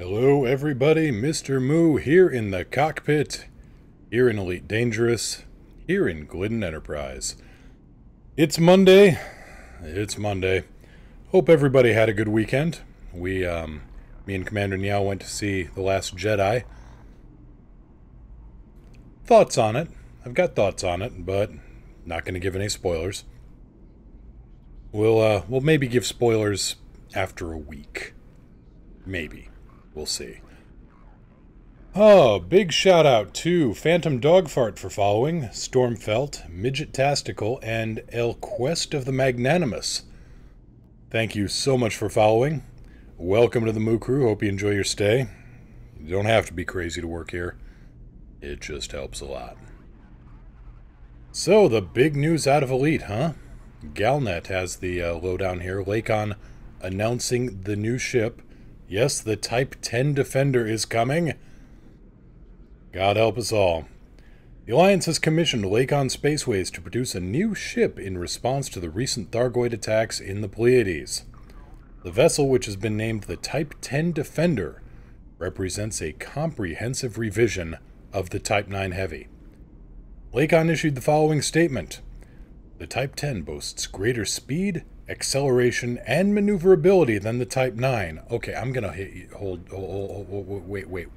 Hello everybody, Mr. Moo here in the cockpit, here in Elite Dangerous, here in Glidden Enterprise. It's Monday. Hope everybody had a good weekend. Me and Commander Niao went to see The Last Jedi. Thoughts on it. I've got thoughts on it, but not going to give any spoilers. We'll maybe give spoilers after a week. Maybe. We'll see. Oh, big shout out to Phantom Dogfart for following, Stormfelt, Midget Tastical, and El Quest of the Magnanimous. Thank you so much for following. Welcome to the Moo Crew. Hope you enjoy your stay. You don't have to be crazy to work here. It just helps a lot. So, the big news out of Elite, huh? Galnet has the lowdown here. Lakon announcing the new ship. Yes, the Type 10 Defender is coming. God help us all. The Alliance has commissioned Lakon Spaceways to produce a new ship in response to the recent Thargoid attacks in the Pleiades. The vessel, which has been named the Type 10 Defender, represents a comprehensive revision of the Type 9 Heavy. Lakon issued the following statement. The Type 10 boasts greater speed, acceleration, and maneuverability than the Type 9. Okay, I'm gonna hit you. Wait.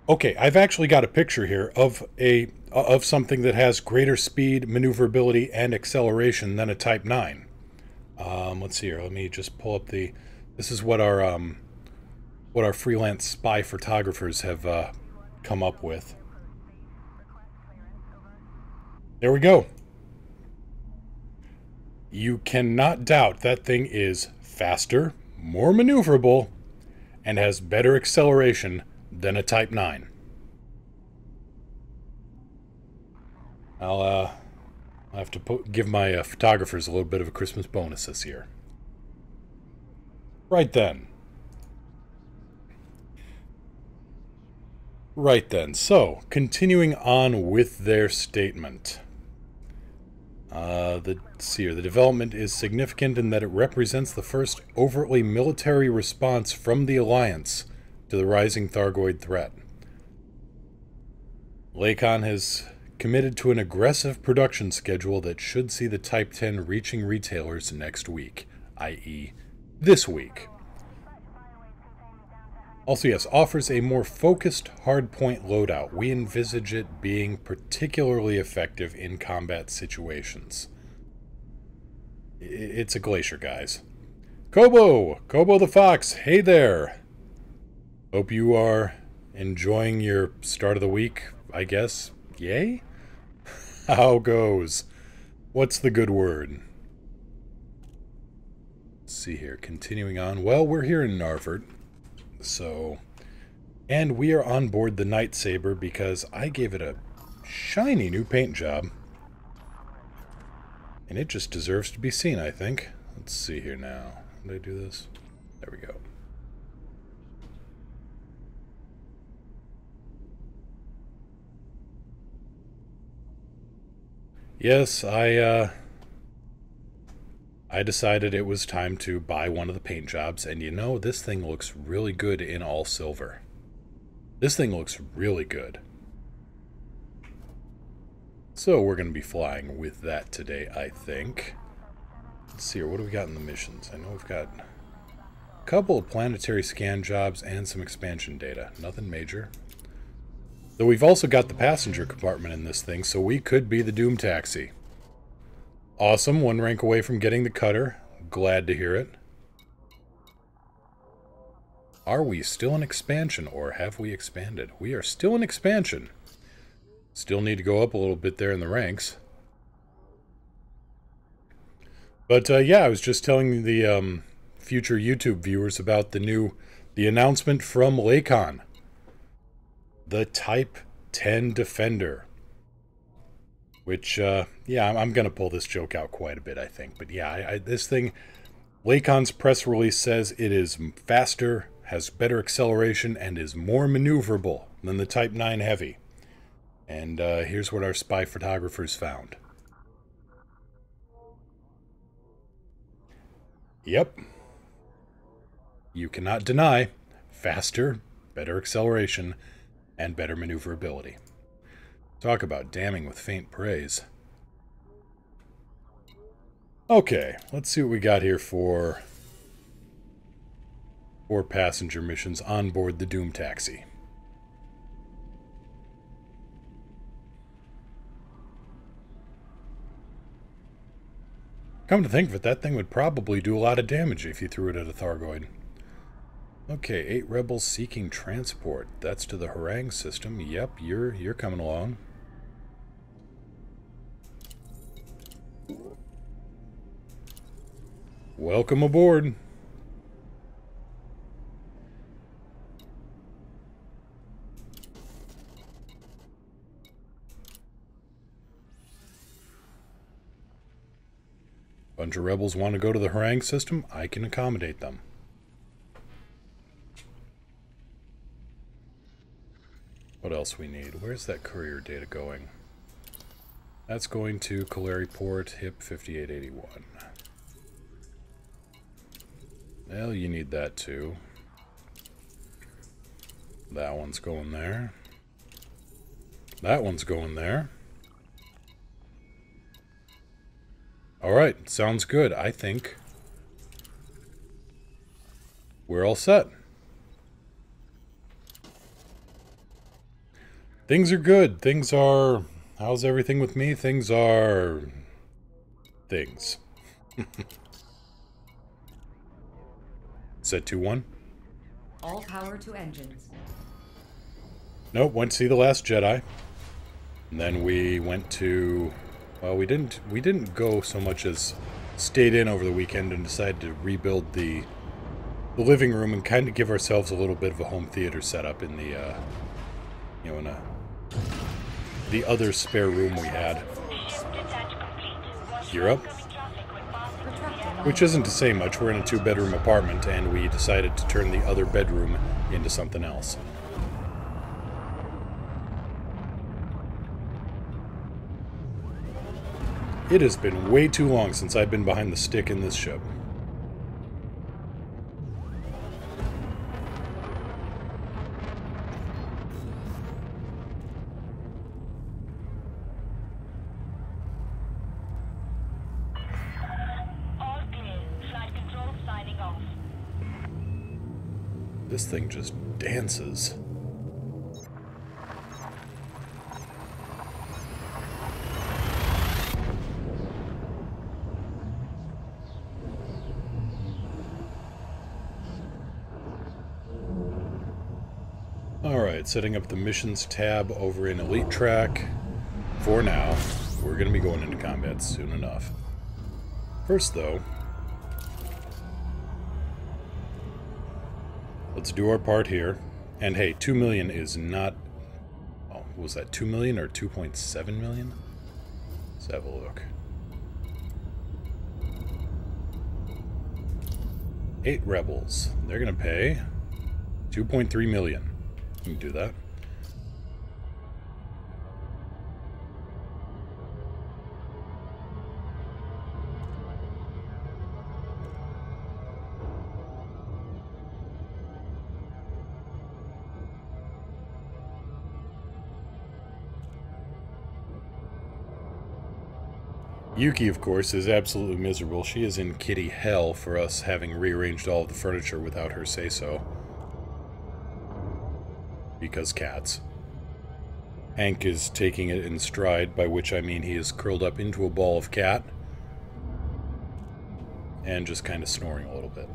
Okay, I've actually got a picture here of something that has greater speed, maneuverability, and acceleration than a Type 9. Let's see here. Let me just pull up the. This is what our freelance spy photographers have come up with. There we go. You cannot doubt that thing is faster, more maneuverable, and has better acceleration than a Type 9. I'll have to give my photographers a little bit of a Christmas bonus this year. Right then, so continuing on with their statement. The development is significant in that it represents the first overtly military response from the Alliance to the rising Thargoid threat. Lakon has committed to an aggressive production schedule that should see the Type 10 reaching retailers next week, i.e. this week. Also, yes, offers a more focused hardpoint loadout. We envisage it being particularly effective in combat situations. It's a glacier, guys. Kobo the Fox, hey there! Hope you are enjoying your start of the week, I guess. Yay? How goes? What's the good word? Let's see here, continuing on. Well, we're here in Narvert. So, and we are on board the Night Saber because I gave it a shiny new paint job. And it just deserves to be seen, I think. Let's see here now. How did I do this? There we go. Yes, I decided it was time to buy one of the paint jobs, and you know, this thing looks really good in all silver. This thing looks really good. So we're going to be flying with that today, I think. Let's see here, what do we got in the missions? I know we've got a couple of planetary scan jobs and some expansion data. Nothing major. Though we've also got the passenger compartment in this thing, so we could be the Doom Taxi. Awesome, one rank away from getting the cutter. Glad to hear it. Are we still in expansion, or have we expanded? We are still in expansion. Still need to go up a little bit there in the ranks. But yeah, I was just telling the future YouTube viewers about the announcement from Lakon. The Type 10 Defender. Which, yeah, I'm going to pull this joke out quite a bit, I think. But yeah, this thing, Lakon's press release says it is faster, has better acceleration, and is more maneuverable than the Type 9 Heavy. And here's what our spy photographers found. Yep. you cannot deny faster, better acceleration, and better maneuverability. Talk about damning with faint praise. Okay, let's see what we got here for 4 passenger missions on board the Doom Taxi. Come to think of it, that thing would probably do a lot of damage if you threw it at a Thargoid. Okay, 8 rebels seeking transport. That's to the harangue system. Yep, you're coming along. Welcome aboard. Bunch of rebels want to go to the harangue system. I can accommodate them. What else we need? Where's that courier data going? That's going to Calari Port, HIP 5881. Well, you need that too. That one's going there. That one's going there. Alright, sounds good. I think we're all set. Things are good. Things are... How's everything with me? Things are... Things. Set 2-1. All power to engines. Nope, went to see The Last Jedi. And then we went to... Well, we didn't go so much as stayed in over the weekend and decided to rebuild the living room and kind of give ourselves a little bit of a home theater setup in the, you know, in the other spare room we had. You're up? Which isn't to say much. We're in a 2-bedroom apartment, and we decided to turn the other bedroom into something else. It has been way too long since I've been behind the stick in this ship. All clear. Flight control signing off. This thing just dances. Alright, setting up the missions tab over in Elite Track. For now, we're going to be going into combat soon enough. First, though, let's do our part here. And hey, 2 million is not... Oh, was that 2 million or 2.7 million? Let's have a look. 8 rebels. They're going to pay 2.3 million. We can do that. Yuki, of course, is absolutely miserable. She is in kitty hell for us having rearranged all of the furniture without her say-so. Because cats. Hank is taking it in stride, by which I mean he is curled up into a ball of cat and just kind of snoring a little bit.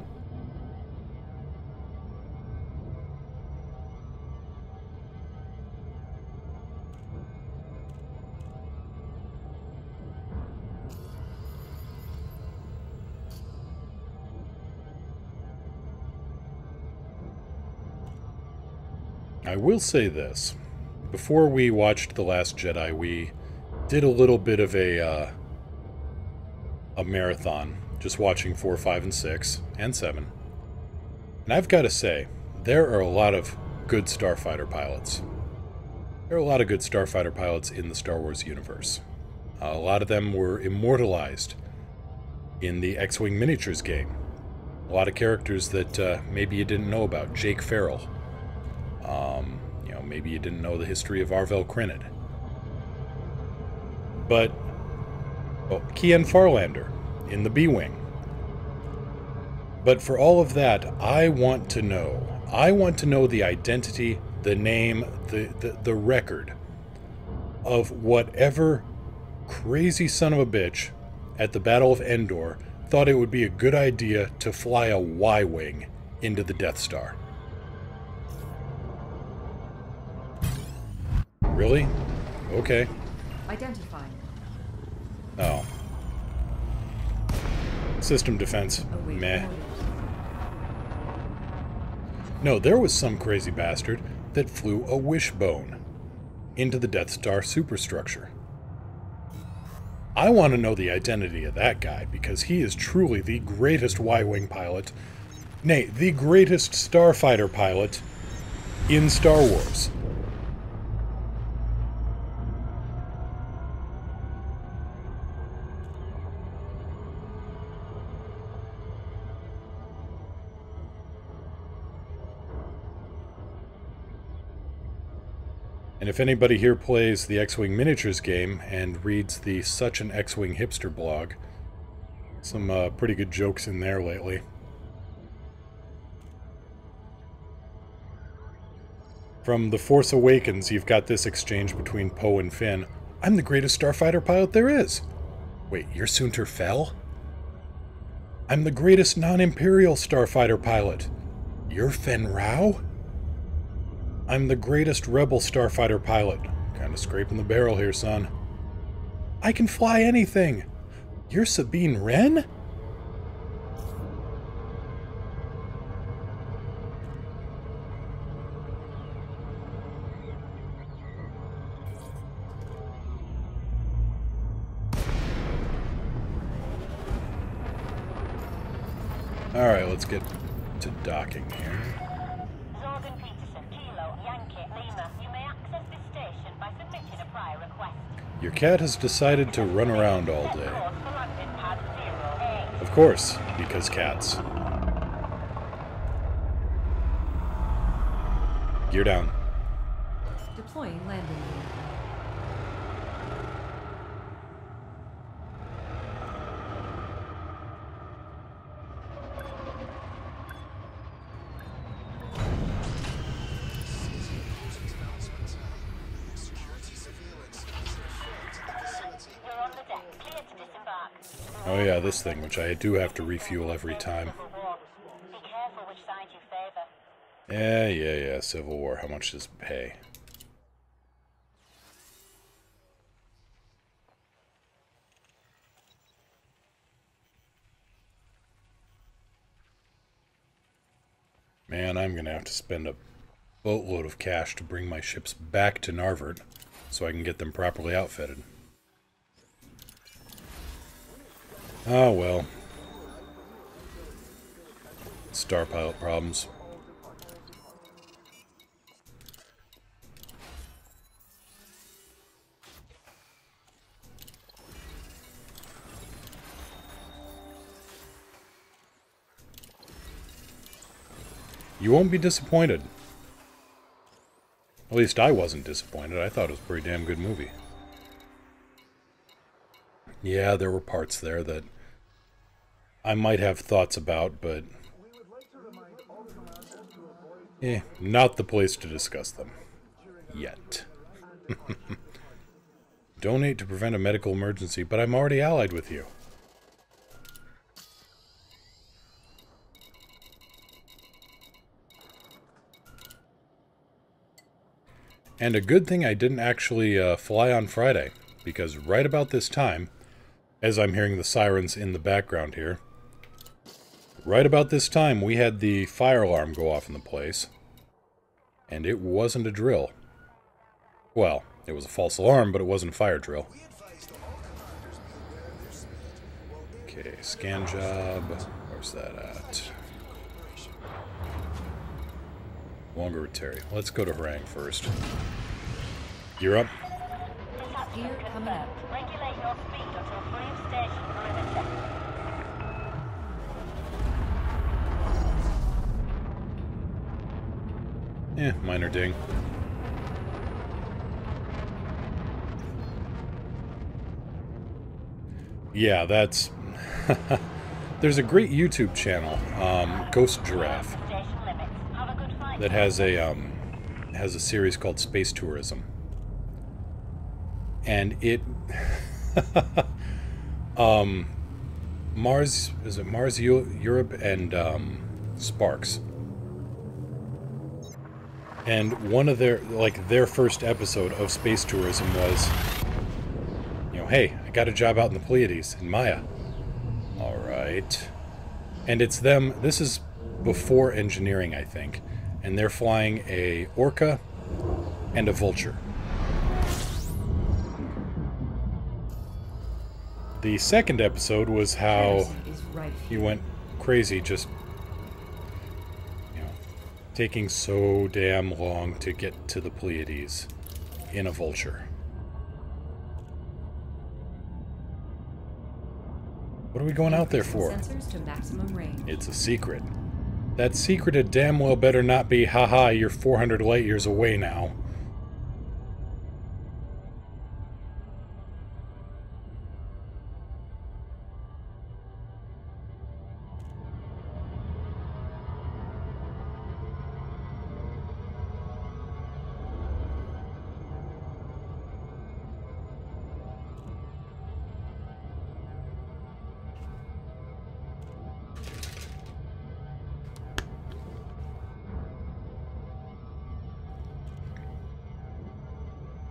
I will say this. Before we watched The Last Jedi, we did a little bit of a marathon, just watching 4, 5, and 6, and 7. And I've got to say, there are a lot of good starfighter pilots. There are a lot of good starfighter pilots in the Star Wars universe. A lot of them were immortalized in the X-Wing Miniatures game. A lot of characters that maybe you didn't know about. Jake Farrell. You know, maybe you didn't know the history of Arvel Crinid. But, well, Kian Farlander in the B-Wing. But for all of that, I want to know. I want to know the identity, the name, the record of whatever crazy son of a bitch at the Battle of Endor thought it would be a good idea to fly a Y-Wing into the Death Star. Really? Okay. Identifying. Oh. System defense. Await Meh. orders. No, there was some crazy bastard that flew a wishbone into the Death Star superstructure. I want to know the identity of that guy, because he is truly the greatest Y-Wing pilot, nay, the greatest starfighter pilot in Star Wars. And if anybody here plays the X-Wing Miniatures game and reads the Such an X-Wing Hipster blog, some pretty good jokes in there lately. From The Force Awakens, you've got this exchange between Poe and Finn. I'm the greatest starfighter pilot there is. Wait, you're Soontir Fel? I'm the greatest non-Imperial starfighter pilot. You're Fen Rao? I'm the greatest rebel starfighter pilot. Kinda scraping the barrel here, son. I can fly anything. You're Sabine Wren? Alright, let's get to docking here. Zorgan Peterson, Kilo, Yankee, Lima. You may access this station by submitting a prior request. Your cat has decided to run around all Set day. course for landing pad 08. Of course, because cats. Gear down. Deploying landing gear. You're on the deck. Clear to disembark. Oh yeah, this thing, which I do have to refuel every time. Civil War. Be careful which side you favor. Yeah, Civil War. How much does it pay? Man, I'm gonna have to spend a boatload of cash to bring my ships back to Narvert so I can get them properly outfitted. Oh well. Star pilot problems. You won't be disappointed. At least I wasn't disappointed. I thought it was a pretty damn good movie. Yeah, there were parts there that I might have thoughts about, but not the place to discuss them. Yet. Donate to prevent a medical emergency, but I'm already allied with you. And a good thing I didn't actually fly on Friday, because right about this time, as I'm hearing the sirens in the background here, right about this time we had the fire alarm go off in the place, and it wasn't a drill. Well, it was a false alarm, but it wasn't a fire drill. Okay, scan job. Where's that at? Longer with Terry. Let's go to Harang first. You're up. Gear coming up. Regulate your speed until free of station perimeter. Minor ding. Yeah, that's... There's a great YouTube channel, Ghost Giraffe, that has a series called Space Tourism. And it... Mars... Is it Mars, Europe, and, Sparks. And one of their first episode of Space Tourism was, hey, I got a job out in the Pleiades, in Maya. Alright. And it's them, this is before engineering, I think. And they're flying a Orca and a Vulture. The second episode was how he went crazy, just, taking so damn long to get to the Pleiades in a Vulture. What are we going out there for? Sensors to maximum range. It's a secret. That secret had damn well better not be, haha, you're 400 light years away now.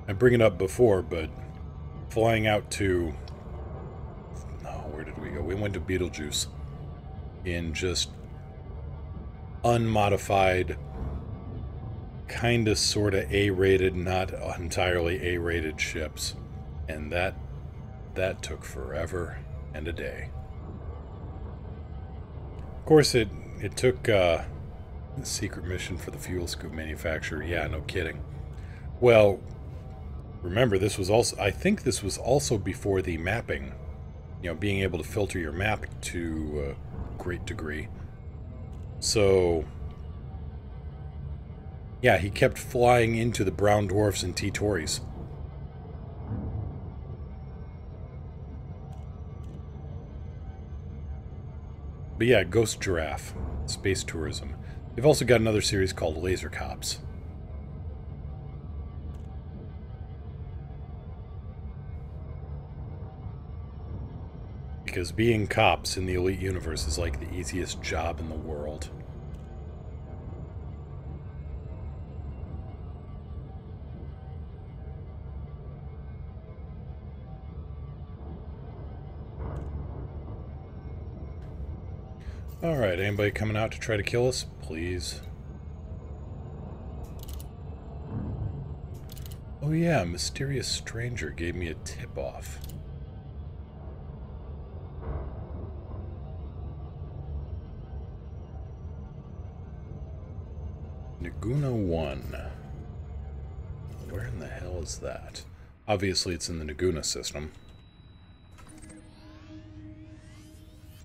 I bring it up before, but flying out to... where did we go? We went to Beetlejuice in just unmodified, kinda sorta A-rated, not entirely A-rated ships. And that took forever and a day. Of course, it took a secret mission for the fuel scoop manufacturer. Yeah, no kidding. Well... Remember, this was also... I think this was also before the mapping. Being able to filter your map to a great degree. So... yeah, he kept flying into the brown dwarfs and T-Tories. But yeah, Ghost Giraffe. Space Tourism. They've also got another series called Laser Cops. Because being cops in the Elite Universe is like the easiest job in the world. Alright, anybody coming out to try to kill us? Please. Oh yeah, a mysterious stranger gave me a tip-off. Naguna 1. Where in the hell is that? Obviously it's in the Naguna system.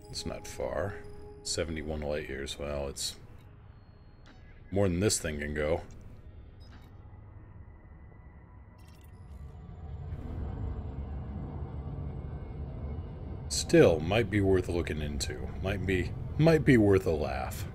It's not far. 71 light years. Well, it's more than this thing can go. Still, might be worth looking into. Might be worth a laugh.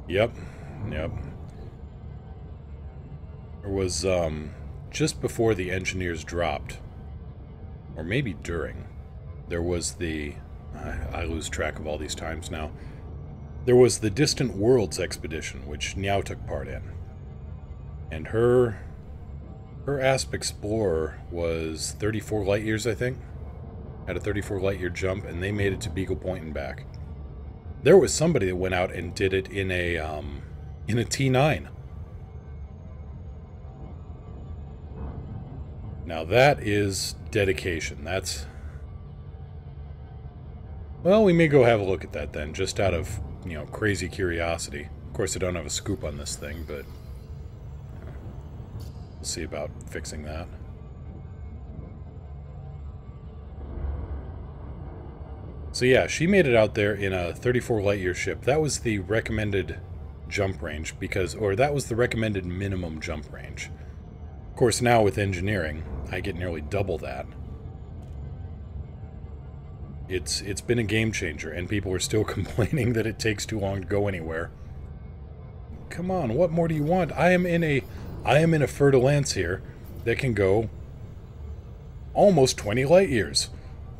Yep. There was, just before the engineers dropped, or maybe during, there was the... I lose track of all these times now. There was the Distant Worlds expedition, which Niao took part in. And her Asp Explorer was 34 light years, I think. Had a 34 light year jump, and they made it to Beagle Point and back. There was somebody that went out and did it in a T9. Now that is dedication. Well, we may go have a look at that then, just out of, crazy curiosity. Of course, I don't have a scoop on this thing, but we'll see about fixing that. So yeah, she made it out there in a 34 light-year ship. That was the recommended jump range, or that was the recommended minimum jump range. Of course, now with engineering, I get nearly double that. It's been a game changer, and people are still complaining that it takes too long to go anywhere. Come on, what more do you want? I am in a fer-de-lance here that can go almost 20 light years.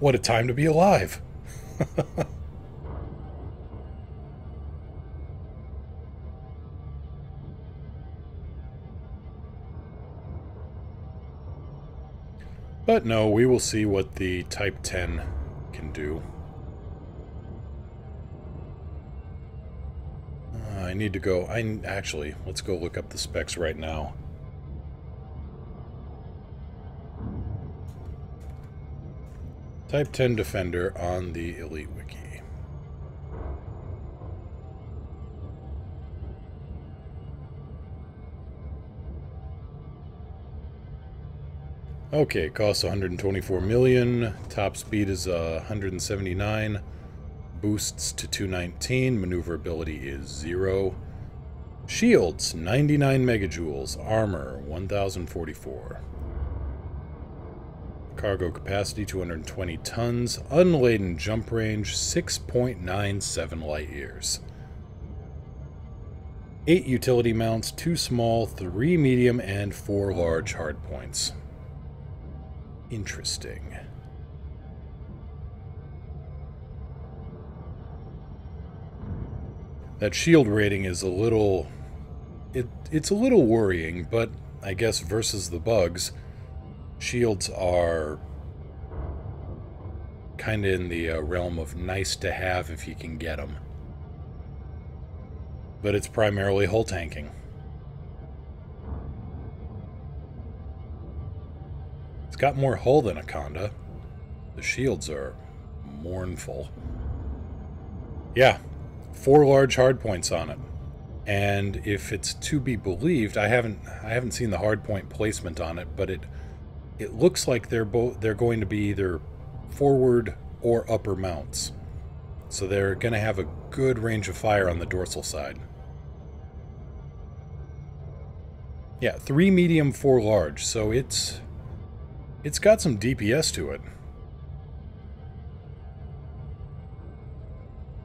What a time to be alive. But no, we will see what the Type 10 can do. I need to go... Actually, let's go look up the specs right now. Type 10 Defender on the Elite Wiki. Okay, costs 124 million. Top speed is 179. Boosts to 219. Maneuverability is 0. Shields 99 megajoules. Armor 1044. Cargo capacity 220 tons. Unladen jump range 6.97 light years. 8 utility mounts, 2 small, 3 medium, and 4 large hardpoints. Interesting. That shield rating is a little... It's a little worrying, but I guess versus the bugs, shields are kind of in the realm of nice to have if you can get them. But it's primarily hull tanking. It's got more hull than a Conda. The shields are mournful. Yeah, 4 large hardpoints on it. And if it's to be believed, I haven't seen the hardpoint placement on it, but it looks like they're going to be either forward or upper mounts. So they're going to have a good range of fire on the dorsal side. Yeah, 3 medium, 4 large, so it's got some DPS to it.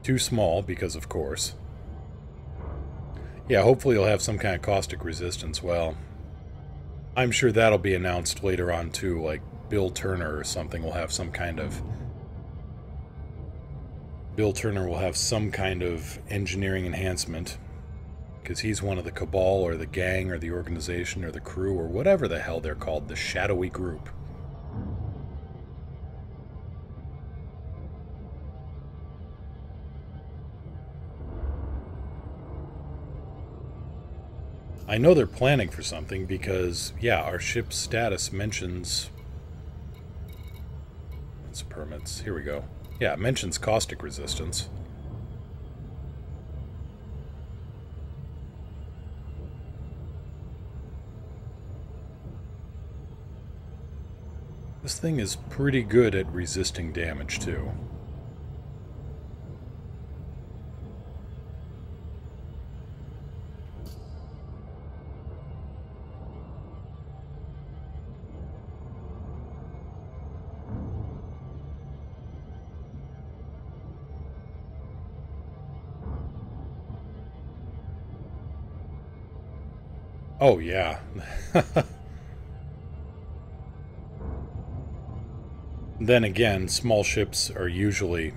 2 small, because of course. Yeah, hopefully it'll have some kind of caustic resistance. Well, I'm sure that'll be announced later on too, like Bill Turner or something will have some kind of... Bill Turner will have some kind of engineering enhancement, because he's one of the cabal or the gang or the organization or the crew or whatever the hell they're called, the shadowy group. I know they're planning for something because, yeah, our ship's status mentions... It's permits. Here we go. Yeah, it mentions caustic resistance. This thing is pretty good at resisting damage, too. Oh, yeah. Then again, small ships are usually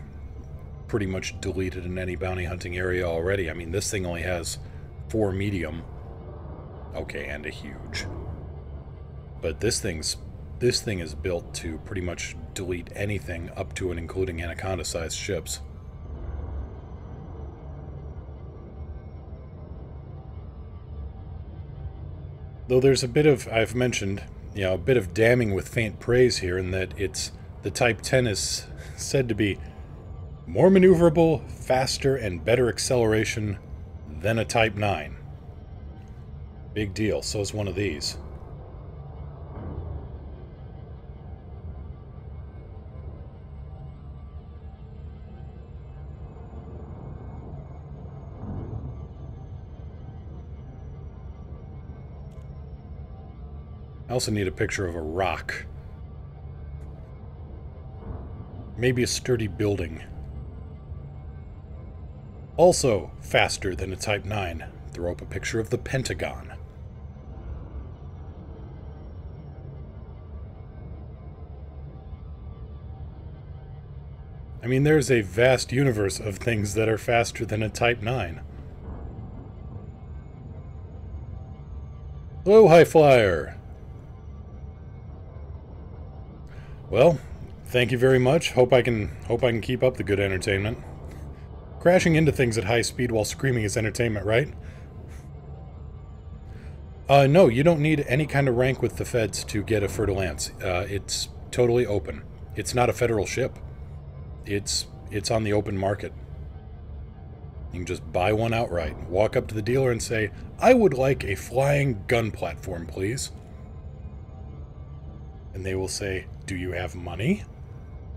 pretty much deleted in any bounty hunting area already. I mean, this thing only has 4 medium. Okay, and a huge. But this thing is built to pretty much delete anything up to and including Anaconda-sized ships. Though there's a bit of, I've mentioned, a bit of damning with faint praise here in that the Type 10 is said to be More maneuverable, faster, and better acceleration than a Type 9. Big deal. So is one of these. I also need a picture of a rock. Maybe a sturdy building. Also faster than a Type 9. Throw up a picture of the Pentagon. I mean, there's a vast universe of things that are faster than a Type 9. Hello, High Flyer! Well, thank you very much. Hope I can keep up the good entertainment. Crashing into things at high speed while screaming is entertainment, right? No, you don't need any kind of rank with the feds to get a Fer-de-Lance. It's totally open. It's not a federal ship. It's on the open market. You can just buy one outright. Walk up to the dealer and say, "I would like a flying gun platform, please." And they will say, "Do you have money?"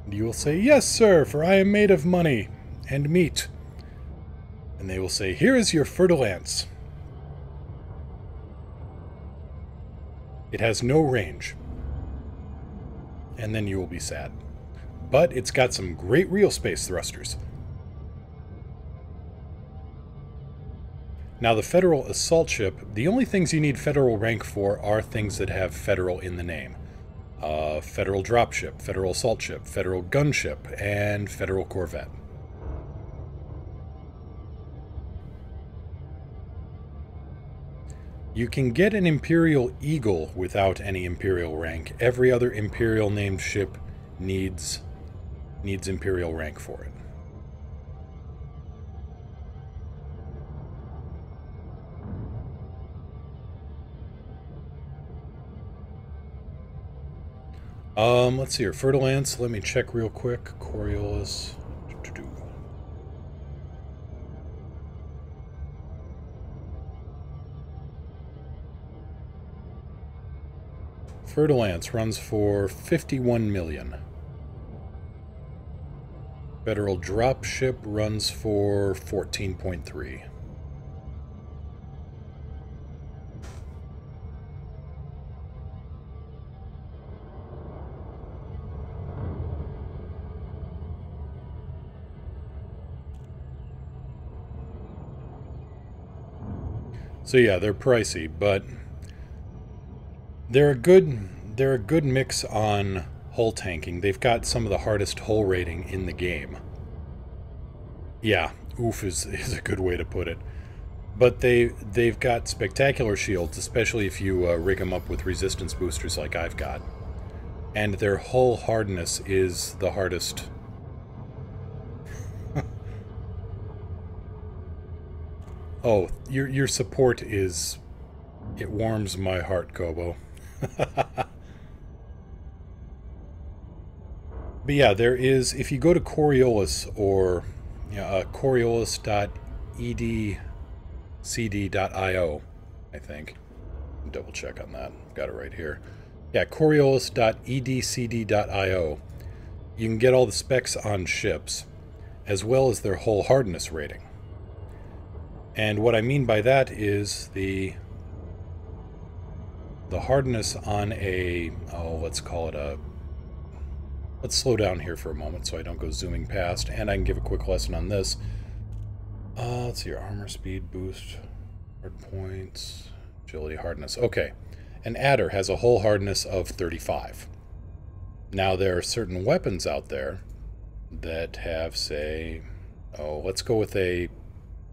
And you will say, "Yes, sir, for I am made of money and meat." And they will say, "Here is your Fer-de-Lance." It has no range. And then you will be sad. But it's got some great real space thrusters. Now, the Federal Assault Ship, the only things you need Federal rank for are things that have Federal in the name. Federal Dropship, Federal Assault Ship, Federal Gunship, and Federal Corvette. You can get an Imperial Eagle without any Imperial rank. Every other Imperial named ship needs Imperial rank for it. Let's see here. Fer-de-Lance, let me check real quick. Coriolis. Fer-de-Lance runs for 51 million. Federal Dropship runs for 14.3. So yeah, they're pricey, but they're a good mix on hull tanking. They've got some of the hardest hull rating in the game. Yeah, oof is a good way to put it. But they've got spectacular shields, especially if you rig them up with resistance boosters like I've got. And their hull hardness is the hardest. Oh, your support is... It warms my heart, Kobo. But yeah, there is... If you go to Coriolis or Coriolis.edcd.io, I think. Double check on that. I've got it right here. Yeah, Coriolis.edcd.io. You can get all the specs on ships, as well as their hull hardness rating. And what I mean by that is the hardness on a, let's call it a, let's slow down here for a moment so I don't go zooming past, and I can give a quick lesson on this. Let's see, armor, speed, boost, hard points, agility, hardness. Okay, an adder has a hull hardness of 35. Now there are certain weapons out there that have, say, let's go with a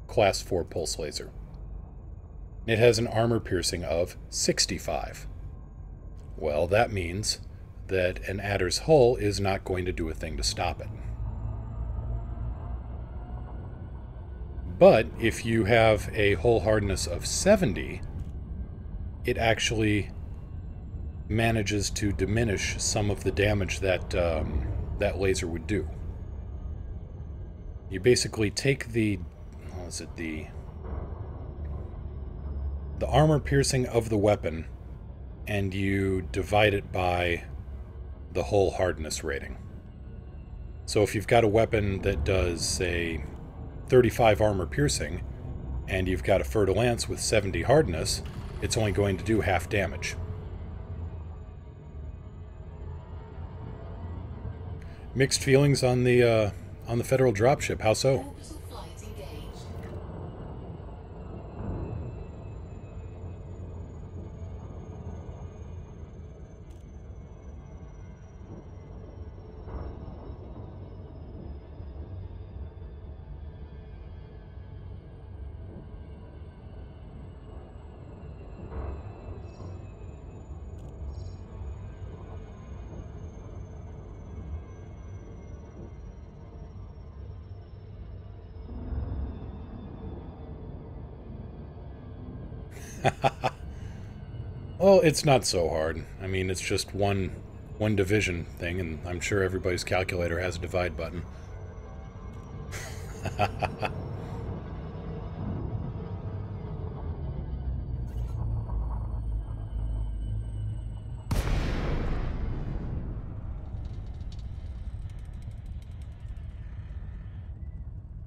Class 4 pulse laser. It has an armor piercing of 65. Well, that means that an adder's hull is not going to do a thing to stop it. But if you have a hull hardness of 70, it actually manages to diminish some of the damage that that laser would do. You basically take the... What is it? The armor piercing of the weapon, and you divide it by the hull hardness rating. So if you've got a weapon that does, say, 35 armor piercing, and you've got a fer-de-lance with 70 hardness, it's only going to do half damage. Mixed feelings on the Federal dropship. How so? Well, it's not so hard. I mean, it's just one division thing, and I'm sure everybody's calculator has a divide button.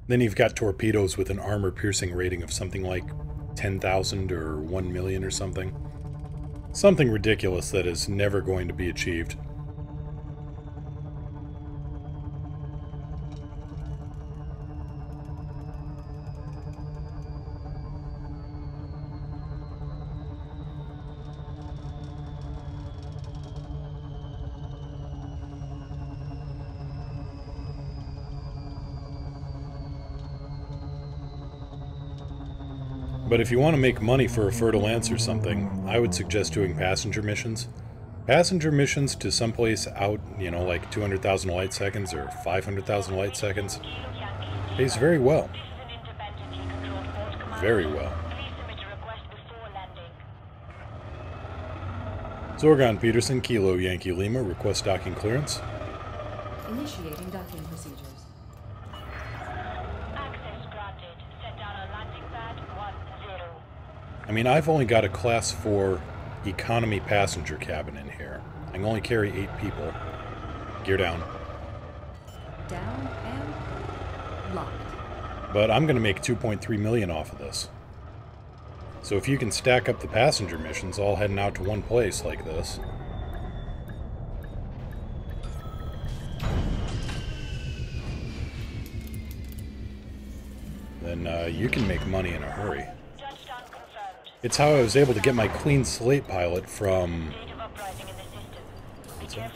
Then you've got torpedoes with an armor-piercing rating of something like 10,000 or 1 million or something. Something ridiculous that is never going to be achieved. But if you want to make money for a fer-de-lance or something, I would suggest doing passenger missions. Passenger missions to someplace out, you know, like 200,000 light seconds or 500,000 light seconds, pays very well. Very well. Zorgon Peterson, Kilo Yankee Lima, request docking clearance. Initiating docking procedures. I mean, I've only got a Class 4 economy passenger cabin in here. I can only carry 8 people. Gear down. Down and locked. But I'm going to make 2.3 million off of this. So if you can stack up the passenger missions all heading out to one place like this... then you can make money in a hurry. It's how I was able to get my clean slate pilot from... It's how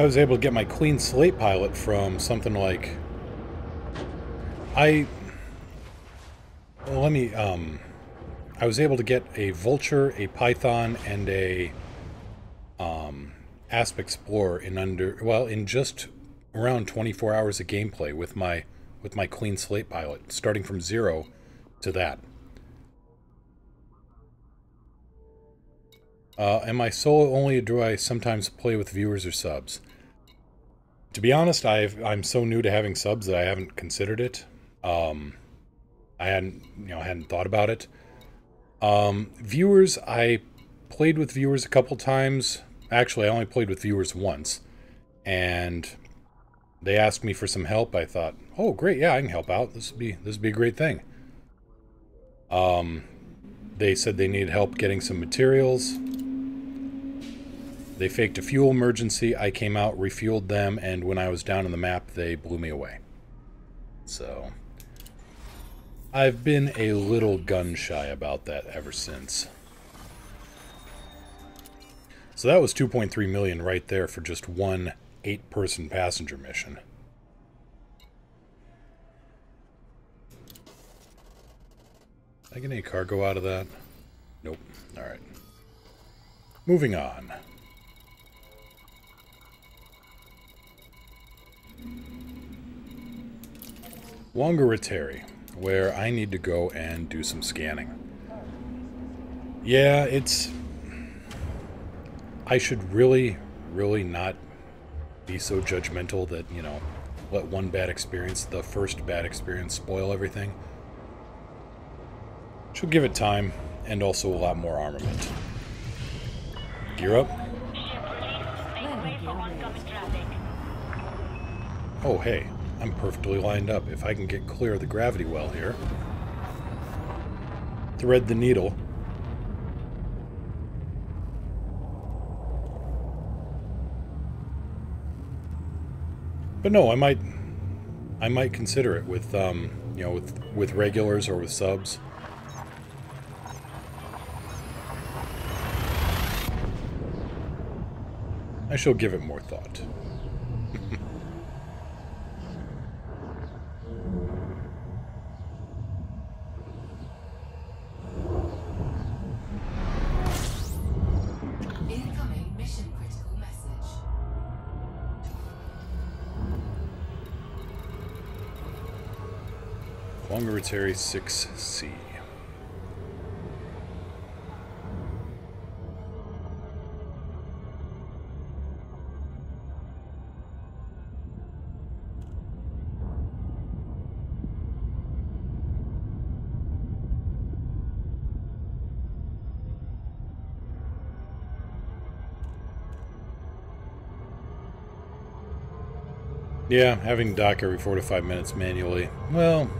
I was able to get my clean slate pilot from something like... I was able to get a Vulture, a Python, and a Asp Explorer in just around 24 hours of gameplay with my clean slate pilot, starting from 0 to that. Am I solo only, or do I sometimes play with viewers or subs? To be honest, I'm so new to having subs that I haven't considered it. I hadn't thought about it. Viewers, I played with viewers a couple times. Actually, I only played with viewers once, and they asked me for some help. I thought, oh great, yeah, I can help out. This would be a great thing. They said they needed help getting some materials. They faked a fuel emergency. I came out, refueled them, and when I was down on the map, they blew me away. So, I've been a little gun-shy about that ever since. So that was 2.3 million right there for just one 8-person passenger mission. Did I get any cargo out of that? Nope. Alright. Moving on. Whangarateri, where I need to go and do some scanning. Yeah, I should really not be so judgmental that, you know, let one bad experience, the first bad experience, spoil everything. She'll give it time, and also a lot more armament. Gear up. Oh, hey, I'm perfectly lined up. If I can get clear of the gravity well here. Thread the needle. But no, I might consider it with, you know, with regulars or with subs. I shall give it more thought. Incoming mission critical message. Longaritary 6C. Yeah, having dock every 4 to 5 minutes manually. Well,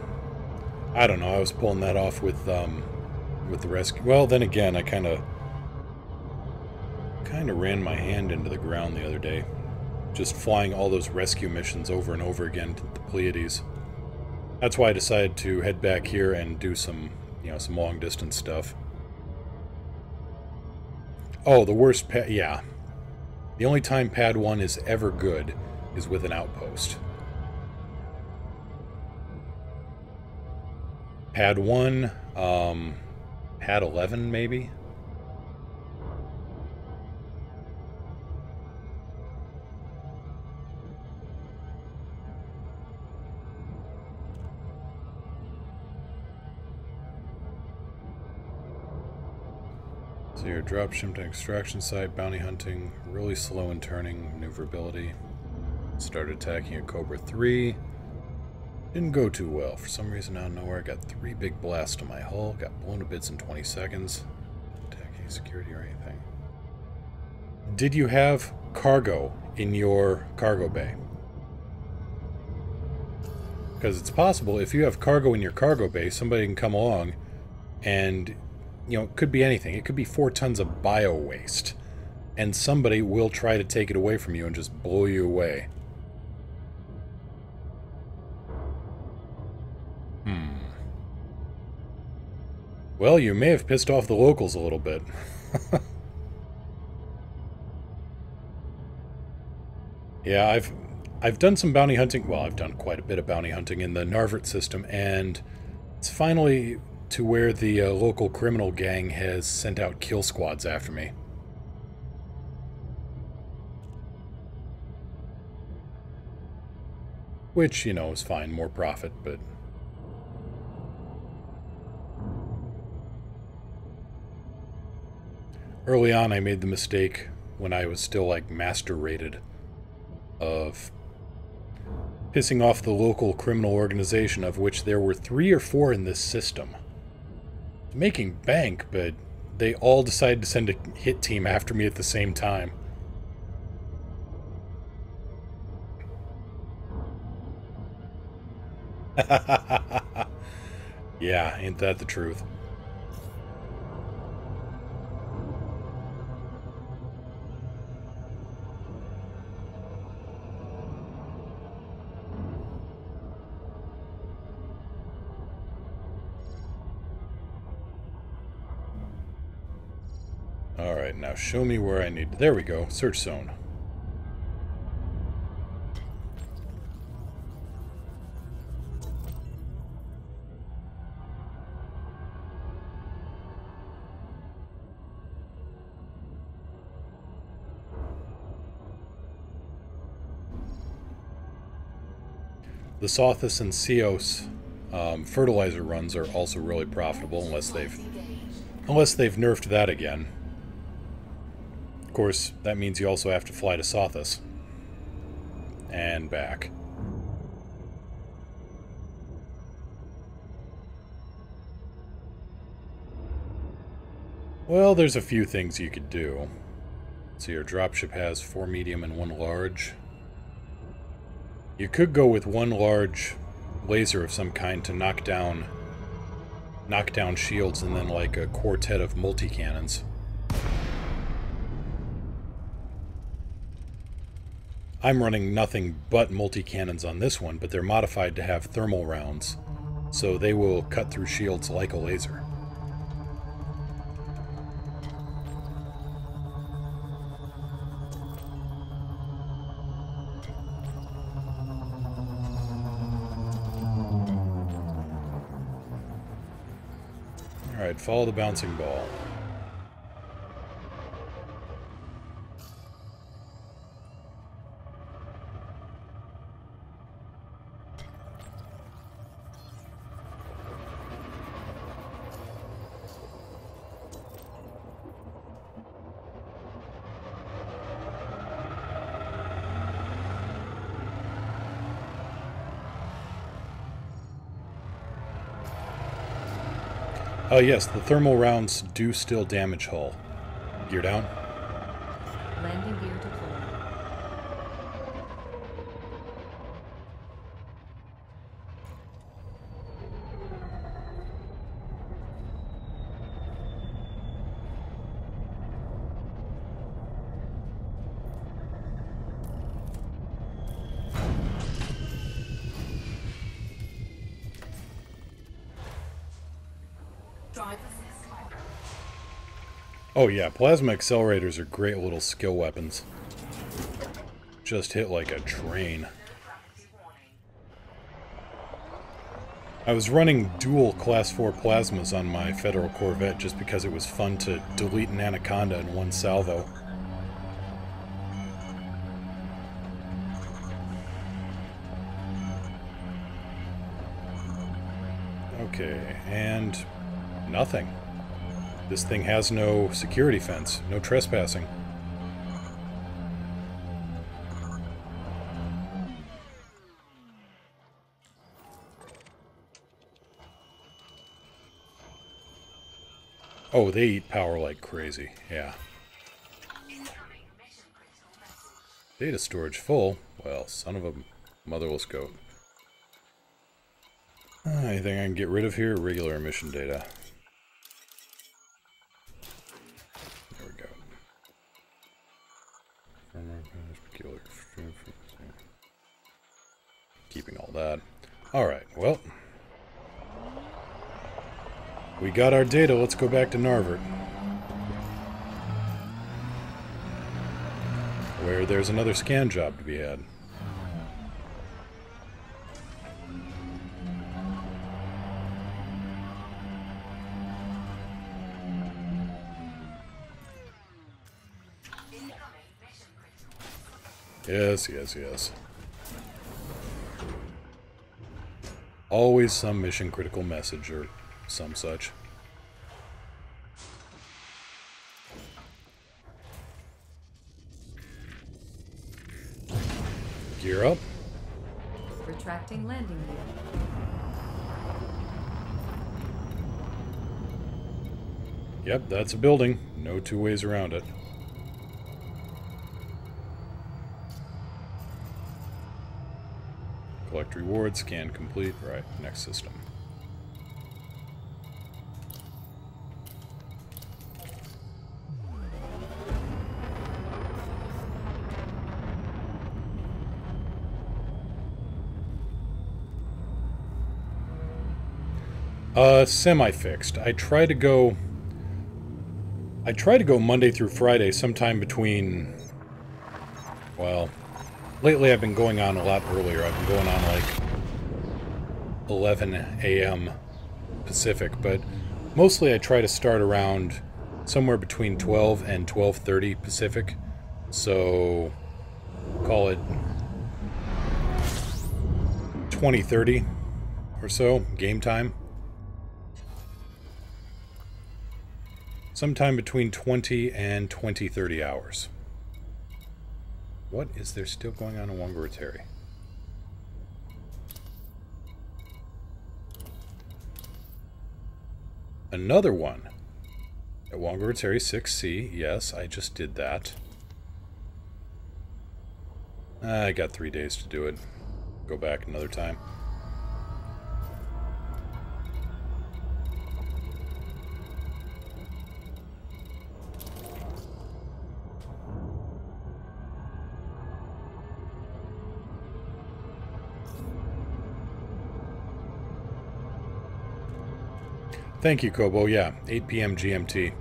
I don't know. I was pulling that off with the rescue. Well, then again, I kind of ran my hand into the ground the other day, just flying all those rescue missions over and over again to the Pleiades. That's why I decided to head back here and do some, you know, some long distance stuff. Oh, the worst pad. Yeah, the only time Pad 1 is ever good is with an outpost. Pad 1, Pad 11 maybe? So your dropship to extraction site, bounty hunting, really slow in turning, maneuverability. Started attacking a Cobra 3. Didn't go too well. For some reason out of nowhere, I got 3 big blasts to my hull. Got blown to bits in 20 seconds. Didn't attack any security or anything. Did you have cargo in your cargo bay? Because it's possible if you have cargo in your cargo bay, somebody can come along and, you know, it could be anything. It could be 4 tons of bio waste. And somebody will try to take it away from you and just blow you away. Well, you may have pissed off the locals a little bit. Yeah, I've done some bounty hunting. Well, I've done quite a bit of bounty hunting in the Narvert system, and it's finally to where the local criminal gang has sent out kill squads after me. Which, you know, is fine, more profit, but... Early on, I made the mistake, when I was still, like, master rated, of pissing off the local criminal organization, of which there were 3 or 4 in this system. Making bank, but they all decided to send a hit team after me at the same time. Yeah, ain't that the truth? Alright, now show me where I need... There we go, search zone. The Sothis and Seos fertilizer runs are also really profitable, unless they've nerfed that again. Of course, that means you also have to fly to Sothis. And back. Well, there's a few things you could do. See, our dropship has 4 medium and 1 large. You could go with 1 large laser of some kind to knock down shields, and then like a quartet of multi-cannons. I'm running nothing but multi-cannons on this one, but they're modified to have thermal rounds, so they will cut through shields like a laser. Alright, follow the bouncing ball. Oh yes, the thermal rounds do still damage hull. Gear down. Landing gear deployed. Oh yeah, plasma accelerators are great little skill weapons. Just hit like a train. I was running dual Class 4 plasmas on my Federal Corvette just because it was fun to delete an Anaconda in one salvo. Okay, and nothing. This thing has no security fence, no trespassing. Oh, they eat power like crazy, yeah. Data storage full? Well, son of a motherless goat. Anything I can get rid of here? Regular emission data. There we go. Keeping all that. Alright, well. We got our data, let's go back to Narvert. Where there's another scan job to be had. Yes, yes, yes. Always some mission critical message or some such. Gear up. Retracting landing gear. Yep, that's a building. No two ways around it. Collect reward, scan complete. Right, next system. Semi-fixed. I try to go Monday through Friday sometime between, well, lately I've been going on a lot earlier. I've been going on like 11 a.m. Pacific, but mostly I try to start around somewhere between 12 and 12:30 Pacific. So call it 20:30 or so, game time. Sometime between 20 and 20:30 hours. What is there still going on in Wongarateri? Another one. At Wongards Area 6C, yes, I just did that. I got 3 days to do it. Go back another time. Thank you, Kobo. Yeah, 8 p.m. GMT.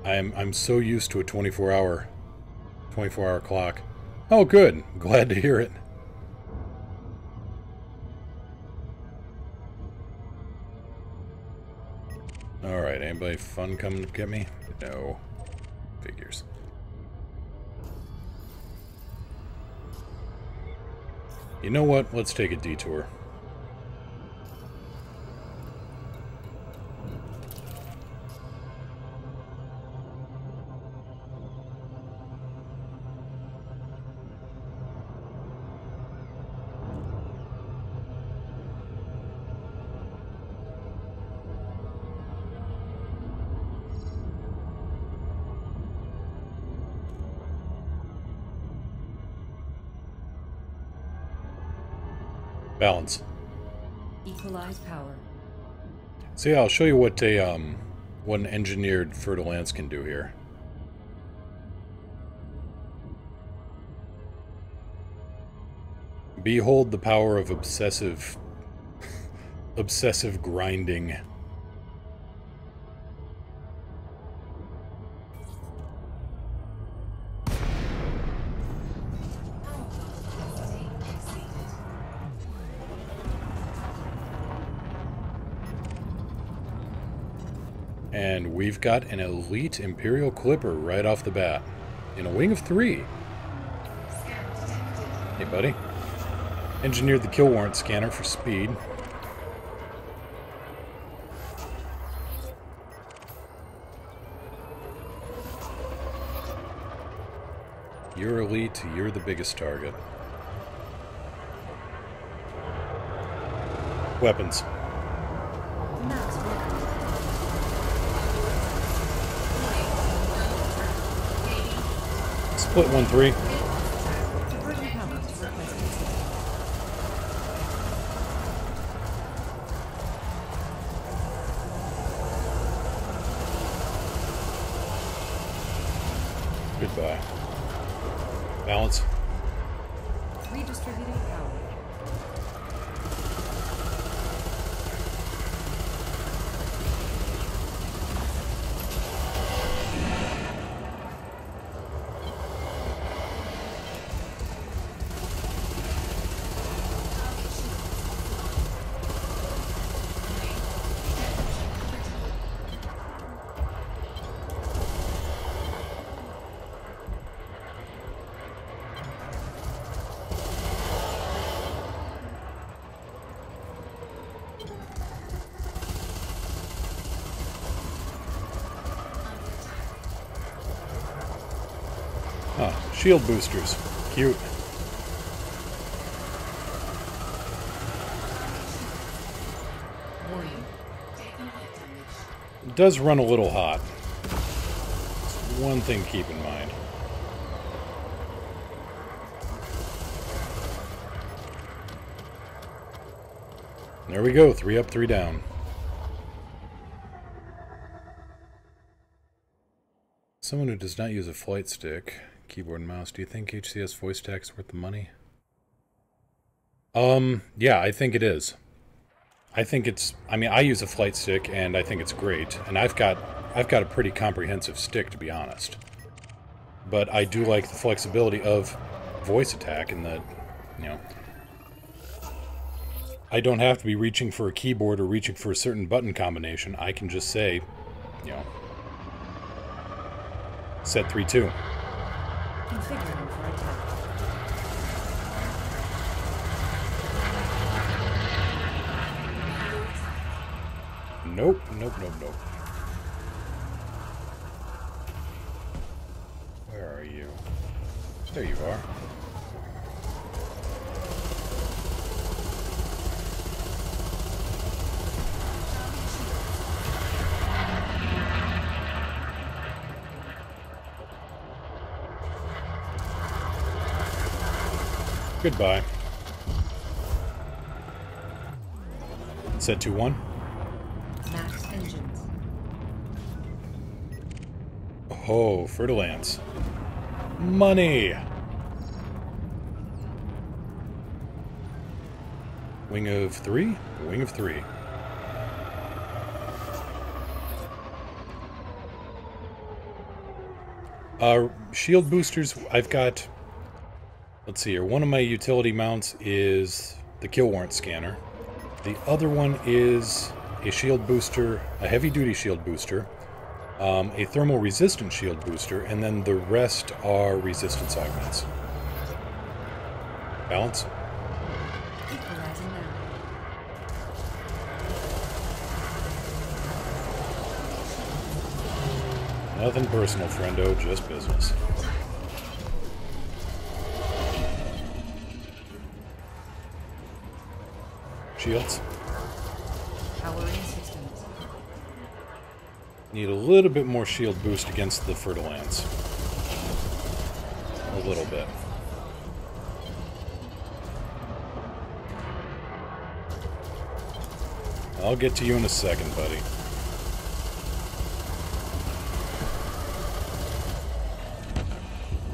I'm so used to a 24-hour clock. Oh, good. Glad to hear it. All right. Anybody fun coming to get me? No. Figures. You know what? Let's take a detour. Balance. Equalize power. So yeah, I'll show you what an engineered fertile lance can do here. Behold the power of obsessive grinding. And we've got an elite Imperial Clipper right off the bat. In a wing of 3. Hey, buddy. Engineered the kill warrant scanner for speed. You're elite, you're the biggest target. Weapons. Max weapon. Split 1-3. Diverting power to replacement system. Goodbye. Balance. Redistributing power. Huh. Shield boosters. Cute. Warning. It does run a little hot. It's one thing to keep in mind. There we go. 3 up, 3 down. Someone who does not use a flight stick, keyboard and mouse, do you think HCS voice tag is worth the money? Yeah, I think it is. I think it's, I mean, I use a flight stick and I think it's great, and I've got a pretty comprehensive stick, to be honest. But I do like the flexibility of voice attack in that, you know, I don't have to be reaching for a keyboard or reaching for a certain button combination. I can just say, you know, set 3-2. Configuring for attack. Nope, nope, nope, nope. Where are you? There you are. Goodbye. Set 2-1. Max engines. Oh, Fertilance. Money! Wing of 3? Wing of 3. Shield boosters, I've got... Let's see here. One of my utility mounts is the kill warrant scanner. The other one is a shield booster, a heavy-duty shield booster, a thermal resistant shield booster, and then the rest are resistance augments. Balance. Equalizing now. Nothing personal, friendo, just business. Shields. Powering systems. Need a little bit more shield boost against the Fertilance. A little bit. I'll get to you in a second, buddy.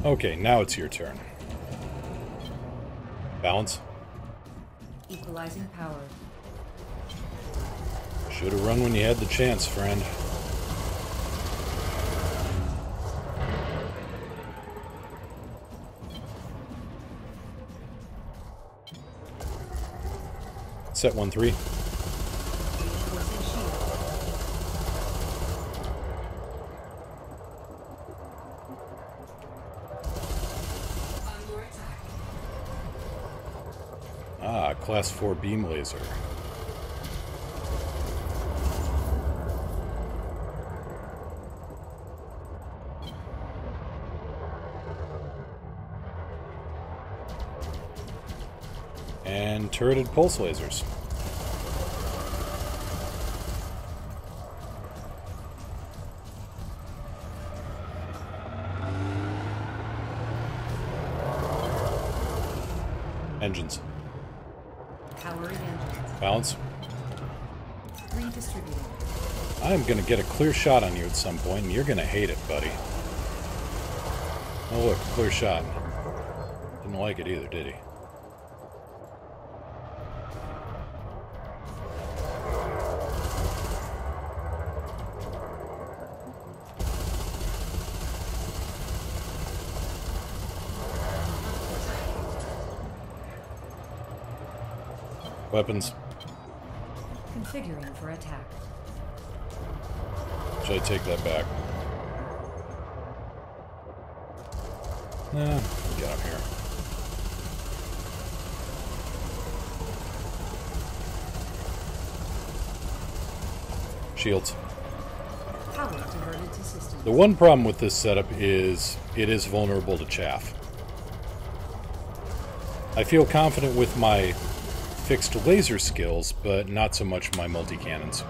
Okay, now it's your turn. Balance. Equalizing power. Should have run when you had the chance, friend. Set 1-3. Reinforcing shield. Under attack. Ah, class 4 beam laser. And turreted pulse lasers. Engines. Powering engines. Balance. Redistributing. I'm gonna get a clear shot on you at some point, and you're gonna hate it, buddy. Oh look, clear shot. Didn't like it either, did he? Weapons. Configuring for attack. Should I take that back? Nah, get up here. Shields. Power diverted to systems. The one problem with this setup is it is vulnerable to chaff. I feel confident with my fixed laser skills, but not so much my multi-cannons.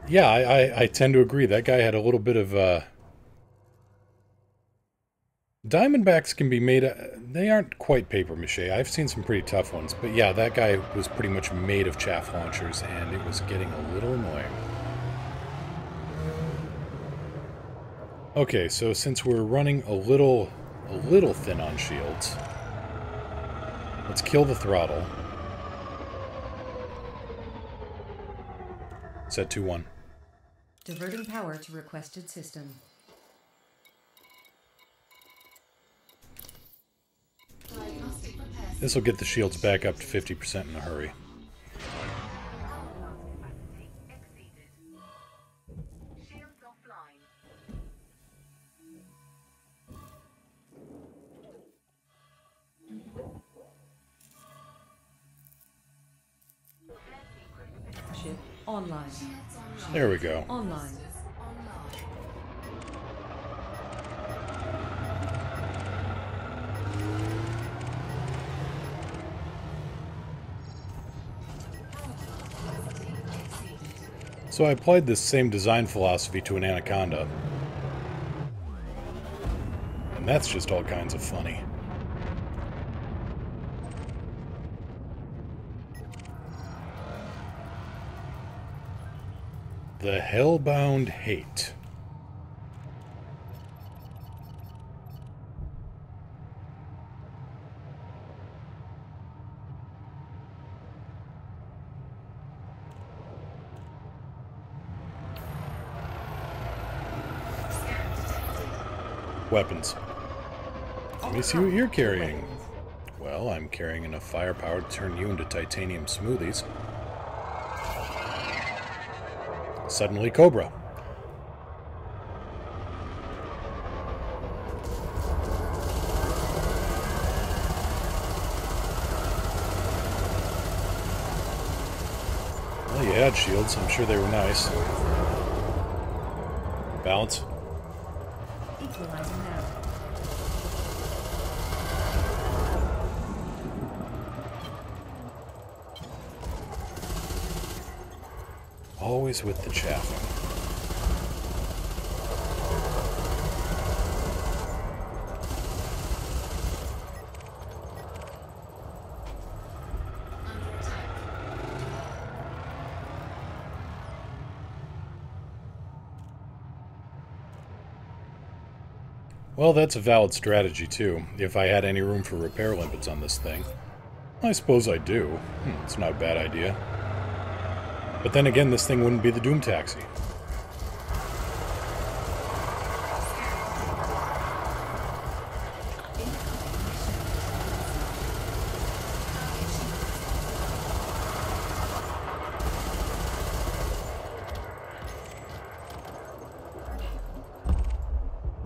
Yeah, I tend to agree. That guy had a little bit of... Diamondbacks can be made... they aren't quite papier-mâché. I've seen some pretty tough ones. But yeah, that guy was pretty much made of chaff launchers, and it was getting a little annoying. Okay, so since we're running a little thin on shields... Let's kill the throttle. Set 2-1. Diverting power to requested system. Diagnostic repair. This will get the shields back up to 50% in a hurry. Shields offline. Ship online. There we go. Online. So I applied this same design philosophy to an Anaconda. And that's just all kinds of funny. The Hellbound Hate. Weapons. Let me see what you're carrying. Well, I'm carrying enough firepower to turn you into titanium smoothies. Suddenly Cobra. Well, you had shields. I'm sure they were nice. Balance. Equalizing now. Always with the chaffing. Under attack. Well, that's a valid strategy, too. If I had any room for repair limpets on this thing. I suppose I do. It's not a bad idea. But then again, this thing wouldn't be the Doom Taxi.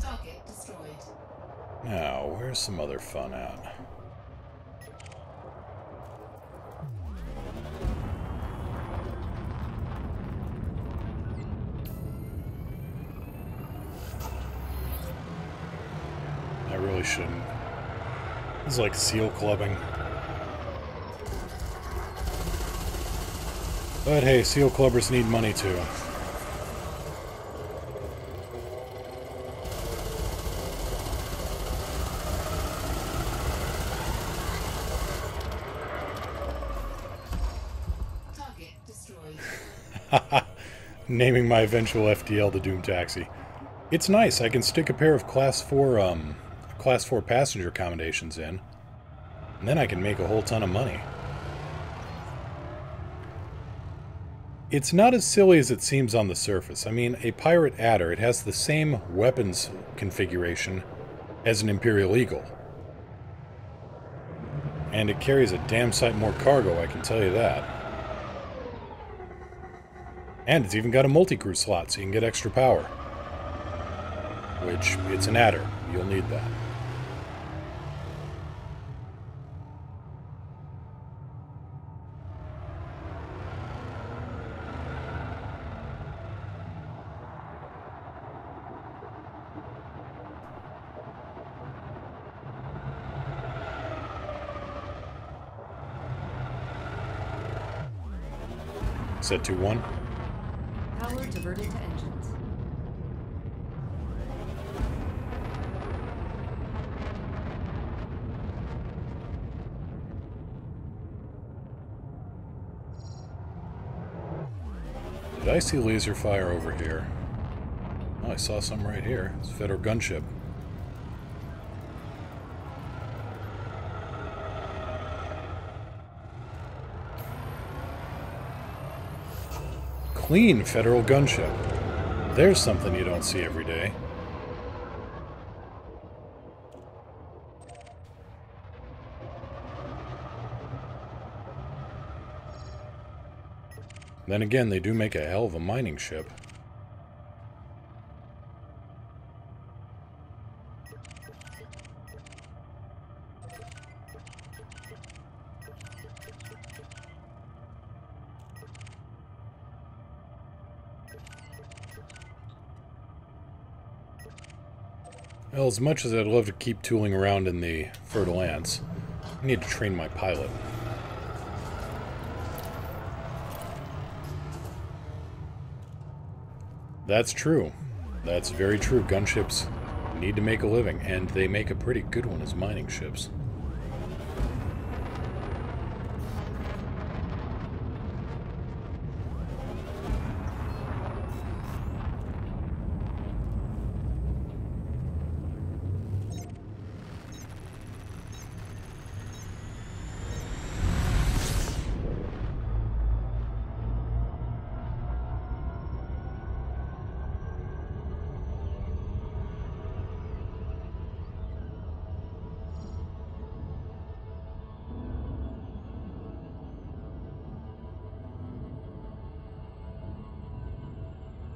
Target destroyed. Now, where's some other fun at? I really shouldn't. It's like seal clubbing. But hey, seal clubbers need money too. Target destroyed. Naming my eventual FDL the Doom Taxi. It's nice. I can stick a pair of Class 4 passenger accommodations in, and then I can make a whole ton of money. It's not as silly as it seems on the surface. I mean, a Pirate Adder, it has the same weapons configuration as an Imperial Eagle. And it carries a damn sight more cargo, I can tell you that. And it's even got a multi-crew slot, so you can get extra power. Which, it's an Adder. You'll need that. Set 2-1. Power diverted to engines. Did I see laser fire over here? Oh, I saw some right here. It's a Federal gunship. Clean Federal gunship. There's something you don't see every day. Then again, they do make a hell of a mining ship. Well, as much as I'd love to keep tooling around in the Fertile Ants, I need to train my pilot. That's true. That's very true. Gunships need to make a living, and they make a pretty good one as mining ships.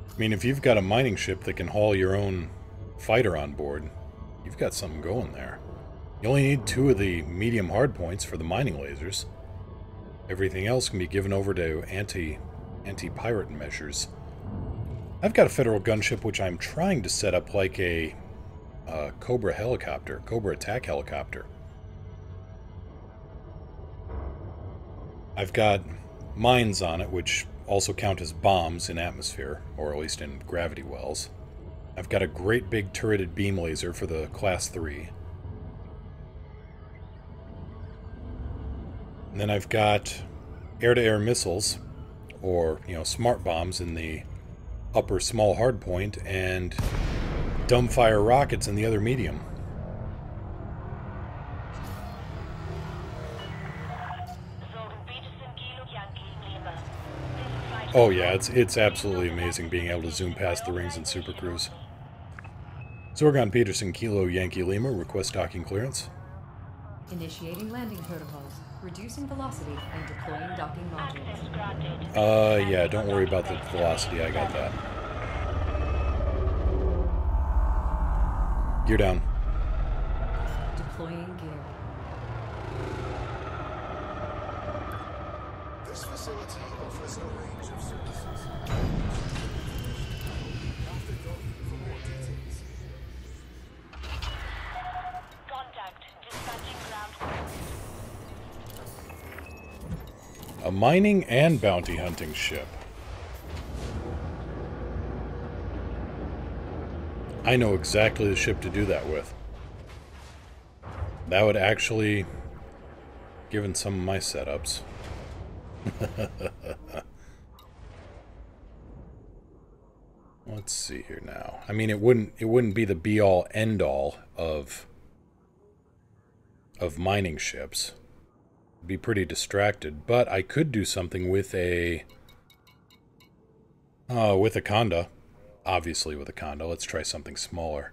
I mean, if you've got a mining ship that can haul your own fighter on board, you've got something going there. You only need 2 of the medium hardpoints for the mining lasers. Everything else can be given over to anti-pirate measures. I've got a federal gunship which I'm trying to set up like a Cobra helicopter, Cobra attack helicopter. I've got mines on it, which also count as bombs in atmosphere, or at least in gravity wells. I've got a great big turreted beam laser for the Class 3. And then I've got air-to-air missiles, or, you know, smart bombs in the upper small hardpoint, and dumbfire rockets in the other medium. Oh yeah, it's absolutely amazing being able to zoom past the rings in Super Cruise. Zorgon Peterson, Kilo Yankee Lima, request docking clearance. Initiating landing protocols. Reducing velocity and deploying docking modules. Yeah, don't worry about the velocity, I got that. Gear down. Deploying gear. This facility offers a range of services. After docking for more details. Contact. Dispatching ground. A mining and bounty hunting ship. I know exactly the ship to do that with. That would actually, given some of my setups. Let's see here now. I mean, it wouldn't be the be-all, end-all of mining ships. It'd be pretty distracted, but I could do something with a Conda. Obviously with a Conda. Let's try something smaller.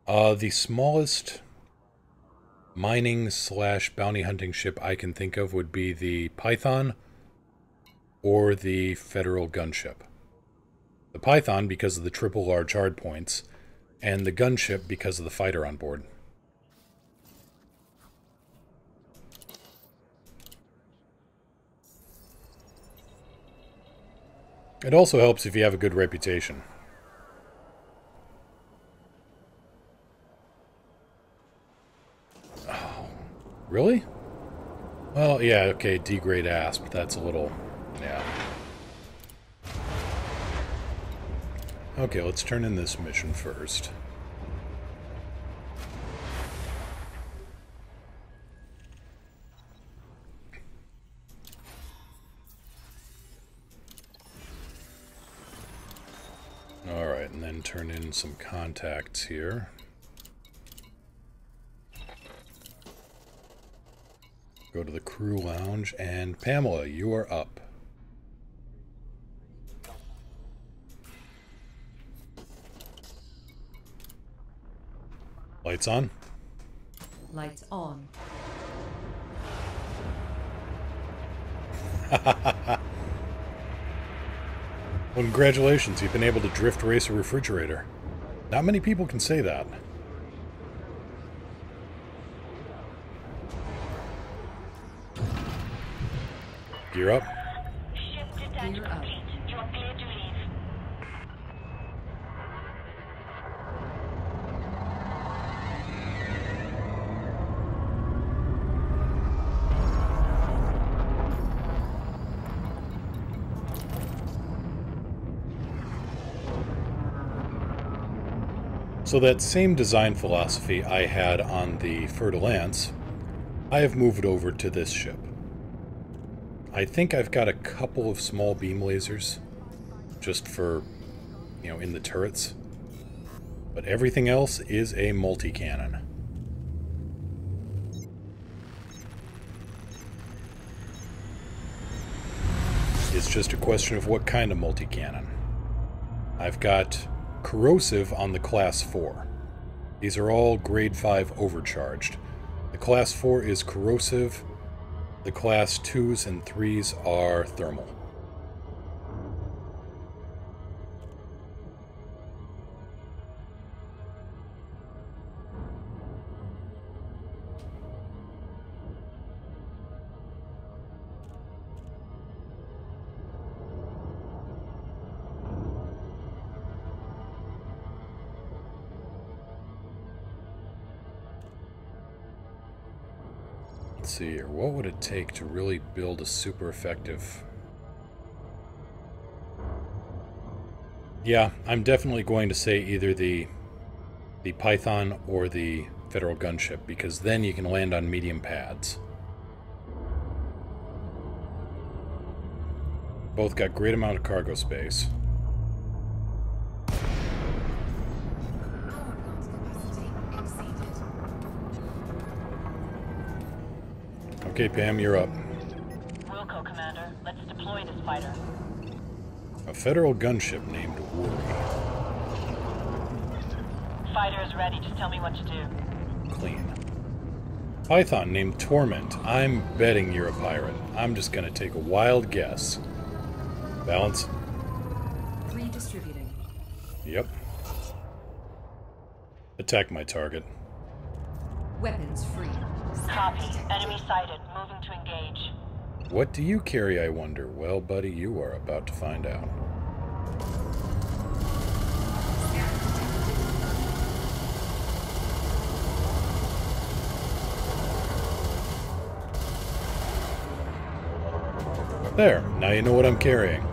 The smallest mining / bounty hunting ship I can think of would be the Python or the Federal gunship. The Python because of the triple large hardpoints, and the gunship because of the fighter on board. It also helps if you have a good reputation. Oh, really? Well, yeah, okay, D-grade ASP, that's a little, yeah. Okay, let's turn in this mission first. Alright, and then turn in some contacts here. Go to the crew lounge, and Pamela, you are up. Lights on? Lights on. Well, congratulations, you've been able to drift race a refrigerator. Not many people can say that. Gear up. Ship detach Gear up. complete. You are clear to leave. So that same design philosophy I had on the Fer-de-Lance, I have moved over to this ship. I think I've got a couple of small beam lasers, just for, you know, in the turrets. But everything else is a multi-cannon. It's just a question of what kind of multi-cannon. I've got corrosive on the Class 4. These are all grade 5 overcharged. The Class 4 is corrosive. The Class 2s and 3s are thermal. Let's see here. What would it take to really build a super effective... Yeah, I'm definitely going to say either the Python or the Federal Gunship, because then you can land on medium pads. Both got great amount of cargo space. Okay, Pam, you're up. Wilco, Commander. Let's deploy this fighter. A Federal gunship named Worry. Fighter is ready. Just tell me what to do. Clean. Python named Torment. I'm betting you're a pirate. I'm just gonna take a wild guess. Balance. Redistributing. Yep. Attack my target. Weapons free. Copy. Enemy sighted. Moving to engage. What do you carry, I wonder? Well, buddy, you are about to find out. There, now you know what I'm carrying.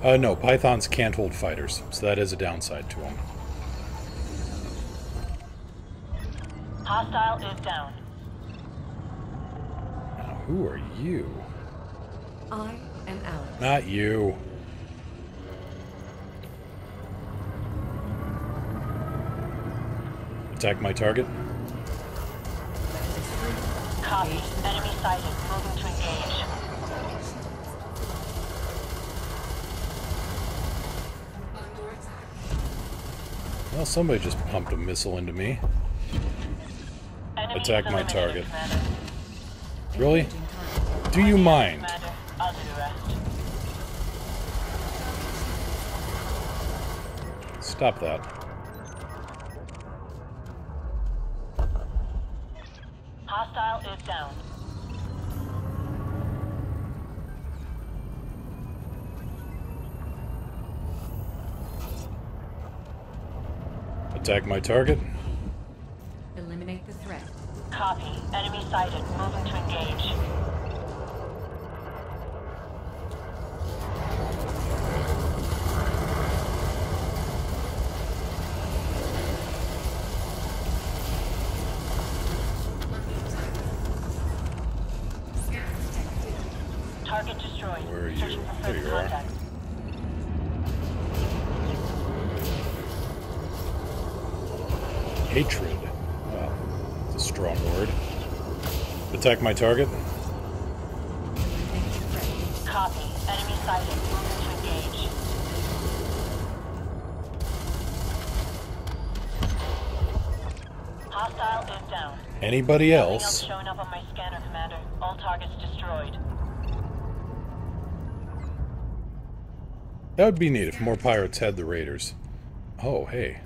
No, Pythons can't hold fighters, so that is a downside to them. Hostile is down. Now, who are you? I am Alex. Not you. Attack my target. Weapons free. Copy. Enemy sighted. Moving to engage. Well, somebody just pumped a missile into me. Enemy Attack is my eliminated, target. Commander. Really? Engaging target. Do you mind? Commander, I'll do the rest. Stop that. Hostile is down. Attack my target. Eliminate the threat. Copy. Enemy sighted. Moving to engage. Target destroyed. Where are you? Searching for There further you are. contact. Hatred. Well, it's a strong word. Attack my target. Eliminate the threat. Copy. Enemy sighted. Moving to engage. Hostile is down. Anybody Nothing else? else showing up on my scanner, Commander. All targets destroyed. That would be neat if more pirates had the raiders. Oh, hey.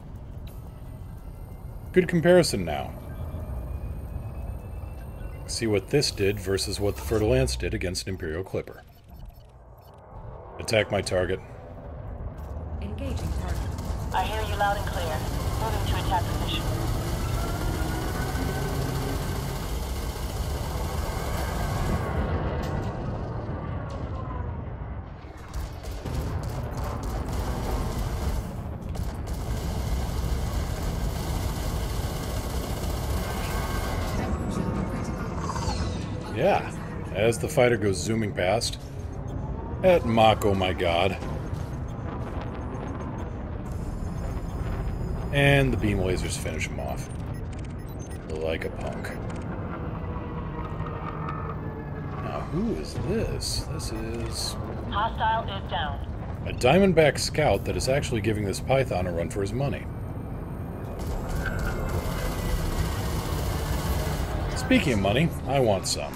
Good comparison now. See what this did versus what the Fer-de-Lance did against an Imperial Clipper. Attack my target. Engaging target. I hear you loud and clear. Moving to attack position. Yeah, as the fighter goes zooming past. At Mach, oh my god. And the beam lasers finish him off. Like a punk. Now, who is this? This is... Hostile is down. a Diamondback scout that is actually giving this Python a run for his money. Speaking of money, I want some.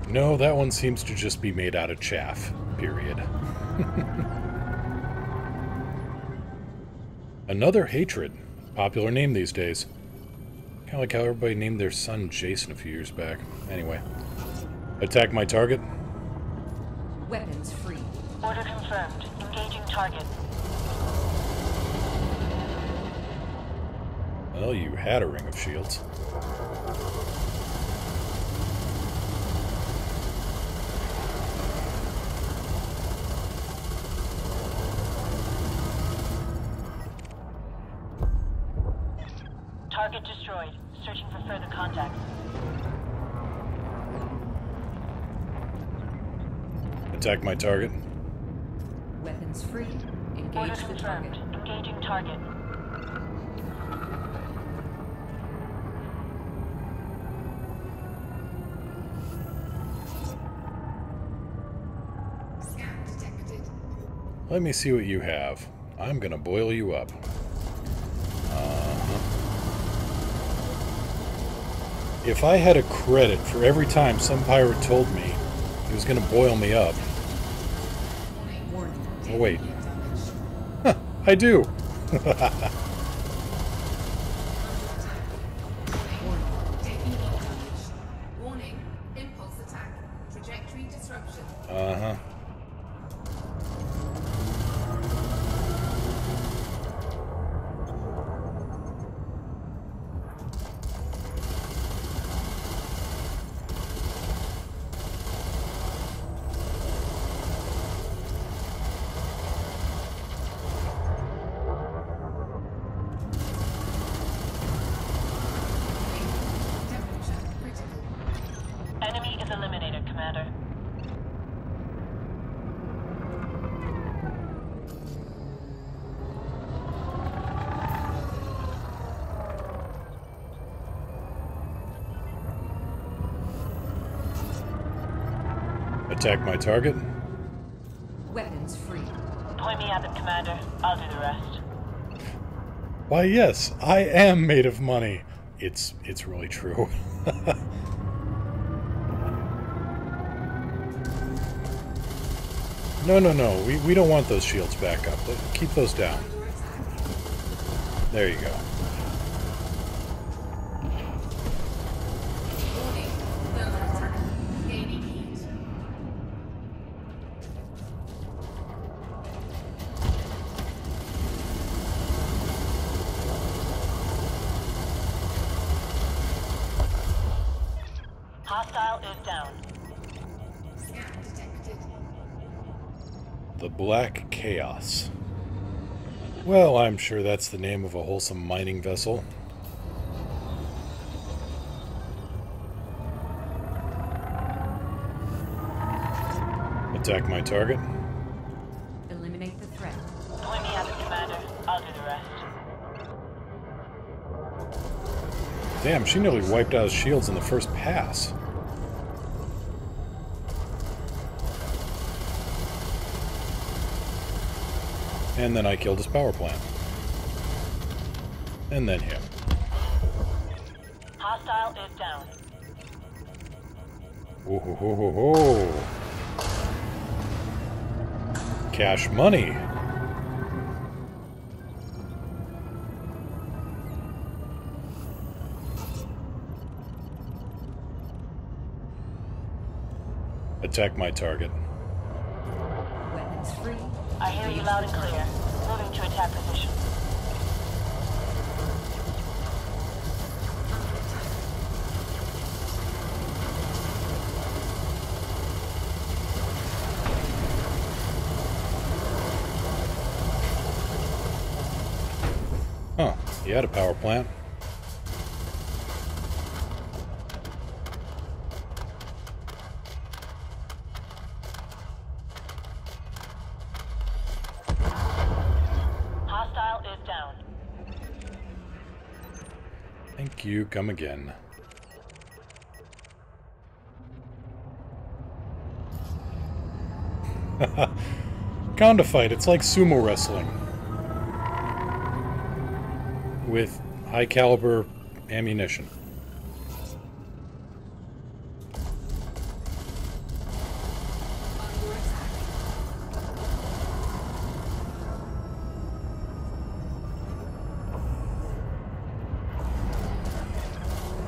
No, that one seems to just be made out of chaff. Period. Another Hatred. Popular name these days. Kind of like how everybody named their son Jason a few years back. Anyway. Attack my target. Weapons free. Order confirmed. Engaging target. Well, you had a ring of shields. Target destroyed. Searching for further contacts. Attack my target. Weapons free. Order Engage the confirmed. target. Engaging target. Scan detected. Let me see what you have. I'm gonna boil you up. If I had a credit for every time some pirate told me he was gonna boil me up... Warning. Oh, wait. Huh, I do! Taking heat damage. Warning. Impulse attack. Trajectory disruption. Uh-huh. Temperature critical. Enemy is eliminated, Commander. Attack my target. Weapons free. Point me at them, Commander. I'll do the rest. Why, yes, I am made of money. It's really true. No, we don't want those shields back up. Keep those down. There you go. Warning. Thermal attack. Gaining heat. Hostile is down. Scan detected. The Black Chaos. Well, I'm sure that's the name of a wholesome mining vessel. Attack my target. Eliminate the threat. Point me at them, Commander. I'll do the rest. Damn, she nearly wiped out his shields in the first pass. And then I killed his power plant. And then him. Hostile is down. Whoa, ho, ho, ho, ho. Cash money. Attack my target. Weapons free. I hear you loud and clear. Moving to attack position. He had a power plant. Hostile is down. Thank you, come again. Conda fight, it's like sumo wrestling. With high caliber ammunition. Under attack.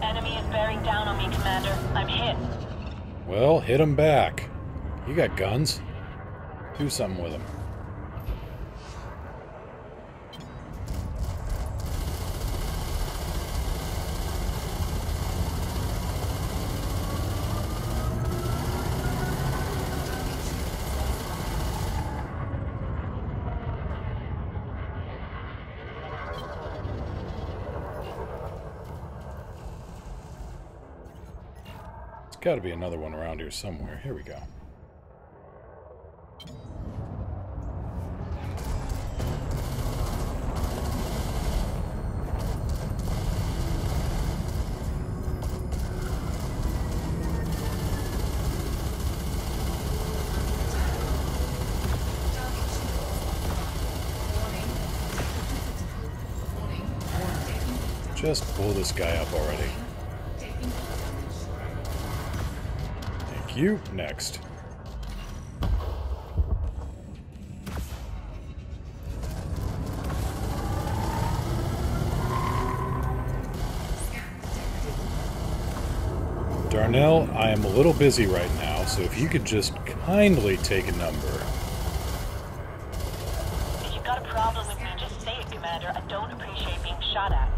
Enemy is bearing down on me, Commander. I'm hit. Well, hit him back. You got guns. Do something with them. There's got to be another one around here somewhere. Here we go. Just pull this guy up already. Thank you. Next. Darnell, I am a little busy right now, so if you could just kindly take a number. If you've got a problem with me, just say it, Commander. I don't appreciate being shot at.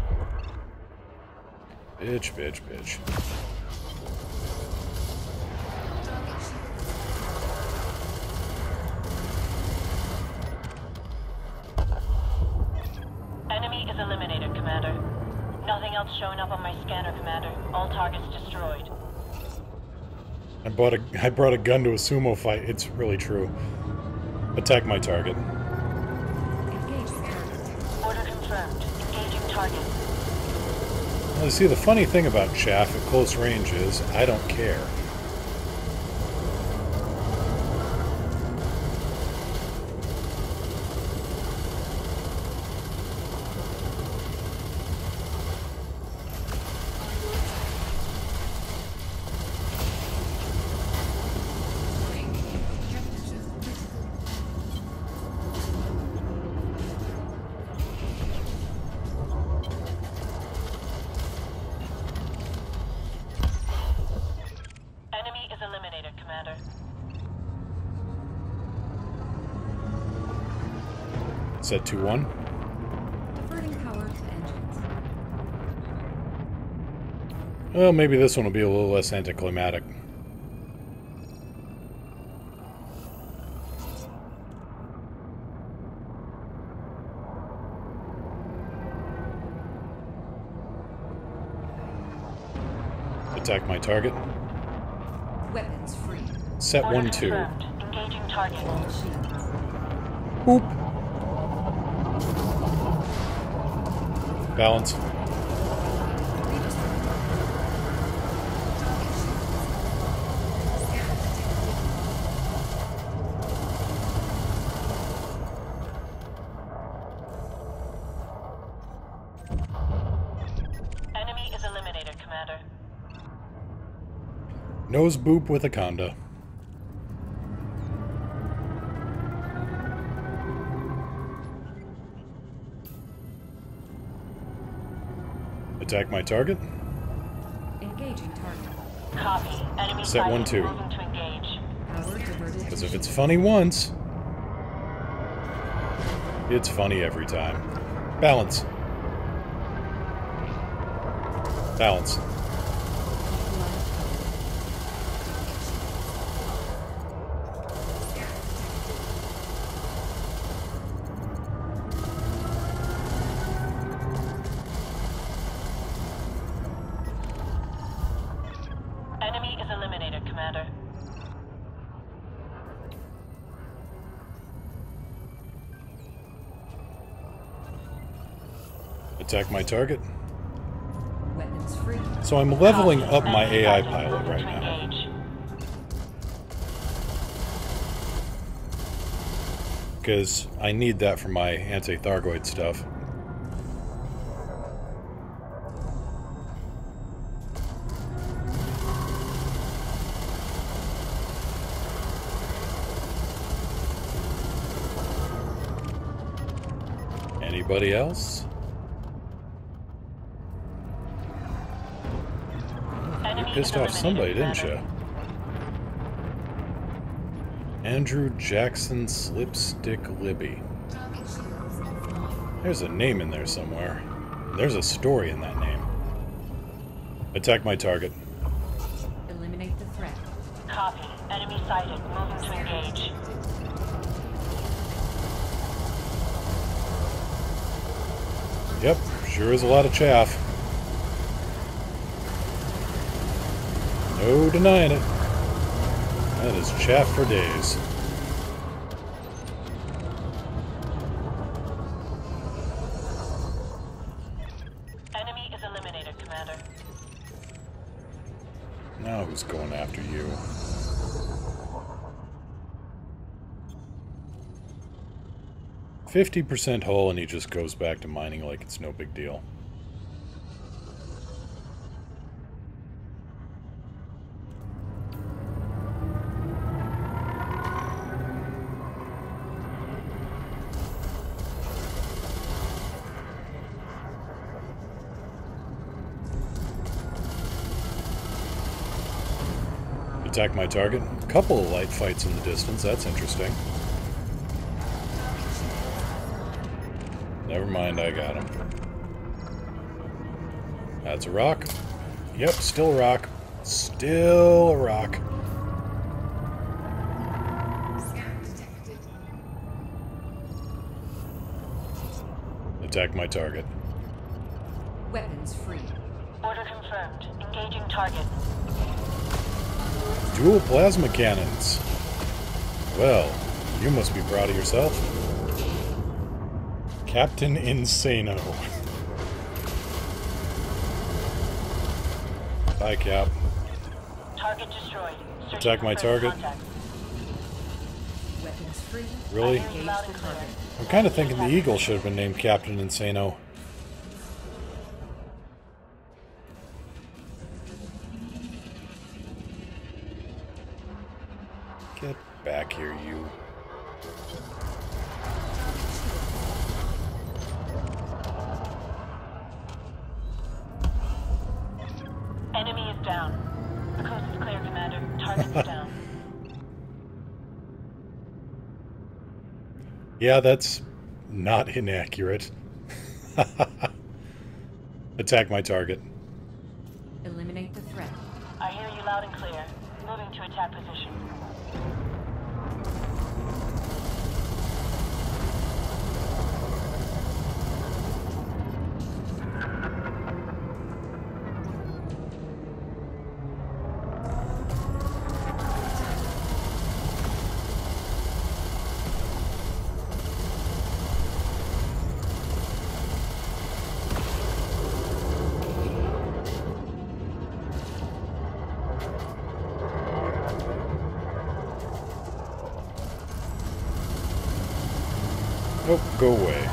Bitch, bitch, bitch. Enemy is eliminated, Commander. Nothing else showing up on my scanner, Commander. All targets destroyed. I brought a gun to a sumo fight. It's really true. Attack my target. Engage the target. Order confirmed. Engaging target. Well, you see, the funny thing about chaff at close range is I don't care. Enemy is eliminated, Commander. Set 2-1. Diverting power to engines. Well, maybe this one will be a little less anticlimactic. Attack my target. Weapons free. Set Order 1-2. confirmed. Engaging target. All shields. Boop. Balance. Enemy is eliminated, Commander. Nose boop with a conda. Attack my target. Engaging target. Copy. Enemy Set pilot 1-2. moving to engage. Power diverted. Because if it's funny once, it's funny every time. Balance. Balance. Enemy is eliminated, Commander. Attack my target. Weapons free. So I'm leveling Copy. up my Enemy AI pilot pilot moving right to now. engage. Because I need that for my anti-Thargoid stuff. Anybody else? Enemy You pissed is off somebody, eliminated, didn't you? Commander. Andrew Jackson Slipstick Libby. Target shields offline. There's a name in there somewhere. There's a story in that name. Attack my target. Eliminate the threat. Copy. Enemy sighted. Moving to engage. Yep, sure is a lot of chaff. No denying it. That is chaff for days. Enemy is eliminated, Commander. Now who's going after you? "50% hull," and he just goes back to mining like it's no big deal. Attack my target. Couple of light fights in the distance, that's interesting. Never mind, I got him. That's a rock. Yep, still a rock. Still a rock. Scan detected. Attack my target. Weapons free. Order confirmed. Engaging target. Dual plasma cannons. Well, you must be proud of yourself. Captain Insano. Bye, Cap. Target destroyed. Searching Attack for my further target. contact. Weapons free. Really? I hear you loud and clear. I'm kind of thinking the Eagle should have been named Captain Insano. Get back here, you. Enemy is down. The coast is clear, Commander. Target is down. Yeah, that's not inaccurate. Attack my target. Eliminate the threat. I hear you loud and clear. Moving to attack position. Nope, go away.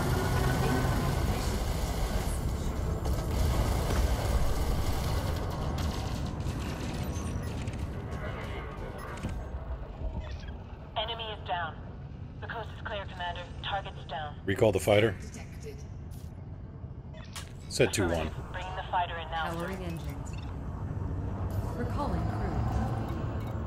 Enemy is down. The coast is clear, Commander. Target's down. Recall the fighter. Detected. Set 2-1. Bringing the fighter in now. Powering engines. Recalling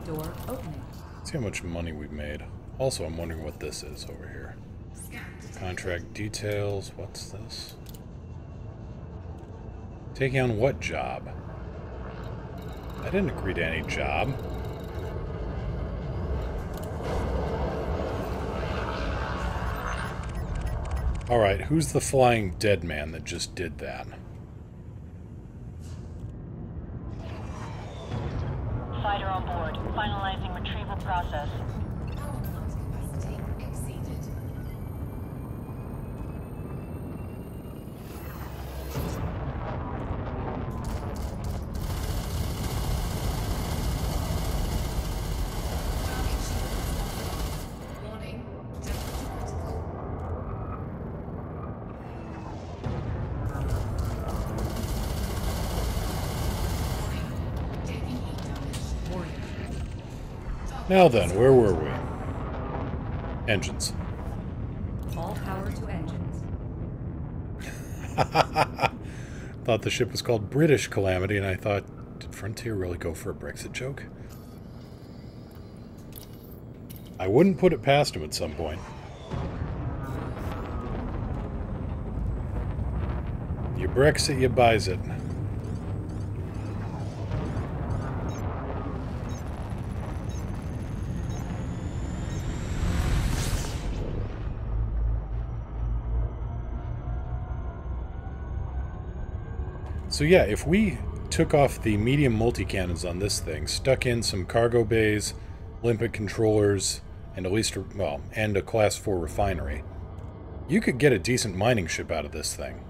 crew. Door opening. See how much money we've made. Also, I'm wondering what this is over here. Scan detected. Contract details. What's this? Taking on what job? I didn't agree to any job. Alright, who's the flying dead man that just did that? Fighter fighter on board. Finalizing retrieval process. Power plant capacity exceeded. Target shield. Warning. Temperature critical. Warning. Taking heat damage. Warning. Now then, where were we? Engines. All power to engines. Thought the ship was called British Calamity, and I thought, did Frontier really go for a Brexit joke? I wouldn't put it past him at some point. You Brexit, you buys it. So yeah, if we took off the medium multi-cannons on this thing, stuck in some cargo bays, limpet controllers, and at least, well, and a Class 4 refinery, you could get a decent mining ship out of this thing.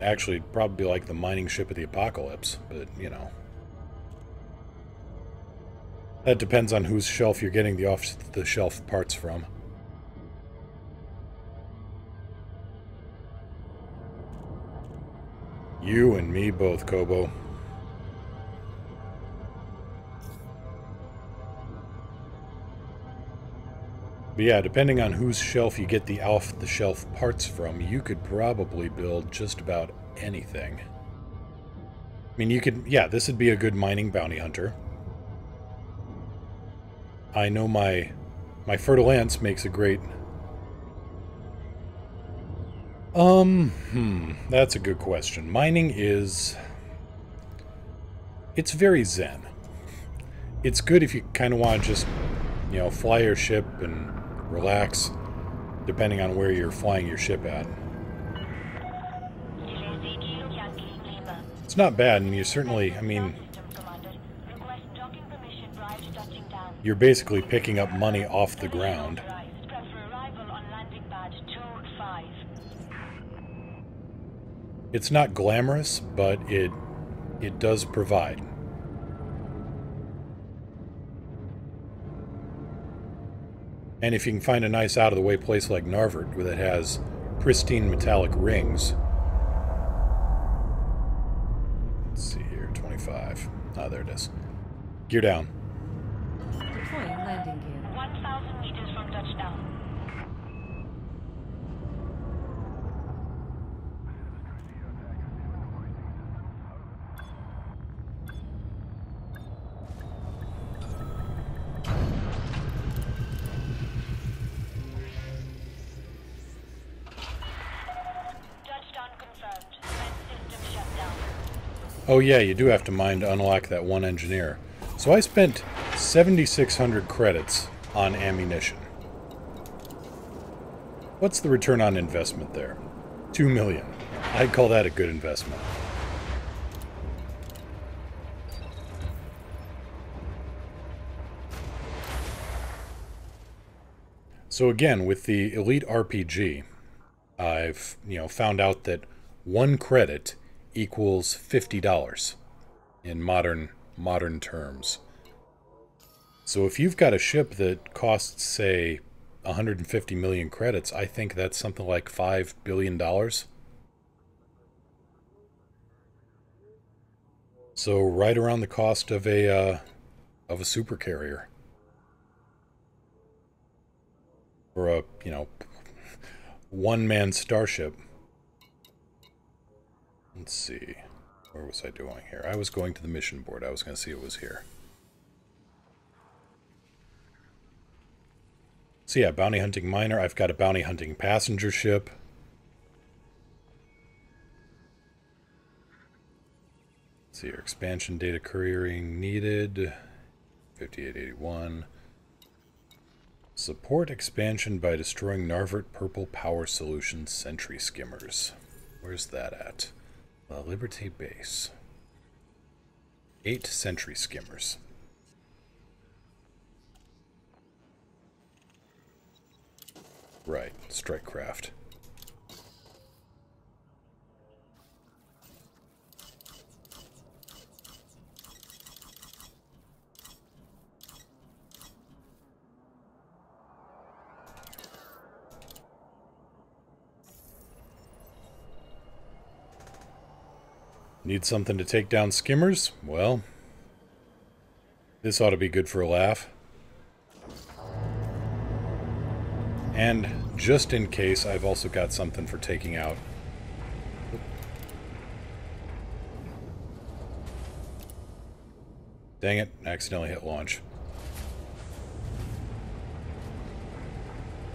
Actually, probably like the mining ship of the apocalypse, but, you know. That depends on whose shelf you're getting the off-the-shelf parts from. You and me both, Kobo. But yeah, depending on whose shelf you get the off-the-shelf parts from, you could probably build just about anything. I mean, you could... Yeah, this would be a good mining bounty hunter. I know my Fertile Ants makes a great... that's a good question. Mining is... It's very zen. It's good if you kind of want to just, you know, fly your ship and relax, depending on where you're flying your ship at. It's not bad, and you certainly, I mean... You're basically picking up money off the ground. It's not glamorous, but it does provide. And if you can find a nice out-of-the-way place like Narvert, where it has pristine metallic rings... Let's see here, 25. Ah, there it is. Gear down. Deploying landing gear. 1,000 meters from touchdown. Oh yeah, you do have to mine to unlock that one engineer. So I spent 7,600 credits on ammunition. What's the return on investment there? 2 million. I'd call that a good investment. So again, with the Elite RPG, I've, found out that 1 credit equals $50 in modern terms. So if you've got a ship that costs, say, 150 million credits, I think that's something like $5 billion. So right around the cost of a supercarrier. Or a, one-man starship. Let's see. Where was I doing here? I was going to the mission board. I was going to see what was here. So yeah, bounty hunting miner. I've got a bounty hunting passenger ship. Let's see here. Expansion data couriering needed. 5881. Support expansion by destroying Narvert Purple Power Solutions sentry skimmers. Where's that at? Liberty Base. 8 sentry skimmers. Right, strike craft. Need something to take down skimmers? Well, this ought to be good for a laugh. And just in case, I've also got something for taking out. Dang it, accidentally hit launch.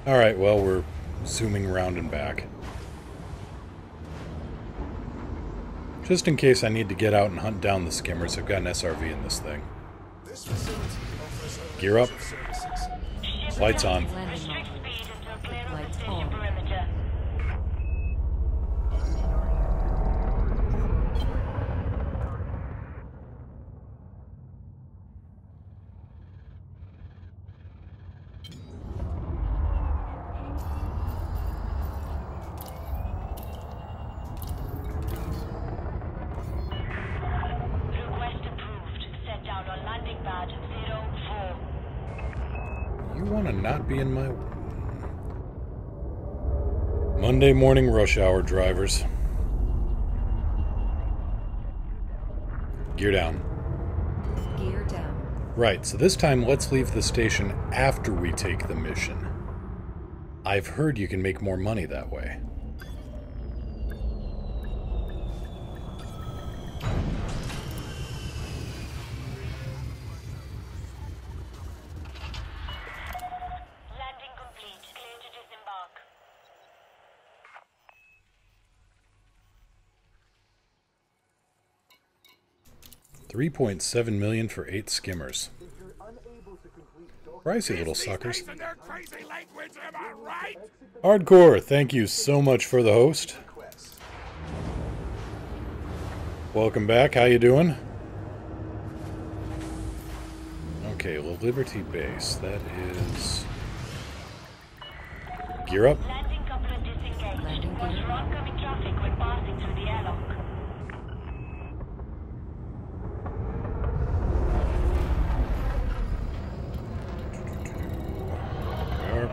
Alright, well, we're zooming around and back. Just in case I need to get out and hunt down the skimmers, I've got an SRV in this thing. This facility offers a Gear up. range of services. Lights on. Landing Restrict module. speed until clear of the Lights station on. perimeter. Request approved. Set down on landing pad 04. You want to not be in my... Monday morning rush hour, drivers. Gear down. Gear down. Right, so this time let's leave the station after we take the mission. I've heard you can make more money that way. Landing complete. Clear to disembark. $3.7 million for 8 skimmers. Pricey little suckers. In their crazy language, am I right? Hardcore, thank you so much for the host. Welcome back, how you doing? Okay, well, Liberty Base, that is... Gear up. Landing coupler disengaged. Landing Watch gear for oncoming traffic when passing through the airlock. We are.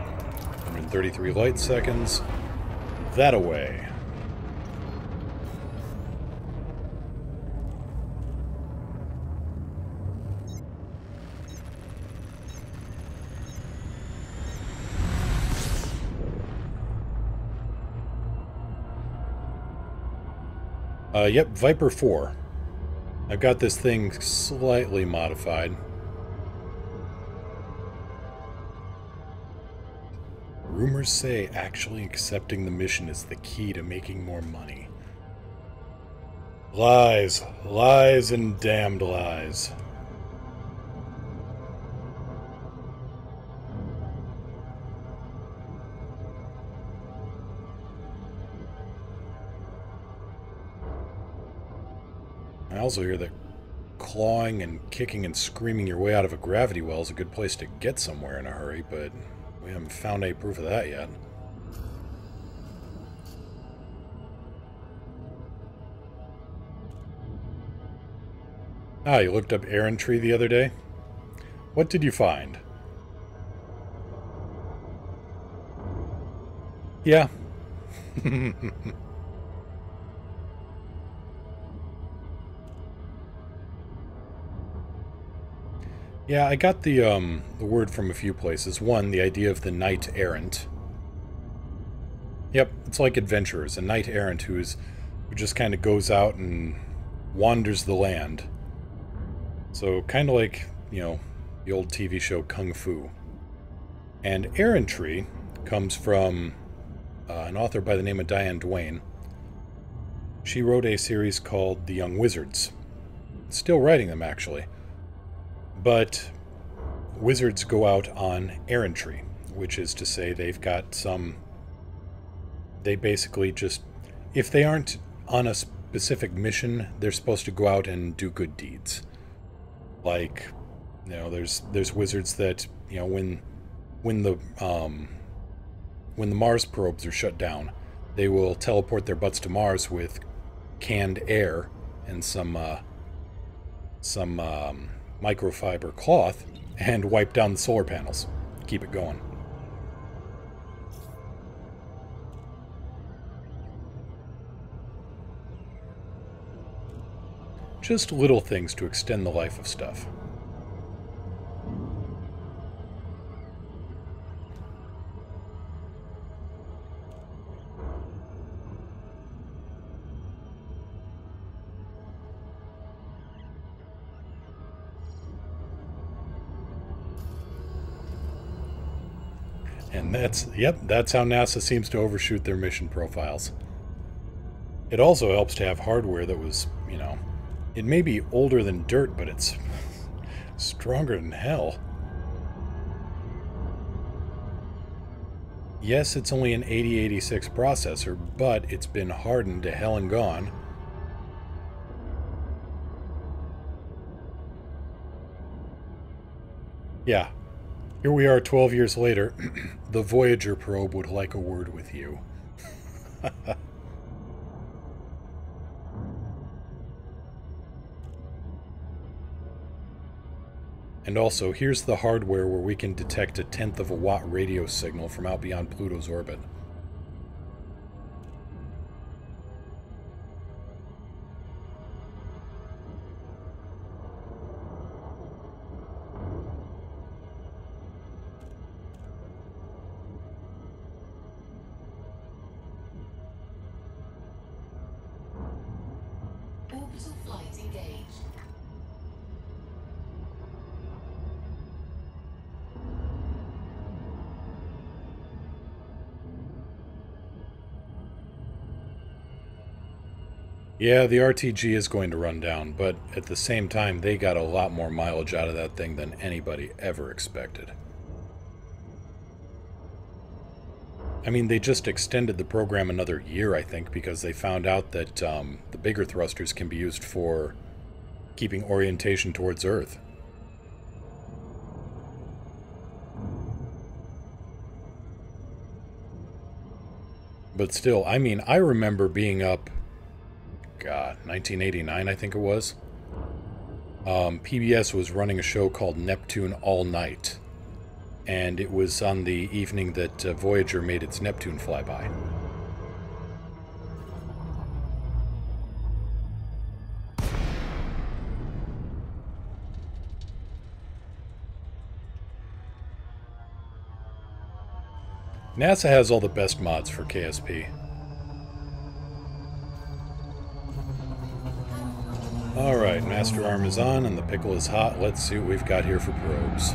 133 light seconds. That away. Yep, Viper 4. I've got this thing slightly modified. Rumors say actually accepting the mission is the key to making more money. Lies. Lies and damned lies. I also hear that clawing and kicking and screaming your way out of a gravity well is a good place to get somewhere in a hurry, but we haven't found any proof of that yet. Ah, you looked up errantry the other day? What did you find? Yeah. Yeah, I got the word from a few places. One, the idea of the knight errant. Yep, it's like adventurers, a knight errant who just kind of goes out and wanders the land. So kind of like, you know, the old TV show Kung Fu. And errantry comes from an author by the name of Diane Duane. She wrote a series called The Young Wizards. Still writing them, actually. But wizards go out on errantry, which is to say they've got some... They basically just... If they aren't on a specific mission, they're supposed to go out and do good deeds. Like, you know, there's wizards that, you know, when the Mars probes are shut down, they will teleport their butts to Mars with canned air and some microfiber cloth and wipe down the solar panels. Keep it going. Just little things to extend the life of stuff. And that's how NASA seems to overshoot their mission profiles. It also helps to have hardware that was, you know, it may be older than dirt, but it's stronger than hell. Yes, it's only an 8086 processor, but it's been hardened to hell and gone. Yeah. Here we are 12 years later. The Voyager probe would like a word with you. And also, here's the hardware where we can detect a 1/10 of a watt radio signal from out beyond Pluto's orbit. Orbital flight engaged. Yeah, the RTG is going to run down, but at the same time, they got a lot more mileage out of that thing than anybody ever expected. I mean, they just extended the program another year, I think, because they found out that the bigger thrusters can be used for keeping orientation towards Earth. But still, I mean, I remember being up, God, 1989, I think it was. PBS was running a show called Neptune All Night. And it was on the evening that Voyager made its Neptune flyby. NASA has all the best mods for KSP. Alright, Master Arm is on and the pickle is hot. Let's see what we've got here for probes.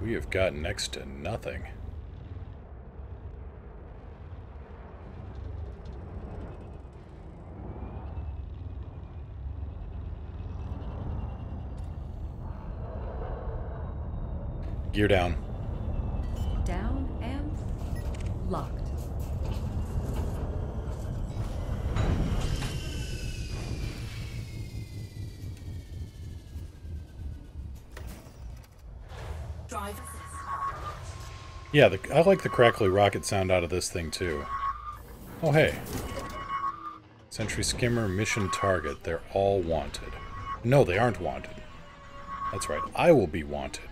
We have got next to nothing. Gear down. Down and locked. Drive assist. Yeah, I like the crackly rocket sound out of this thing too. Oh hey. Sentry Skimmer, mission target. They're all wanted. No, they aren't wanted. That's right, I will be wanted.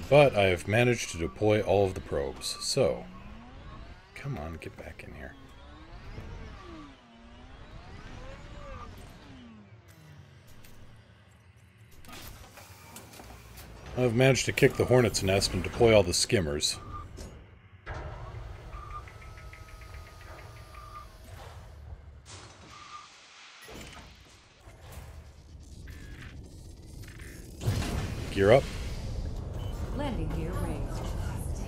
But I have managed to deploy all of the probes, so... Come on, get back in here. I've managed to kick the hornet's nest and deploy all the skimmers. Gear up. Landing gear raised.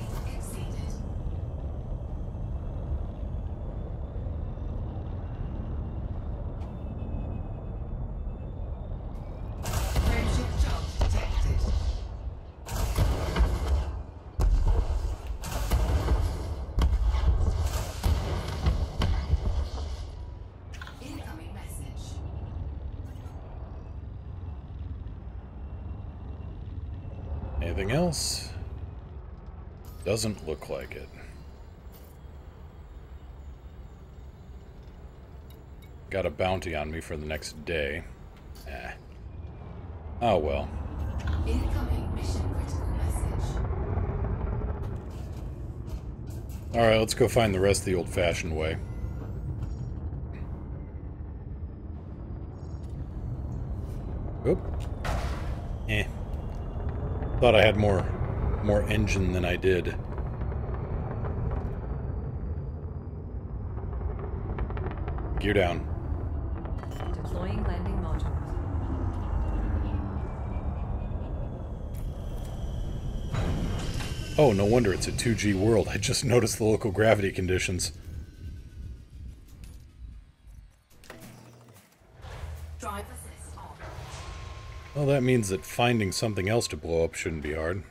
Anything else? Doesn't look like it. Got a bounty on me for the next day. Oh well. Incoming mission critical message. Alright, let's go find the rest of the old-fashioned way. Oop. Thought I had more engine than I did. Gear down. Deploying landing modules. Oh, no wonder it's a 2G world. I just noticed the local gravity conditions. Drive assist on. Well, that means that finding something else to blow up shouldn't be hard.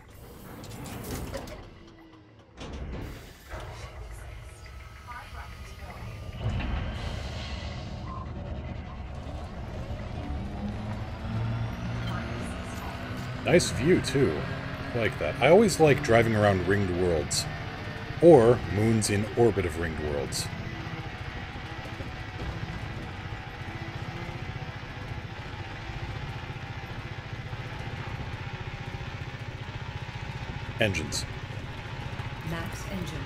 Nice view, too. I like that. I always like driving around ringed worlds. Or moons in orbit of ringed worlds. Engines. Max engines.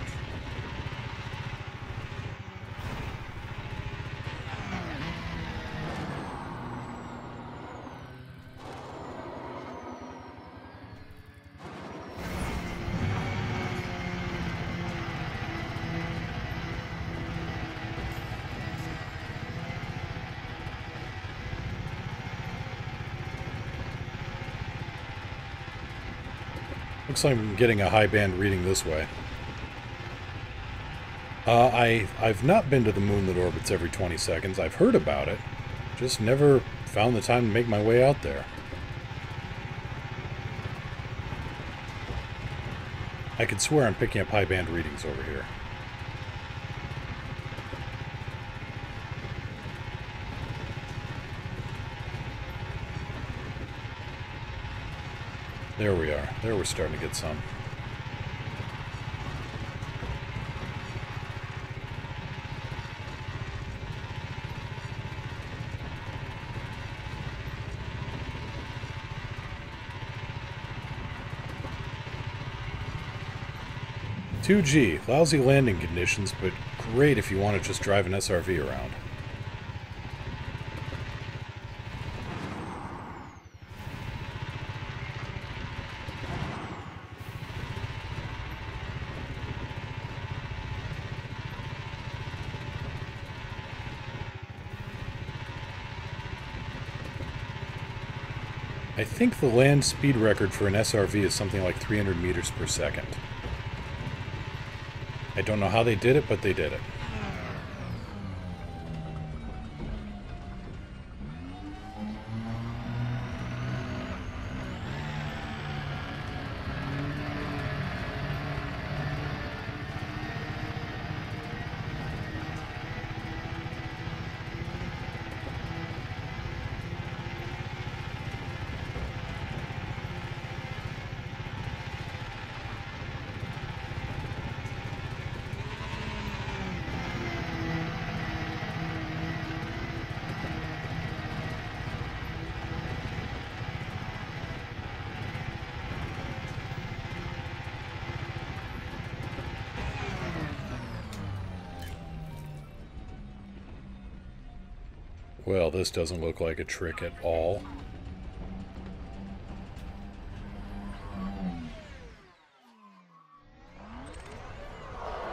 Looks like I'm getting a high band reading this way. I've not been to the moon that orbits every 20 seconds. I've heard about it. Just never found the time to make my way out there. I could swear I'm picking up high band readings over here. There we are. There we're starting to get some. "2G, lousy landing conditions, but great if you want to just drive an SRV around." I think the land speed record for an SRV is something like 300 meters per second. I don't know how they did it, but they did it. Well, this doesn't look like a trick at all.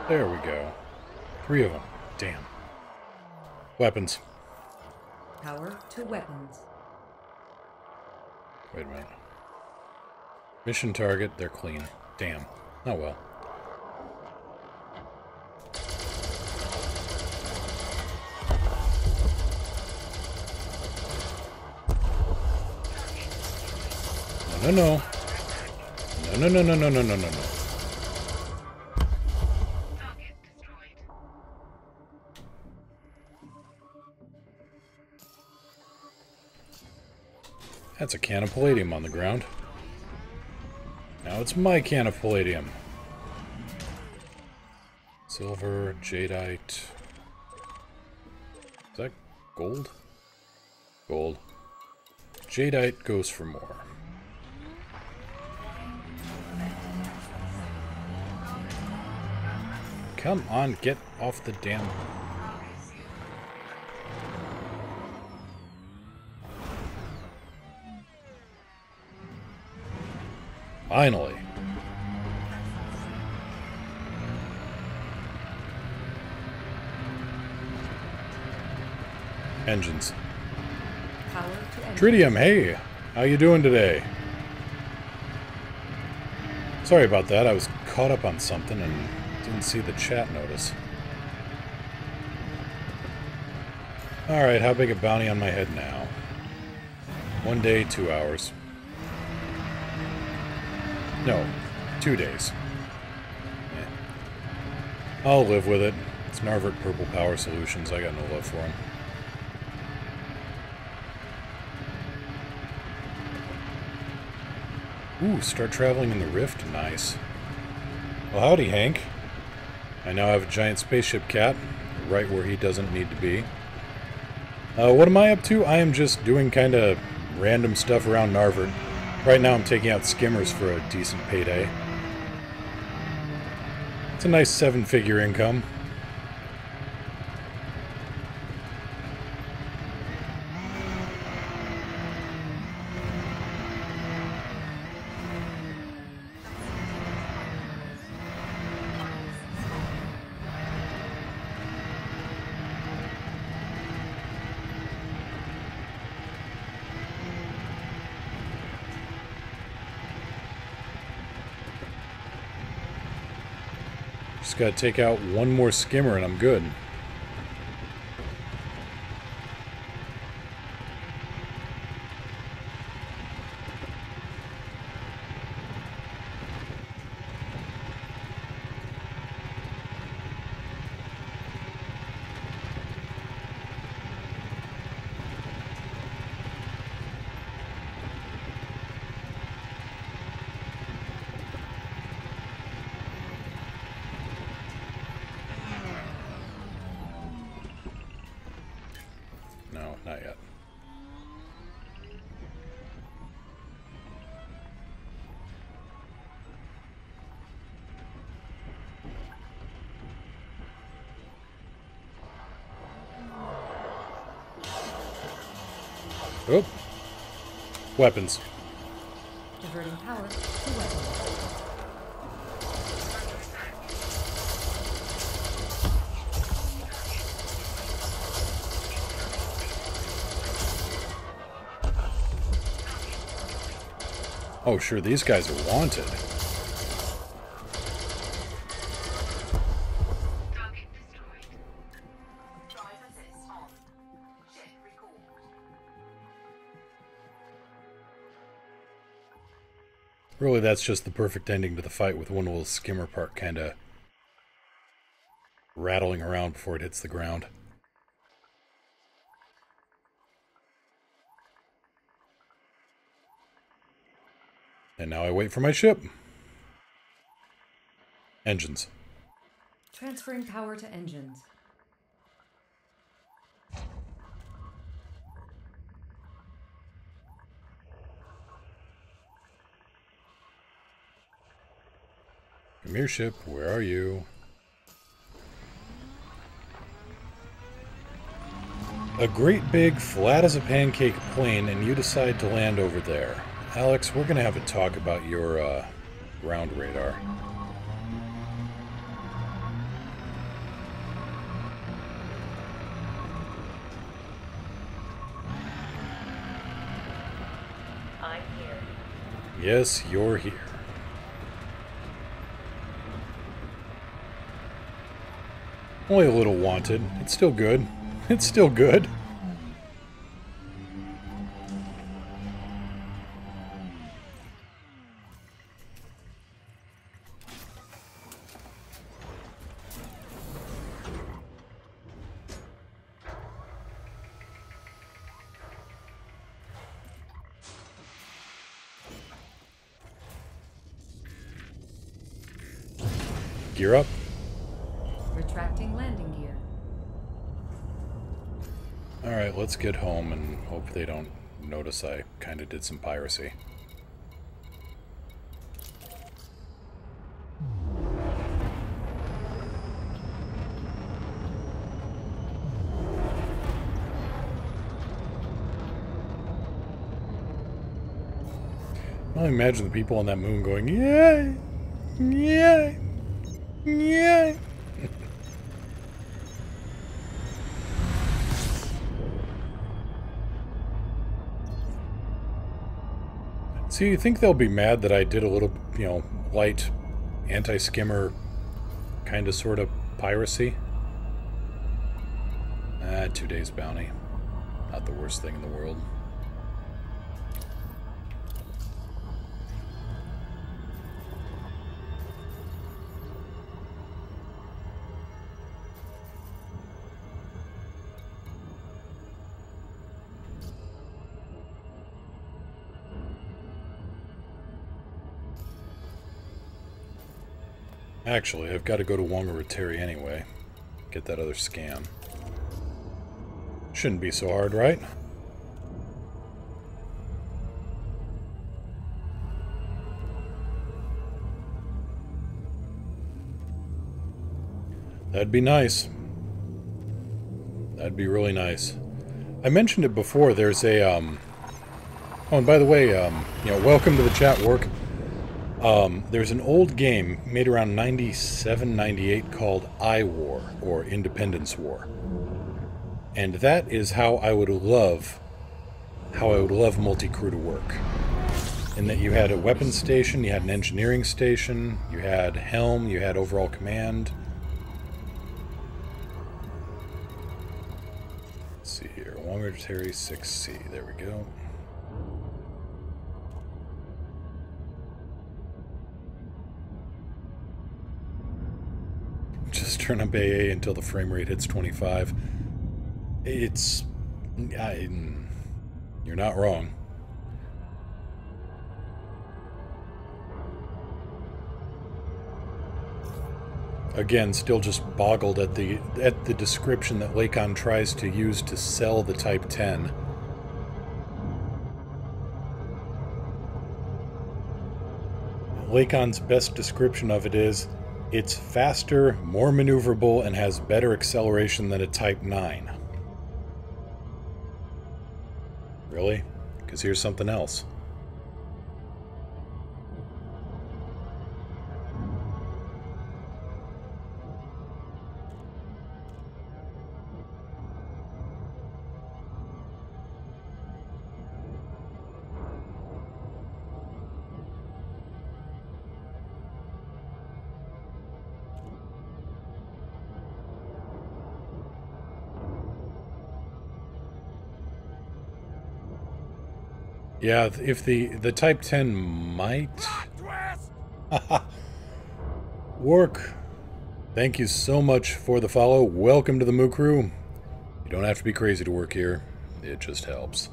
There we go. 3 of them. Damn. Weapons. Power to weapons. Wait a minute. Mission target, they're clean. Damn. Oh well. No, no. No, no, no, no, no, no, no, no, no. Target destroyed. That's a can of palladium on the ground. Now it's my can of palladium. Silver, jadeite. Is that gold? Gold. Jadeite goes for more. Come on, get off the damn... Finally. Engines. Power to engine. Tritium, hey! How you doing today? Sorry about that, I was caught up on something and didn't see the chat notice. Alright, how big a bounty on my head now? 1 day, 2 hours. No, 2 days. I'll live with it. It's Narvert Purple Power Solutions, I got no love for them. Ooh, start traveling in the Rift, nice. Well, howdy, Hank. I now have a giant spaceship cat, right where he doesn't need to be. What am I up to? I am just doing kind of random stuff around Narvert. Right now I'm taking out skimmers for a decent payday. It's a nice 7-figure income. Just gotta take out one more skimmer and I'm good. No, not yet. Oh. Weapons. Diverting power to weapons. Oh, sure, these guys are wanted. Target destroyed. Drive assist on. Ship recalled. Really, that's just the perfect ending to the fight with one little skimmer part kind of rattling around before it hits the ground. And now I wait for my ship. Engines. Transferring power to engines. Come here, ship. Where are you? A great big, flat as a pancake plane, and you decide to land over there. Alex, we're going to have a talk about your ground radar. I'm here. Yes, you're here. Only a little wanted. It's still good. It's still good. Gear up. Retracting landing gear. Alright, let's get home and hope they don't notice I kind of did some piracy. I imagine the people on that moon going, yay, yay, yay. So you think they'll be mad that I did a little, light anti-skimmer kind of sort of piracy? 2 days bounty. Not the worst thing in the world. Actually, I've got to go to Wongarateri anyway. Get that other scan. Shouldn't be so hard, right? That'd be nice. That'd be really nice. I mentioned it before, there's a, Oh, and by the way, welcome to the chat, Work. There's an old game made around 97, 98 called I-War, or Independence War. And that is how I would love multi-crew to work. In that you had a weapons station, you had an engineering station, you had helm, you had overall command. Let's see here, Wongarateri 6C, there we go. Just turn up AA until the frame rate hits 25. It's... you're not wrong. Again, still just boggled at the description that Lakon tries to use to sell the Type 10. Lakon's best description of it is, it's faster, more maneuverable, and has better acceleration than a Type 9. Really? Because here's something else. Yeah, if the Type 10 might... Work. Thank you so much for the follow. Welcome to the Moo Crew. You don't have to be crazy to work here. It just helps.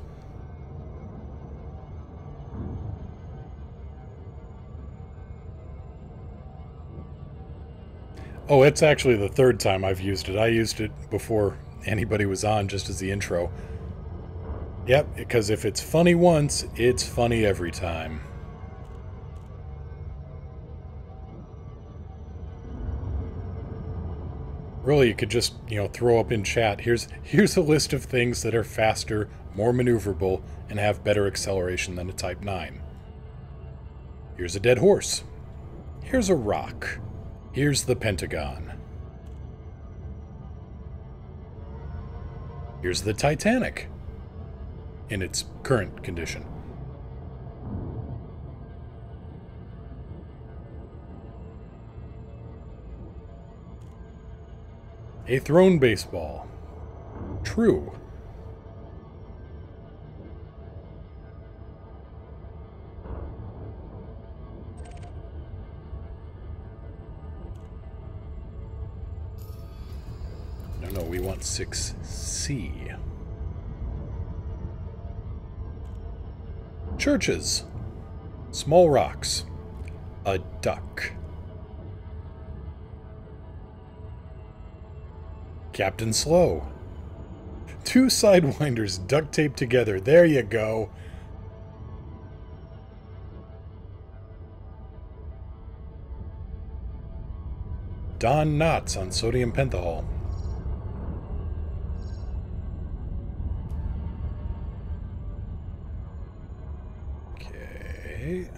Oh, it's actually the third time I've used it. I used it before anybody was on, just as the intro. Yep, because if it's funny once, it's funny every time. Really, you could just, throw up in chat. Here's a list of things that are faster, more maneuverable, and have better acceleration than a Type 9. Here's a dead horse. Here's a rock. Here's the Pentagon. Here's the Titanic. In its current condition. A thrown baseball. True. No, we want 6C. Churches. Small rocks. A duck. Captain Slow. 2 sidewinders duct taped together. There you go. Don Knotts on sodium pentothal. Okay,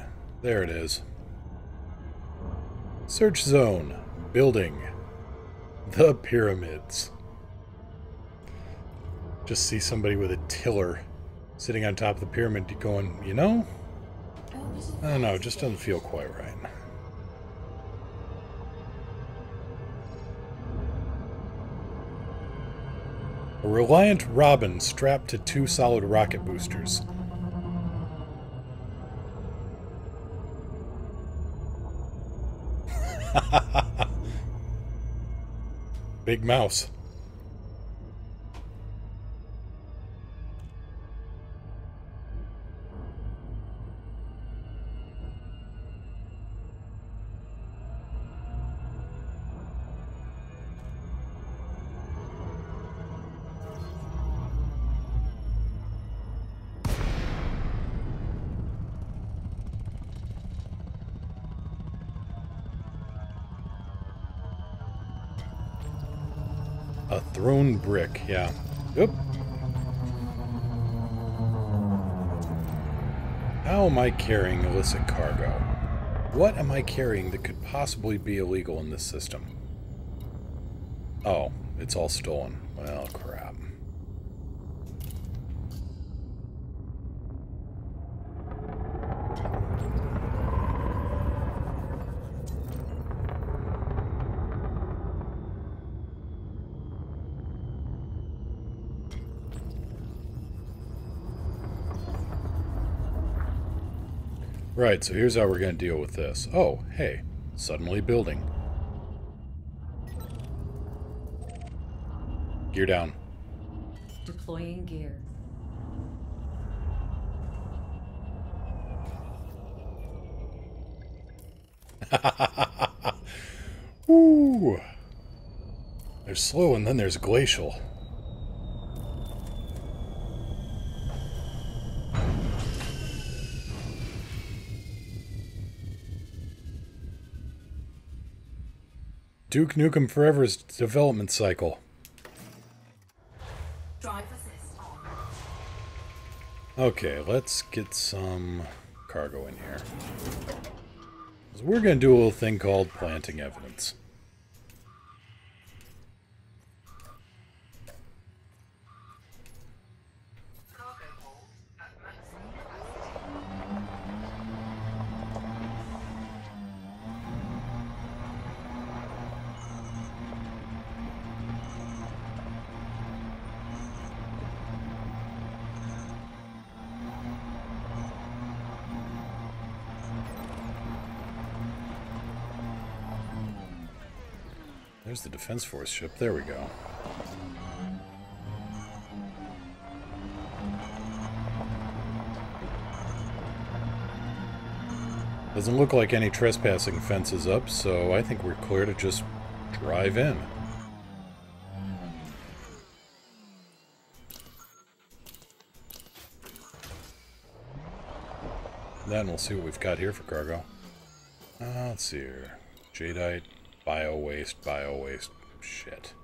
there it is. Search zone. Building. The pyramids. Just see somebody with a tiller sitting on top of the pyramid going, you know? I don't know, it just doesn't feel quite right. A Reliant Robin strapped to 2 solid rocket boosters. Big mouse. A thrown brick, yeah. Oop. How am I carrying illicit cargo? What am I carrying that could possibly be illegal in this system? Oh, it's all stolen. Well, crap. Right, so here's how we're going to deal with this. Oh, hey, suddenly building. Gear down. Deploying gear. Ooh. There's slow and then there's glacial. Duke Nukem Forever's development cycle. Drive assist on. Okay, let's get some cargo in here. So we're going to do a little thing called planting evidence. Cargo hold at maximum There's the Defense Force ship. There we go. Doesn't look like any trespassing fence is up, so I think we're clear to just drive in. Then we'll see what we've got here for cargo. Let's see here. Jadeite, bio-waste, shit.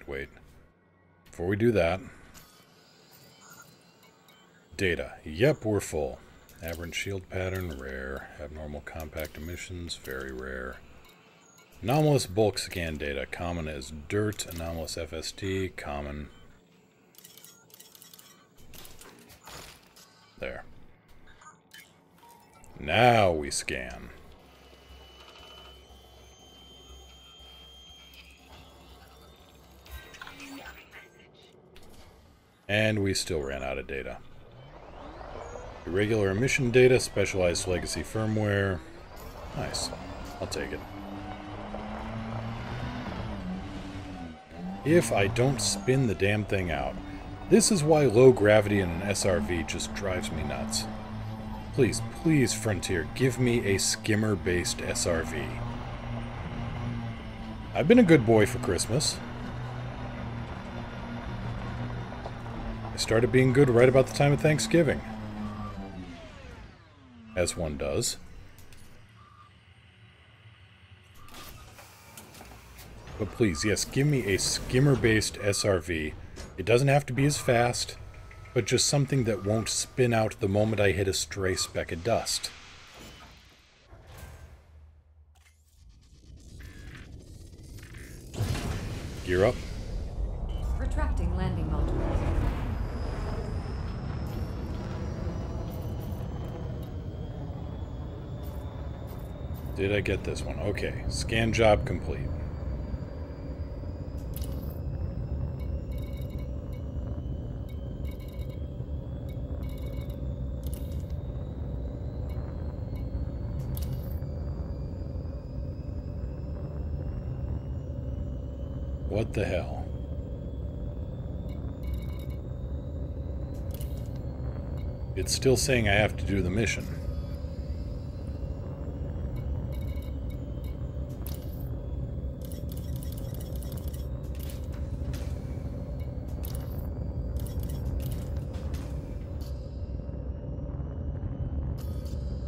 Wait. Before we do that... Data. Yep, we're full. Aberrant shield pattern, rare. Abnormal compact emissions, very rare. Anomalous bulk scan data. Common as dirt. Anomalous FST, common. There. Now we scan. And we still ran out of data. Irregular emission data, specialized legacy firmware. Nice. I'll take it. If I don't spin the damn thing out. This is why low gravity in an SRV just drives me nuts. Please, please, Frontier, give me a skimmer-based SRV. I've been a good boy for Christmas. I started being good right about the time of Thanksgiving. As one does. But please, yes, give me a skimmer-based SRV. It doesn't have to be as fast, but just something that won't spin out the moment I hit a stray speck of dust. Gear up. Retracting landing modules. Did I get this one? Okay. Scan job complete. What the hell? It's still saying I have to do the mission.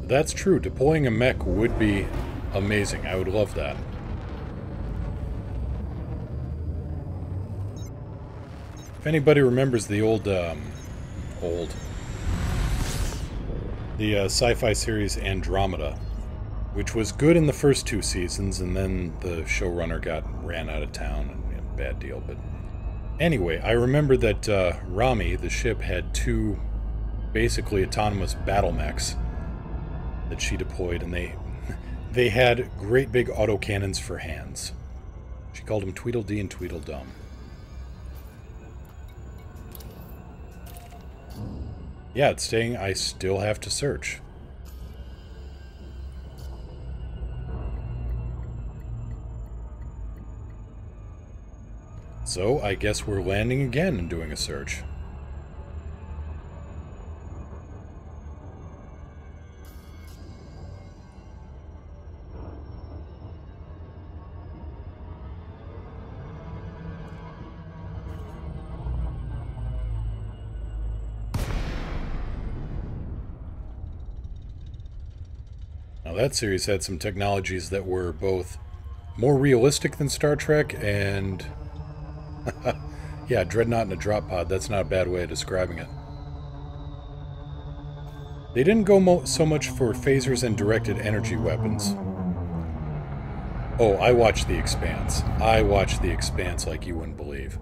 That's true. Deploying a mech would be amazing. I would love that. If anybody remembers the the sci-fi series Andromeda, which was good in the first 2 seasons, and then the showrunner ran out of town, and bad deal. But anyway, I remember that Rami, the ship, had 2 basically autonomous battle mechs that she deployed, and they had great big autocannons for hands. She called them Tweedledee and Tweedledum. Yeah, it's saying I still have to search. So, I guess we're landing again and doing a search. Now that series had some technologies that were both more realistic than Star Trek and... yeah, Dreadnought in a drop pod, that's not a bad way of describing it. They didn't go so much for phasers and directed energy weapons. Oh, I watched The Expanse. I watched The Expanse like you wouldn't believe.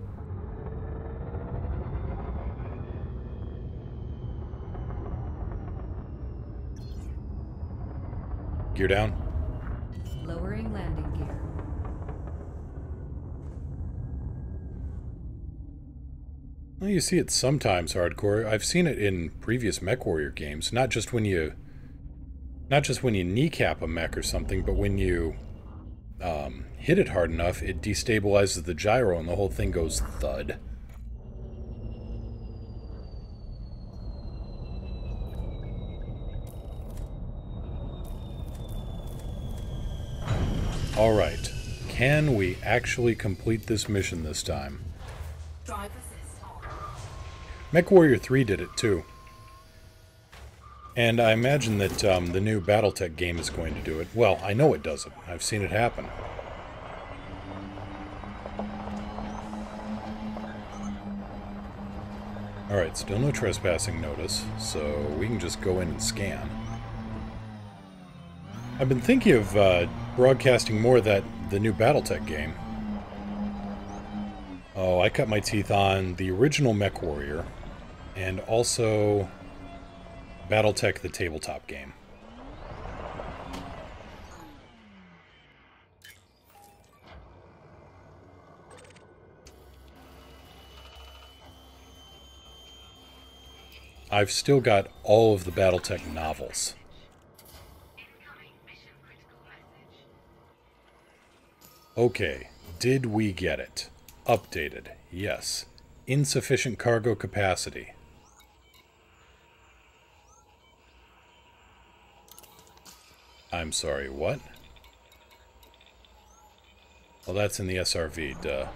Gear down. Lowering landing gear. Well, you see it sometimes, Hardcore. I've seen it in previous MechWarrior games. Not just when you kneecap a mech or something, but when you hit it hard enough, it destabilizes the gyro and the whole thing goes thud. Alright, can we actually complete this mission this time? Drive assist on. MechWarrior 3 did it too. And I imagine that the new Battletech game is going to do it. Well, I know it does it. I've seen it happen. Alright, still no trespassing notice, so we can just go in and scan. I've been thinking of broadcasting more of the new Battletech game. Oh, I cut my teeth on the original MechWarrior, and also Battletech, the tabletop game. I've still got all of the Battletech novels. Okay, did we get it? Updated, yes. Insufficient cargo capacity. I'm sorry, what? Well, that's in the SRV, duh.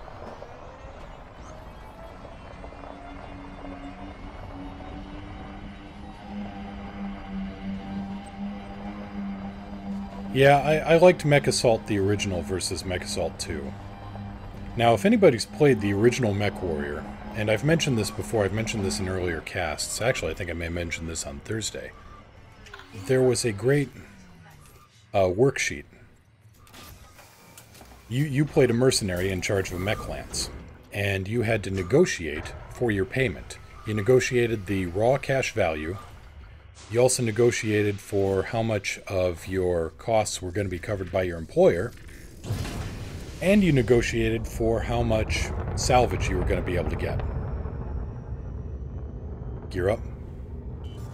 Yeah, I liked Mech Assault the original versus Mech Assault 2. Now, if anybody's played the original Mech Warrior, and I've mentioned this before, I've mentioned this in earlier casts. Actually, I think I may mention this on Thursday. There was a great worksheet. You played a mercenary in charge of a mech lance, and you had to negotiate for your payment. You negotiated the raw cash value. You also negotiated for how much of your costs were going to be covered by your employer, and you negotiated for how much salvage you were going to be able to get. Gear up.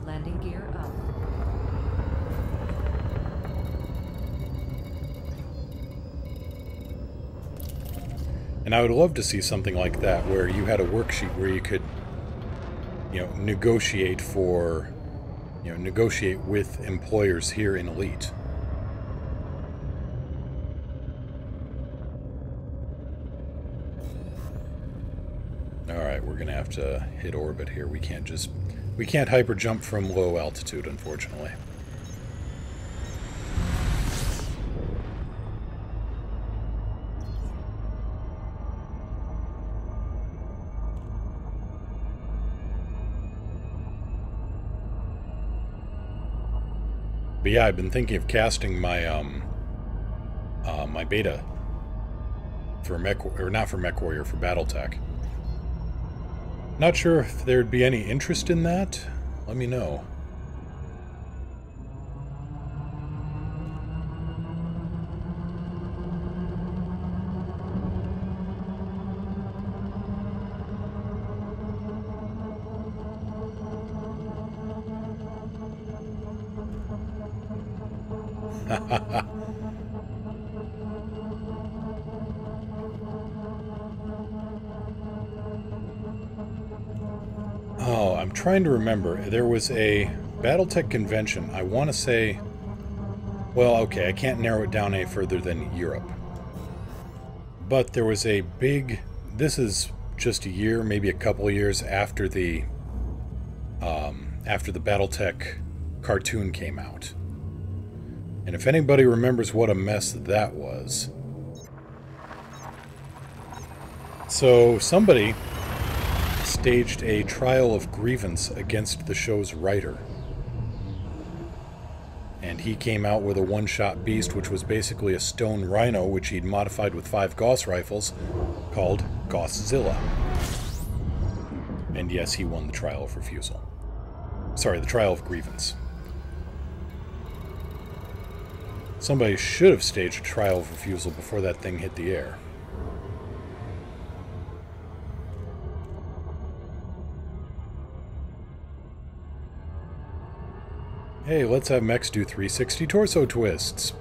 Landing gear up. And I would love to see something like that, where you had a worksheet where you could, negotiate for, negotiate with employers here in Elite. Alright, we're gonna have to hit orbit here. We can't hyper jump from low altitude, unfortunately. But yeah, I've been thinking of casting my my beta for Mech, or not for Mech Warrior, for BattleTech. Not sure if there'd be any interest in that. Let me know. Oh, I'm trying to remember. There was a BattleTech convention. I want to say... Well, okay, I can't narrow it down any further than Europe. But there was a big... This is just a year, maybe a couple of years after the BattleTech cartoon came out. And if anybody remembers what a mess that was... So, somebody staged a trial of grievance against the show's writer. And he came out with a one-shot beast, which was basically a stone rhino, which he'd modified with 5 Gauss rifles, called Gausszilla. And yes, he won the trial of refusal. Sorry, the trial of grievance. Somebody should have staged a trial of refusal before that thing hit the air. Hey, let's have mechs do 360 torso twists.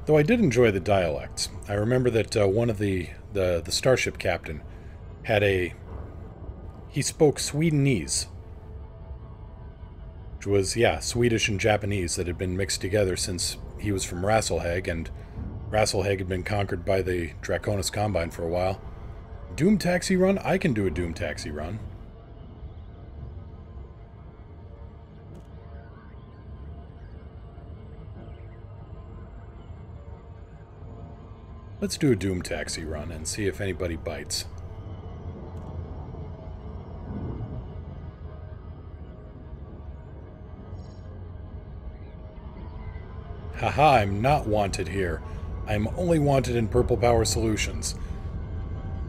Though I did enjoy the dialects. I remember that one of the starship captain had he spoke Swedenese. Which was, yeah, Swedish and Japanese that had been mixed together since he was from Rasselhag, and Rasselhag had been conquered by the Draconis Combine for a while. Doom Taxi run? I can do a Doom Taxi run. Let's do a Doom Taxi run and see if anybody bites. Haha, I'm not wanted here. I'm only wanted in Purple Power Solutions.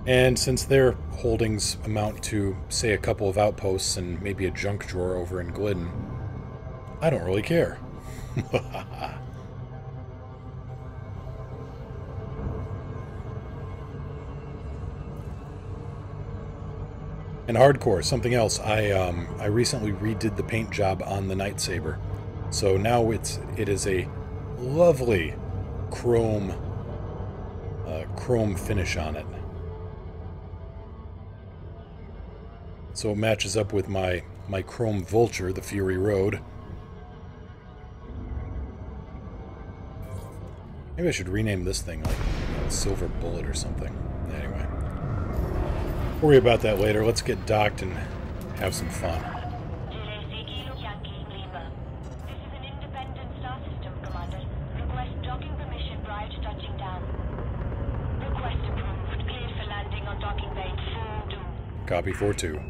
And since their holdings amount to, say, a couple of outposts and maybe a junk drawer over in Glidden, I don't really care. And hardcore, something else. I recently redid the paint job on the Nightsaber, so now it is a lovely chrome finish on it. So it matches up with my chrome vulture, the Fury Road. Maybe I should rename this thing like Silver Bullet or something. Anyway. Worry about that later. Let's get docked and have some fun. JLC Kilo Yankee Lima. This is an independent star system, Commander. Request docking permission prior to touching down. Request approved. Cleared for landing on docking bay 4-2. Copy 4-2.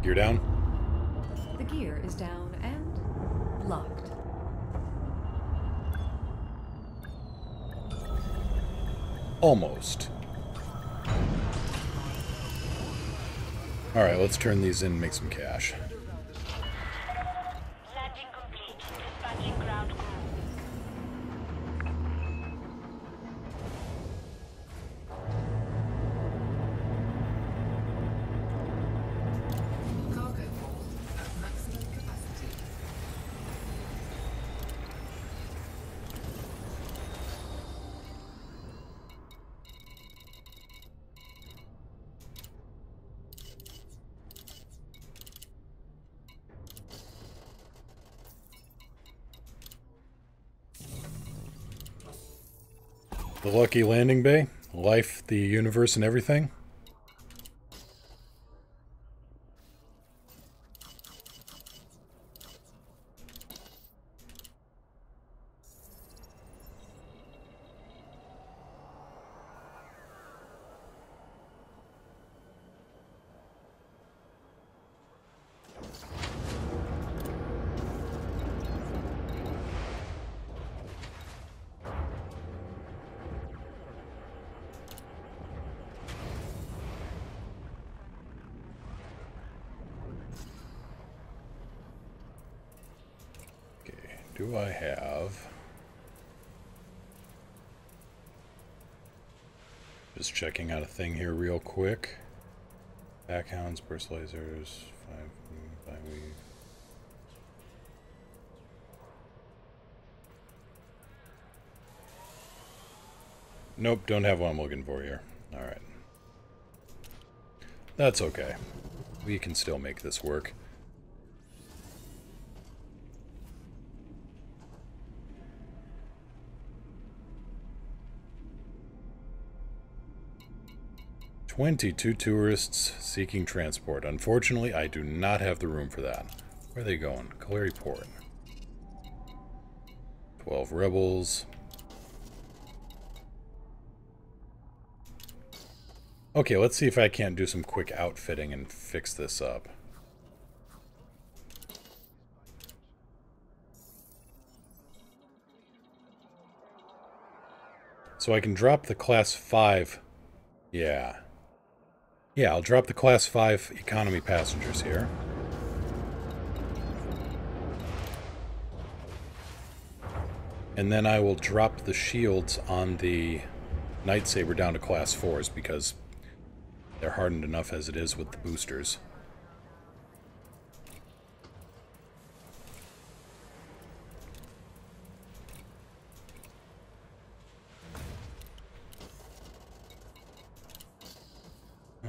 Gear down. The gear is down and locked. Almost. Alright, let's turn these in and make some cash. Landing complete. Dispatching ground crew. Cargo hold at maximum capacity. The lucky landing bay, life, the universe, and everything. Do I have... Just checking out a thing here real quick. Backhounds, burst lasers, 5 week. Nope, don't have what I'm looking for here. Alright. That's okay. We can still make this work. "22 tourists seeking transport. Unfortunately, I do not have the room for that." Where are they going? Caleri Port. 12 rebels. Okay, let's see if I can't do some quick outfitting and fix this up. So I can drop the Class 5. Yeah. Yeah, I'll drop the Class 5 economy passengers here. And then I will drop the shields on the Nightsaber down to Class 4s because they're hardened enough as it is with the boosters.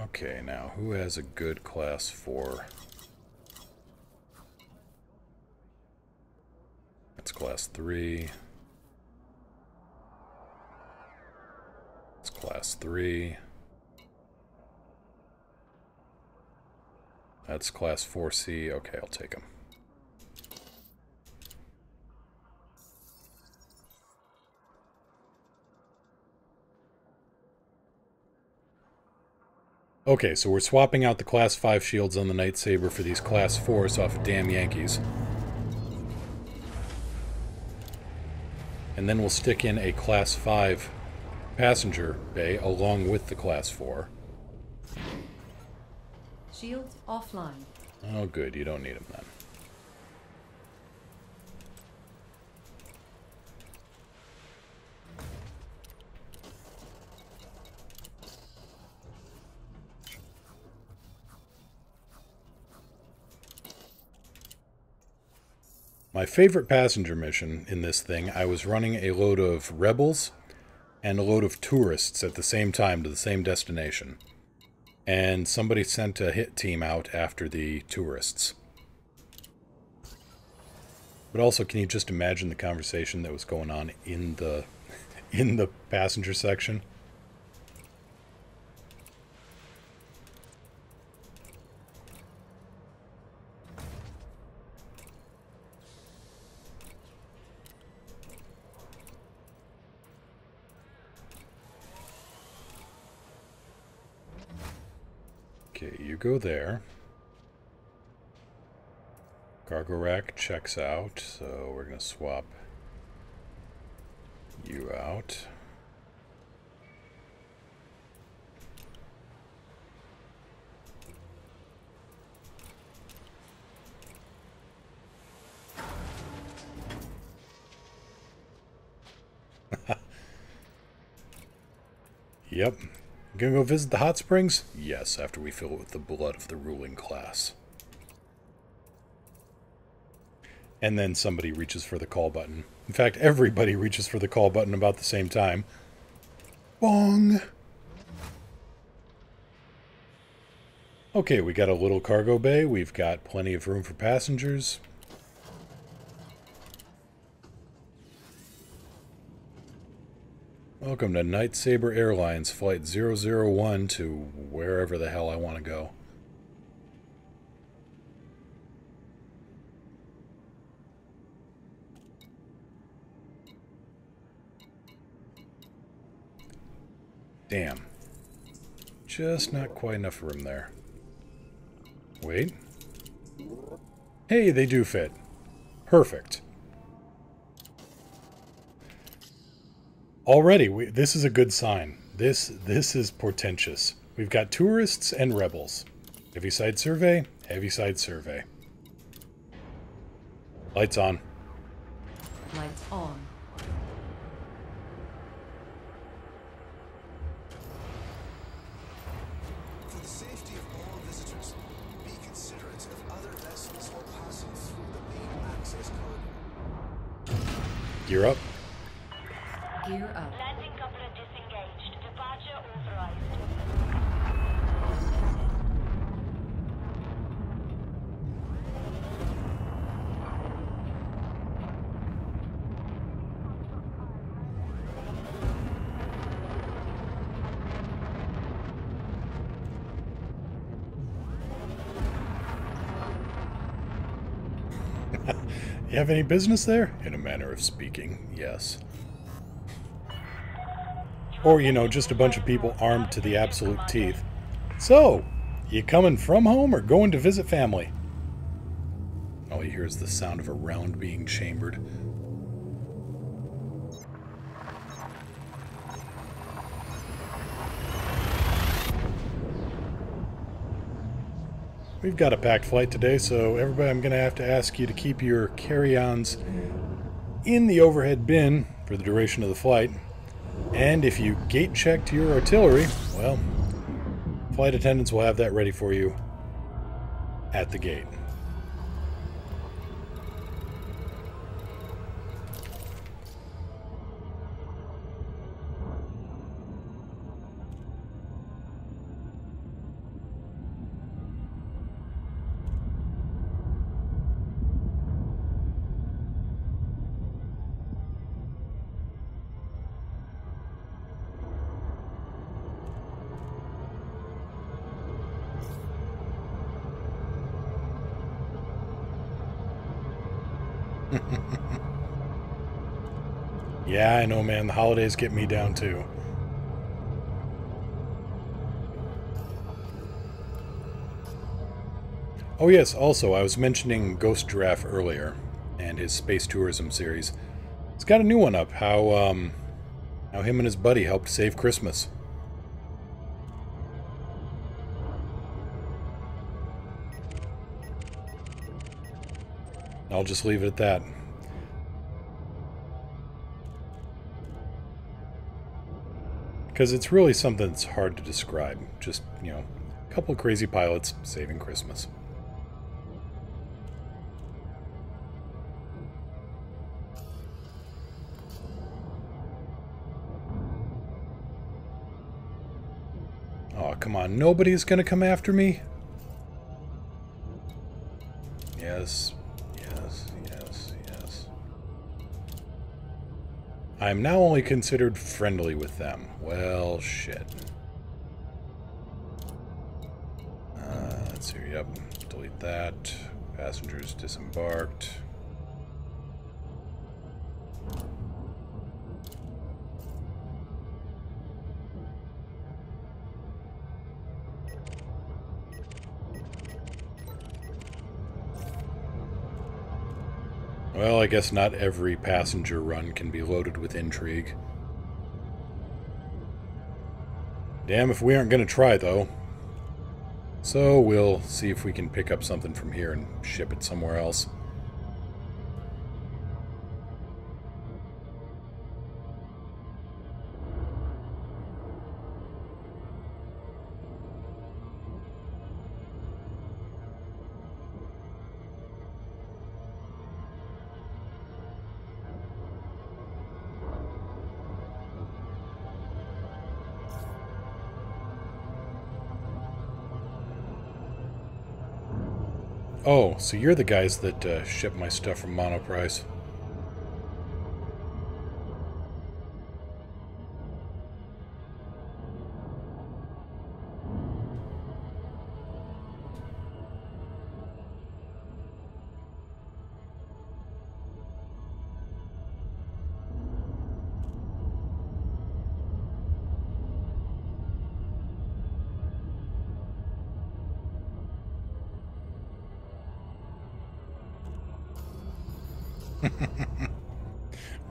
Okay, now, who has a good Class 4? That's Class 3. It's Class 3. That's Class 4C. Okay, I'll take them. Okay, so we're swapping out the Class 5 shields on the Nightsaber for these Class 4s off of damn Yankees. And then we'll stick in a Class 5 passenger bay along with the Class 4. Shields offline. Oh good, you don't need them then. My favorite passenger mission in this thing, I was running a load of rebels and a load of tourists at the same time to the same destination. And somebody sent a hit team out after the tourists. But also, can you just imagine the conversation that was going on in the passenger section? Okay, you go there. Cargo rack checks out, so we're going to swap you out. Yep. Gonna go visit the hot springs? Yes, after we fill it with the blood of the ruling class. And then somebody reaches for the call button. In fact, everybody reaches for the call button about the same time. Bong! Okay, we got a little cargo bay. We've got plenty of room for passengers. Welcome to Night Saber Airlines, Flight 001 to wherever the hell I want to go. Damn. Just not quite enough room there. Wait. Hey, they do fit. Perfect. Already, this is a good sign. This is portentous. We've got tourists and rebels. Heaviside survey, heaviside survey. Lights on. Lights on. For the safety of all visitors, be considerate of other vessels while passing through the main access corridor. Gear up. Gear up. Landing coupler disengaged. Departure authorized. You have any business there? In a manner of speaking, yes. Or, you know, just a bunch of people armed to the absolute teeth. So, you coming from home or going to visit family? All you hear is the sound of a round being chambered. We've got a packed flight today, so everybody, I'm going to have to ask you to keep your carry-ons in the overhead bin for the duration of the flight. And if you gate checked your artillery, well, flight attendants will have that ready for you at the gate. Yeah, I know, man. The holidays get me down, too. Oh, yes. Also, I was mentioning Ghost Giraffe earlier and his space tourism series. He's got a new one up. How him and his buddy helped save Christmas. I'll just leave it at that. Because it's really something that's hard to describe. Just, you know, a couple of crazy pilots saving Christmas. Oh, come on. Nobody's gonna come after me? Yes. Yes. Yes. Yes. I'm now only considered friendly with them. Well, shit. Let's see. Yep. Delete that. Passengers disembarked. Well, I guess not every passenger run can be loaded with intrigue. Damn if we aren't going to try, though. So we'll see if we can pick up something from here and ship it somewhere else. Oh, so you're the guys that ship my stuff from Monoprice.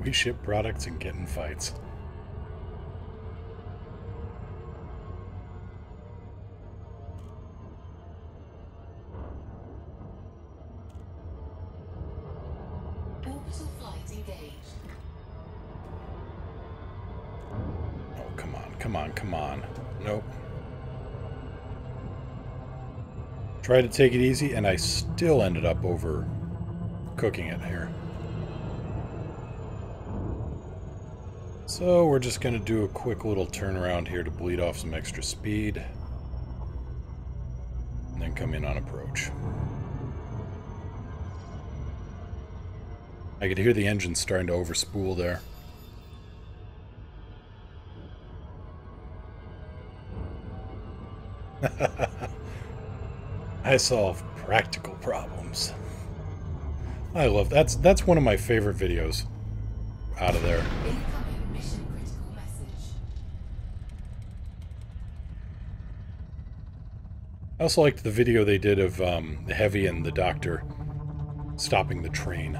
We ship products and get in fights. Orbital flight engaged. Oh, come on, come on, come on. Nope. Tried to take it easy, and I still ended up over cooking it here. So we're just going to do a quick little turnaround here to bleed off some extra speed. And then come in on approach. I could hear the engine starting to overspool there. I solve practical problems. I love that's one of my favorite videos out of there. Incoming mission critical message. I also liked the video they did of the Heavy and the Doctor stopping the train.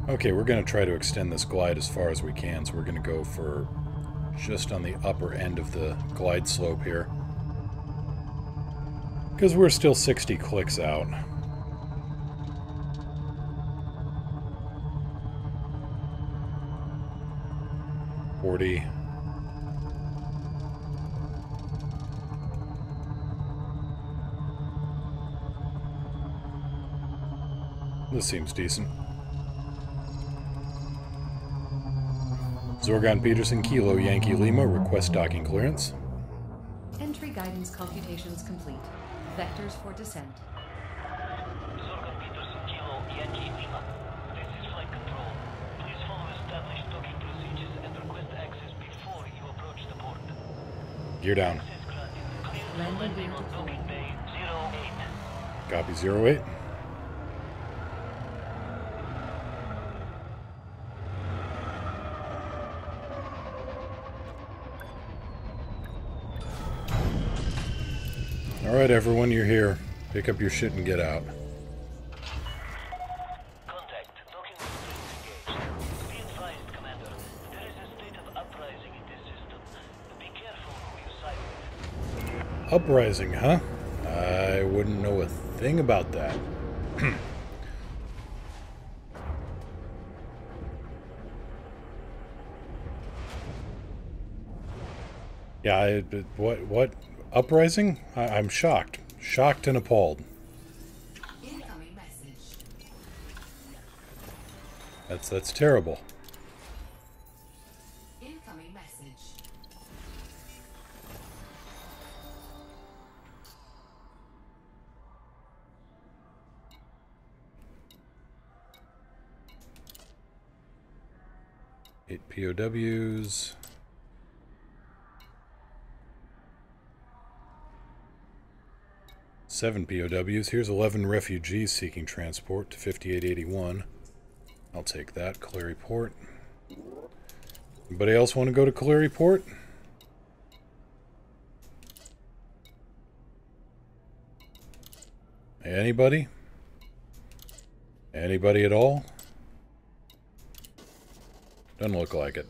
Okay, we're going to try to extend this glide as far as we can, so we're going to go for just on the upper end of the glide slope here. Because we're still 60 clicks out. $40. This seems decent. Zorgon Peterson, Kilo Yankee Lima, request docking clearance. Entry guidance computations complete. Vectors for descent. Zorgon Peterson, Kilo Yankee Lima. This is flight control. Please follow established docking procedures and request access before you approach the port. Gear down. Access granted. Clear for Landing landing gear on deployed. docking bay 08. Copy 08. Alright everyone, you're here. Pick up your shit and get out. Contact. Docking constraints engaged. Be advised, Commander. There is a state of uprising in this system. Be careful who you side with. Uprising, huh? I wouldn't know a thing about that. Yeah, what? Uprising? I'm shocked. Shocked and appalled. Incoming message. That's terrible. Incoming message. Eight POWs. Seven POWs. Here's 11 refugees seeking transport to 5881. I'll take that. Calais Port. Anybody else want to go to Calais Port? Anybody? Anybody at all? Doesn't look like it.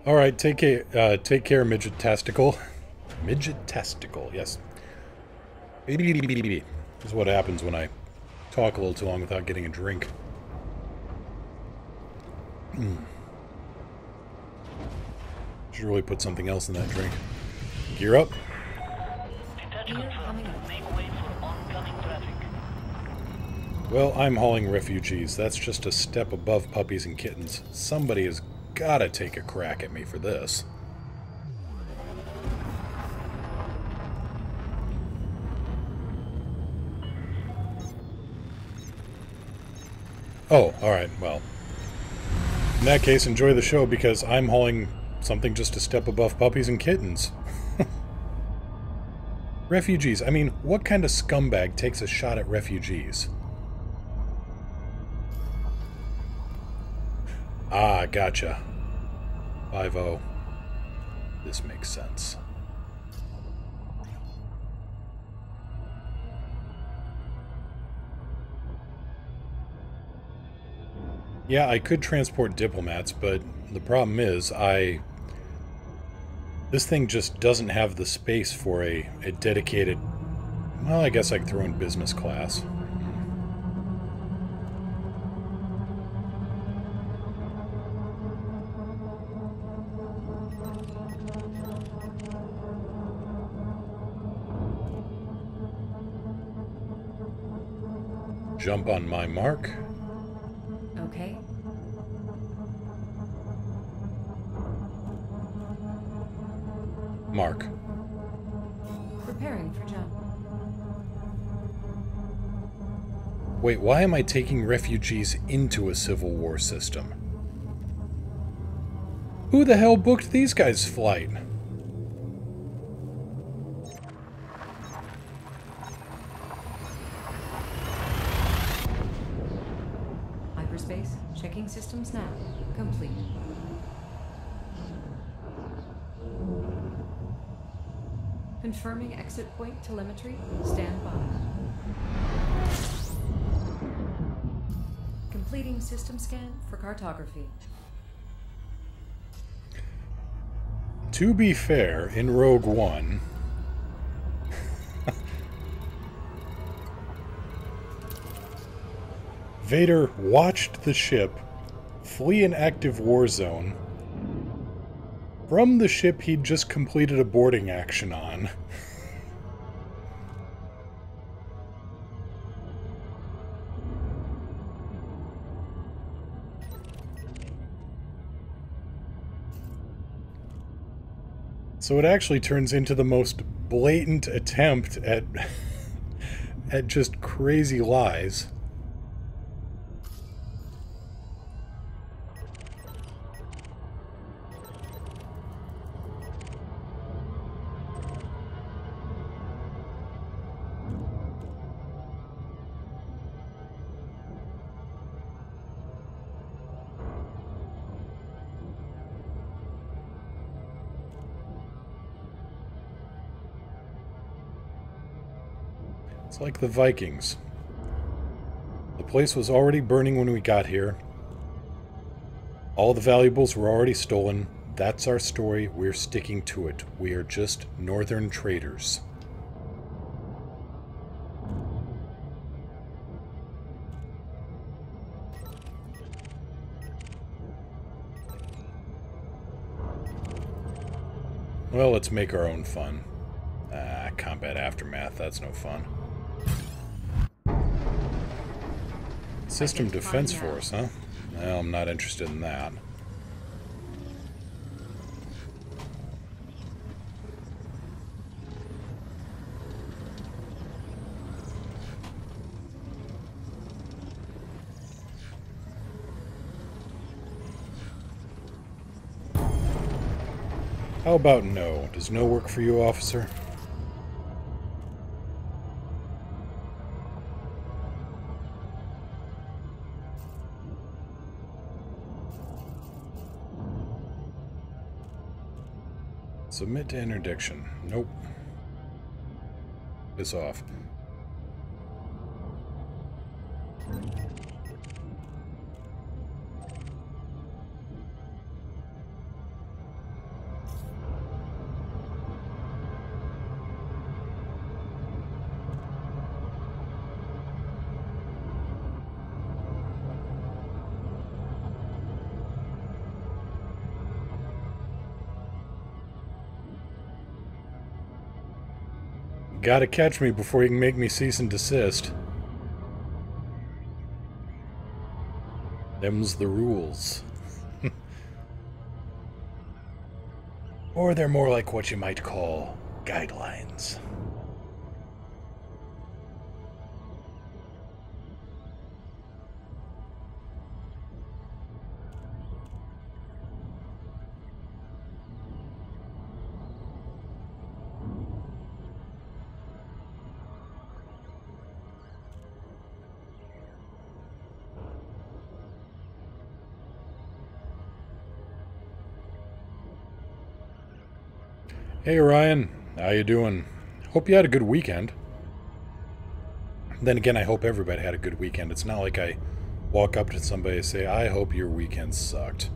All right, take care, Midget Testicle. Midget Testicle, yes. This is what happens when I talk a little too long without getting a drink. Should really put something else in that drink. Gear up. Detachment coming from. up. Make way for oncoming traffic. Well, I'm hauling refugees. That's just a step above puppies and kittens. Somebody has gotta take a crack at me for this. Oh, alright, well. In that case, enjoy the show because I'm hauling something just a step above puppies and kittens. Refugees. I mean, what kind of scumbag takes a shot at refugees? Ah, gotcha. 5-0. This makes sense. Yeah, I could transport diplomats, but the problem is this thing just doesn't have the space for a dedicated... Well, I guess I could throw in business class. Jump on my mark. Okay. Mark. Preparing for jump. Wait, why am I taking refugees into a civil war system? Who the hell booked these guys' flight? Hyperspace. Checking systems now. Complete. Confirming exit point telemetry. Stand by. Completing system scan for cartography. To be fair, in Rogue One... Vader watched the ship flee an active war zone from the ship he'd just completed a boarding action on. So it actually turns into the most blatant attempt at at just crazy lies. It's like the Vikings. The place was already burning when we got here. All the valuables were already stolen. That's our story. We're sticking to it. We are just northern traders. Well, let's make our own fun. Combat aftermath, that's no fun. System Defense Force, huh? Well, I'm not interested in that. How about no? Does no work for you, officer? Submit to interdiction. Nope. Piss off. Gotta catch me before you can make me cease and desist. Them's the rules. Or they're more like what you might call guidelines. Hey Ryan, how you doing? Hope you had a good weekend. Then again, I hope everybody had a good weekend. It's not like I walk up to somebody and say, I hope your weekend sucked.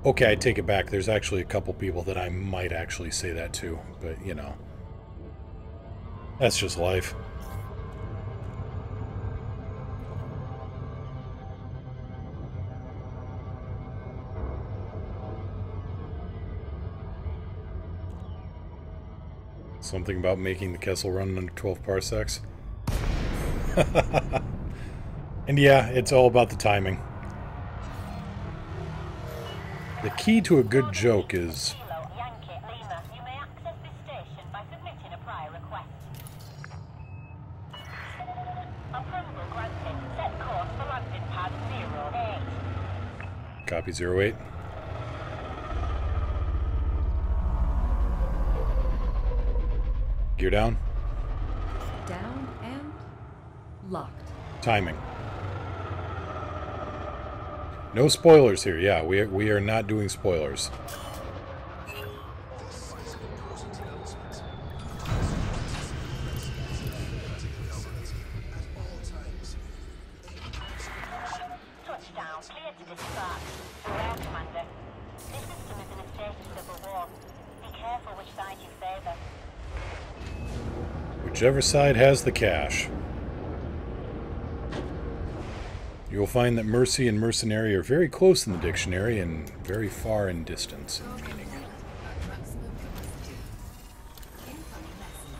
Okay, I take it back. There's actually a couple people that I might actually say that to, but you know, that's just life. Something about making the Kessel run under 12 parsecs. And yeah, it's all about the timing. The key to a good joke is... Yankee, Lima, you may access this station by submitting a prior request. Approval granted. Set course for landing pad 08. Copy 08. Gear down. Down and locked. Timing. No spoilers here. Yeah, we are not doing spoilers. This is an important announcement. At all times. Touchdown. Clear to dispatch. Beware, Commander. This system is in a state of civil war. Be careful which side you favor. Whichever side has the cash. You will find that mercy and mercenary are very close in the dictionary and very far in distance in meaning. At maximum capacity. Incoming message.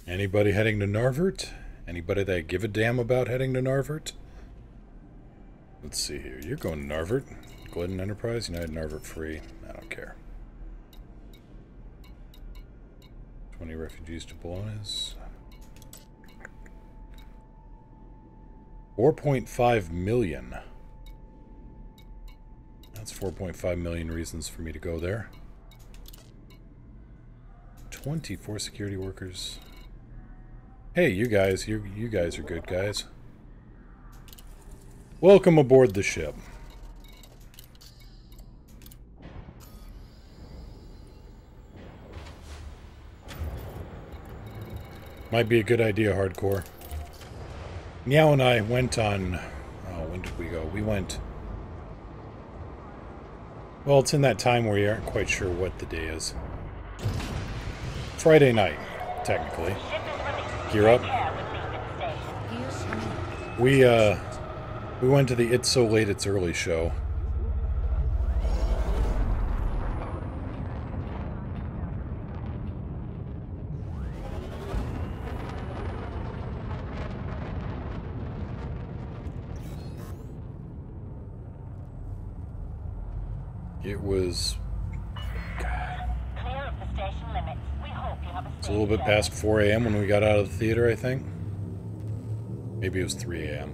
Anybody heading to Narvert? Anybody that give a damn about heading to Narvert? Let's see here. You're going to Narvert. Glidden Enterprise, United Narvert free. I don't care. 20 refugees to Bologna's. 4.5 million. That's 4.5 million reasons for me to go there. 24 security workers. Hey, you guys. You guys are good guys. Welcome aboard the ship. Might be a good idea, Hardcore. Meow and I went on... Oh, when did we go? We went... Well, it's in that time where you aren't quite sure what the day is. Friday night, technically. Gear up. We went to the It's So Late It's Early show. It was... Clear of the station limits. We hope you have a It's a little bit past 4 a.m. when we got out of the theater, I think. Maybe it was 3 a.m.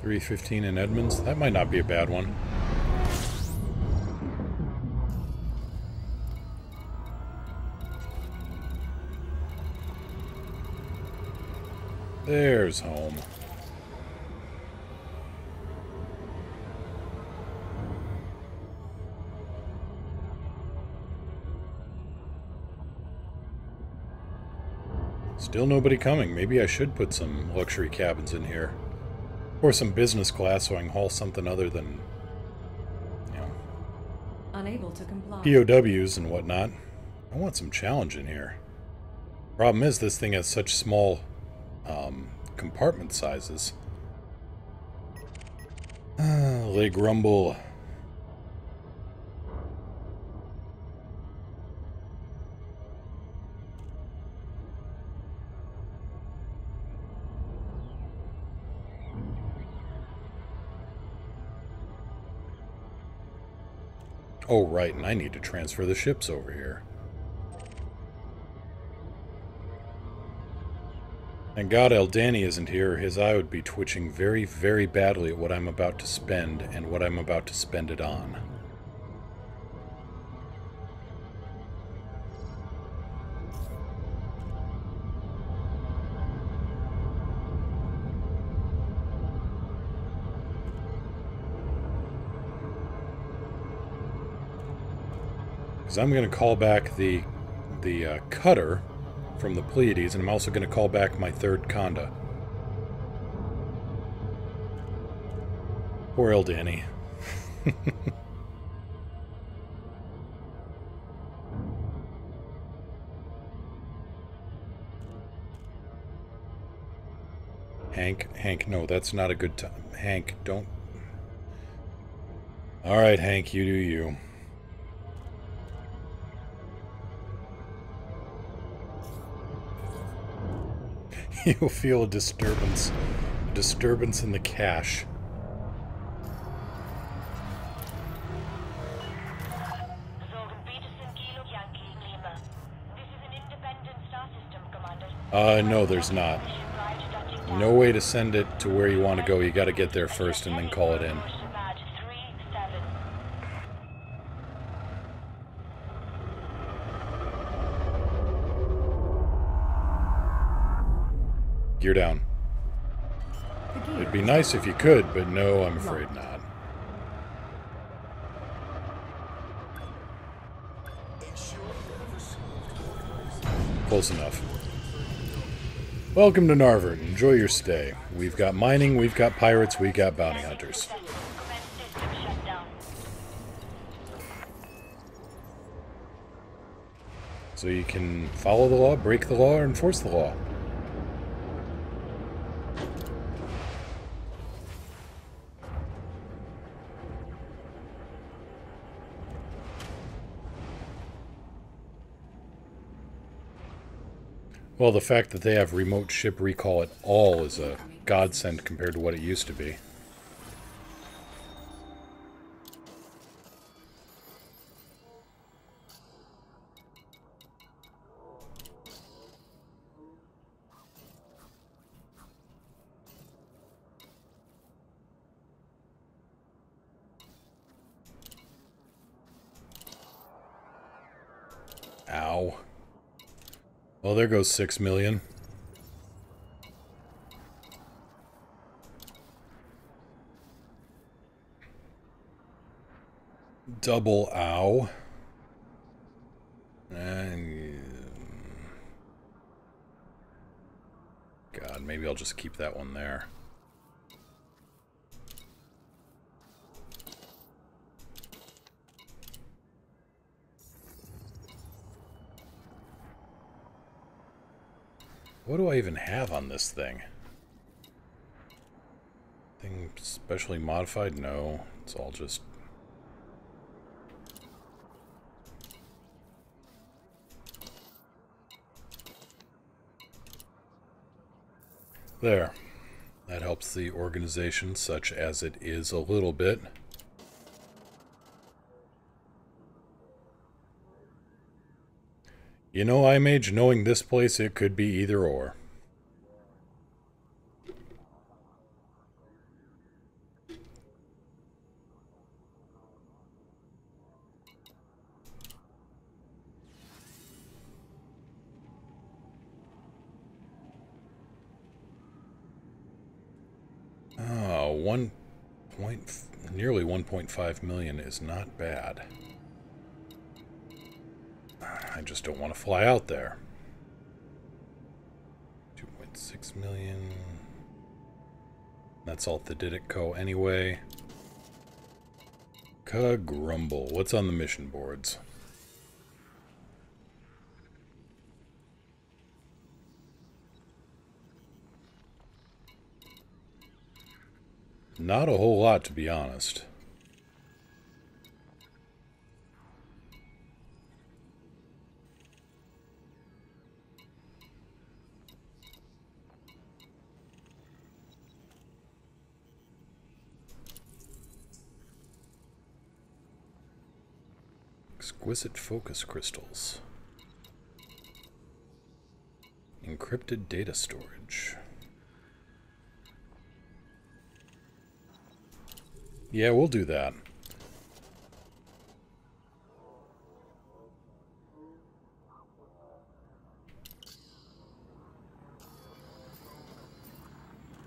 $3.15 in Edmonds. That might not be a bad one. There's home. Still nobody coming. Maybe I should put some luxury cabins in here. Or some business class so I can haul something other than, you know, Unable to comply. POWs and whatnot. I want some challenge in here. Problem is, this thing has such small compartment sizes. Leg rumble. Oh, right, and I need to transfer the ships over here. Thank God Eldani isn't here, or his eye would be twitching very, very badly at what I'm about to spend and what I'm about to spend it on. Because I'm going to call back the cutter from the Pleiades, and I'm also going to call back my third Conda. Poor Eldani. Hank, no, that's not a good time. Hank, don't... Alright, Hank, you do you. You'll feel a disturbance in the cache. No, there's not. No way to send it to where you want to go. You got to get there first and then call it in. Gear down. It'd be nice if you could, but no, I'm afraid not. Close enough. Welcome to Narvert. Enjoy your stay. We've got mining, we've got pirates, we've got bounty hunters. So you can follow the law, break the law, or enforce the law. Well, the fact that they have remote ship recall at all is a godsend compared to what it used to be. Ow. Well, there goes 6 million. double ow. And God, maybe I'll just keep that one there. What do I even have on this thing? Thing specially modified? No, it's all just... There. That helps the organization, such as it is a little bit. You know, iMage, knowing this place, it could be either or. Nearly 1.5 million is not bad. I just don't want to fly out there. 2.6 million. That's all Thedidico anyway. Grumble. What's on the mission boards? Not a whole lot, to be honest. Exquisite focus crystals. Encrypted data storage. Yeah, we'll do that.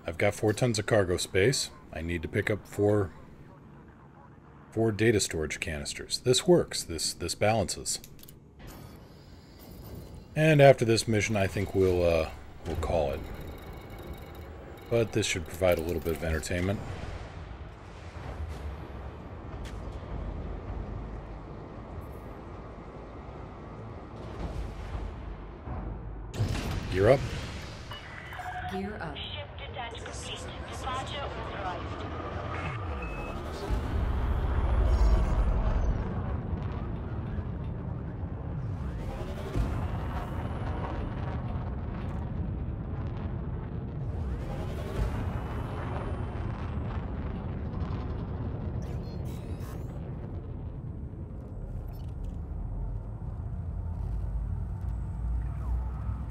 I've got 4 tons of cargo space. I need to pick up 4 data storage canisters. This works. This balances. And after this mission, I think we'll call it. But this should provide a little bit of entertainment. Gear up. Gear up. Ship detach complete. Departure authorized.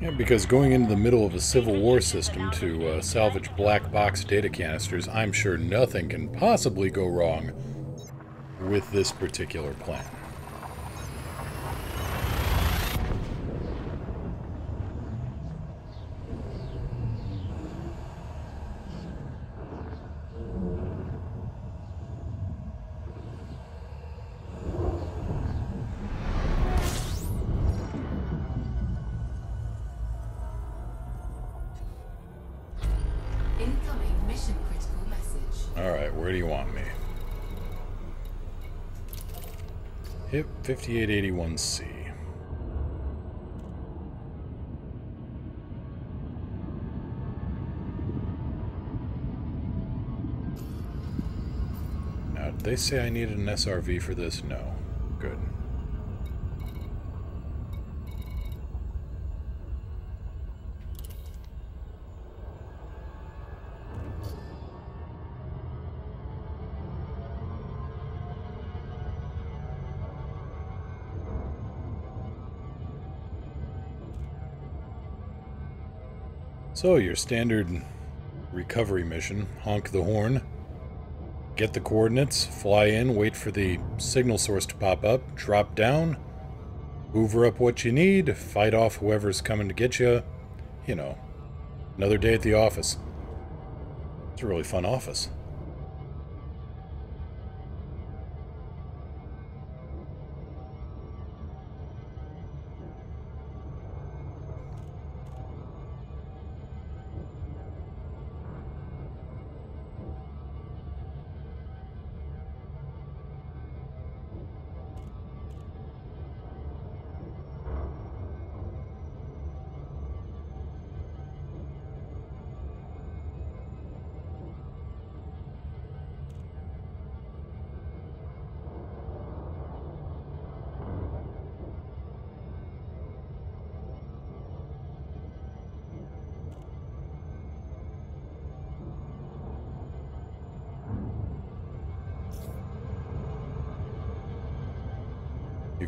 Yeah, because going into the middle of a Civil War system to salvage black box data canisters, I'm sure nothing can possibly go wrong with this particular plan. Incoming mission critical message. Alright, where do you want me? HIP 5881C. Now, did they say I needed an SRV for this? No. Good. So, your standard recovery mission, honk the horn, get the coordinates, fly in, wait for the signal source to pop up, drop down, hoover up what you need, fight off whoever's coming to get you. You know, another day at the office. It's a really fun office.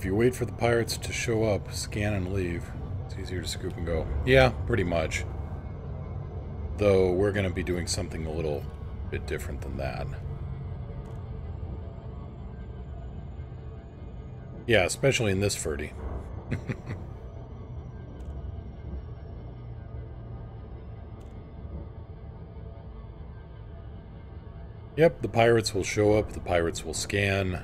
If you wait for the pirates to show up, scan and leave. It's easier to scoop and go. Yeah, pretty much. Though we're going to be doing something a little bit different than that. Yeah, especially in this Ferdy. Yep, the pirates will show up, the pirates will scan,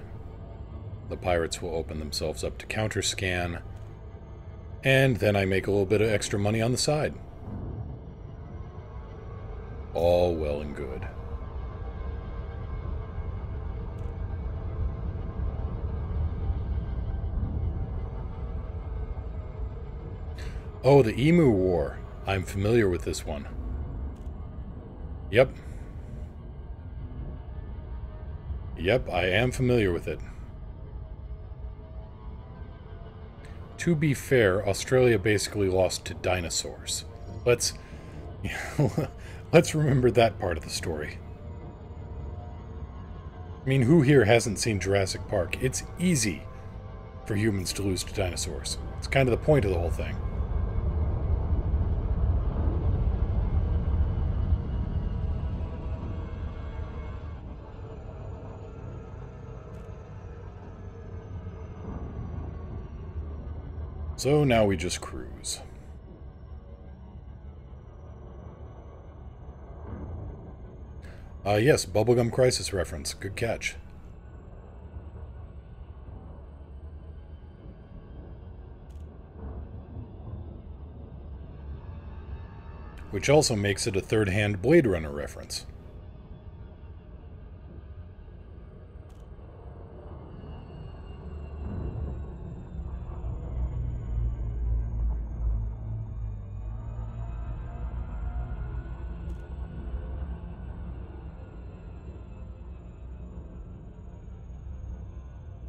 the pirates will open themselves up to counter scan, and then I make a little bit of extra money on the side. All well and good. Oh, the Emu War. I'm familiar with this one. Yep. Yep, I am familiar with it. To be fair, Australia basically lost to dinosaurs. Let's remember that part of the story. I mean, who here hasn't seen Jurassic Park? It's easy for humans to lose to dinosaurs. It's kind of the point of the whole thing. So now we just cruise. Yes, Bubblegum Crisis reference. Good catch. Which also makes it a third-hand Blade Runner reference.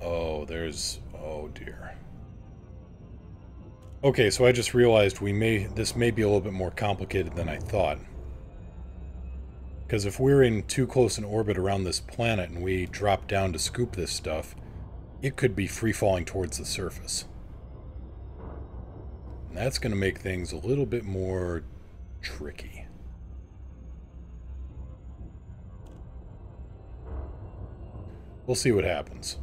Oh, there's... oh dear. Okay, so I just realized this may be a little bit more complicated than I thought. Because if we're in too close an orbit around this planet and we drop down to scoop this stuff, it could be free-falling towards the surface. And that's going to make things a little bit more tricky. We'll see what happens.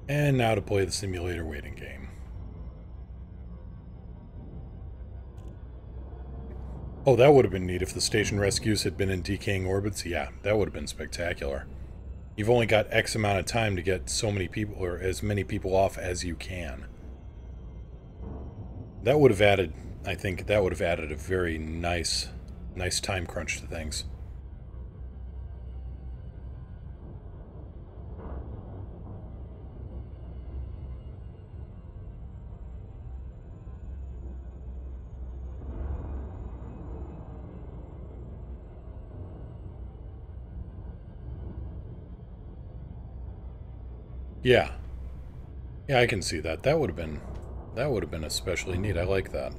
And now to play the simulator waiting game. Oh, that would have been neat if the station rescues had been in decaying orbits. Yeah, that would have been spectacular. You've only got X amount of time to get so many people, or as many people off as you can. That would have added, I think, that would have added a very nice time crunch to things. Yeah. Yeah, I can see that. That would have been especially neat. I like that.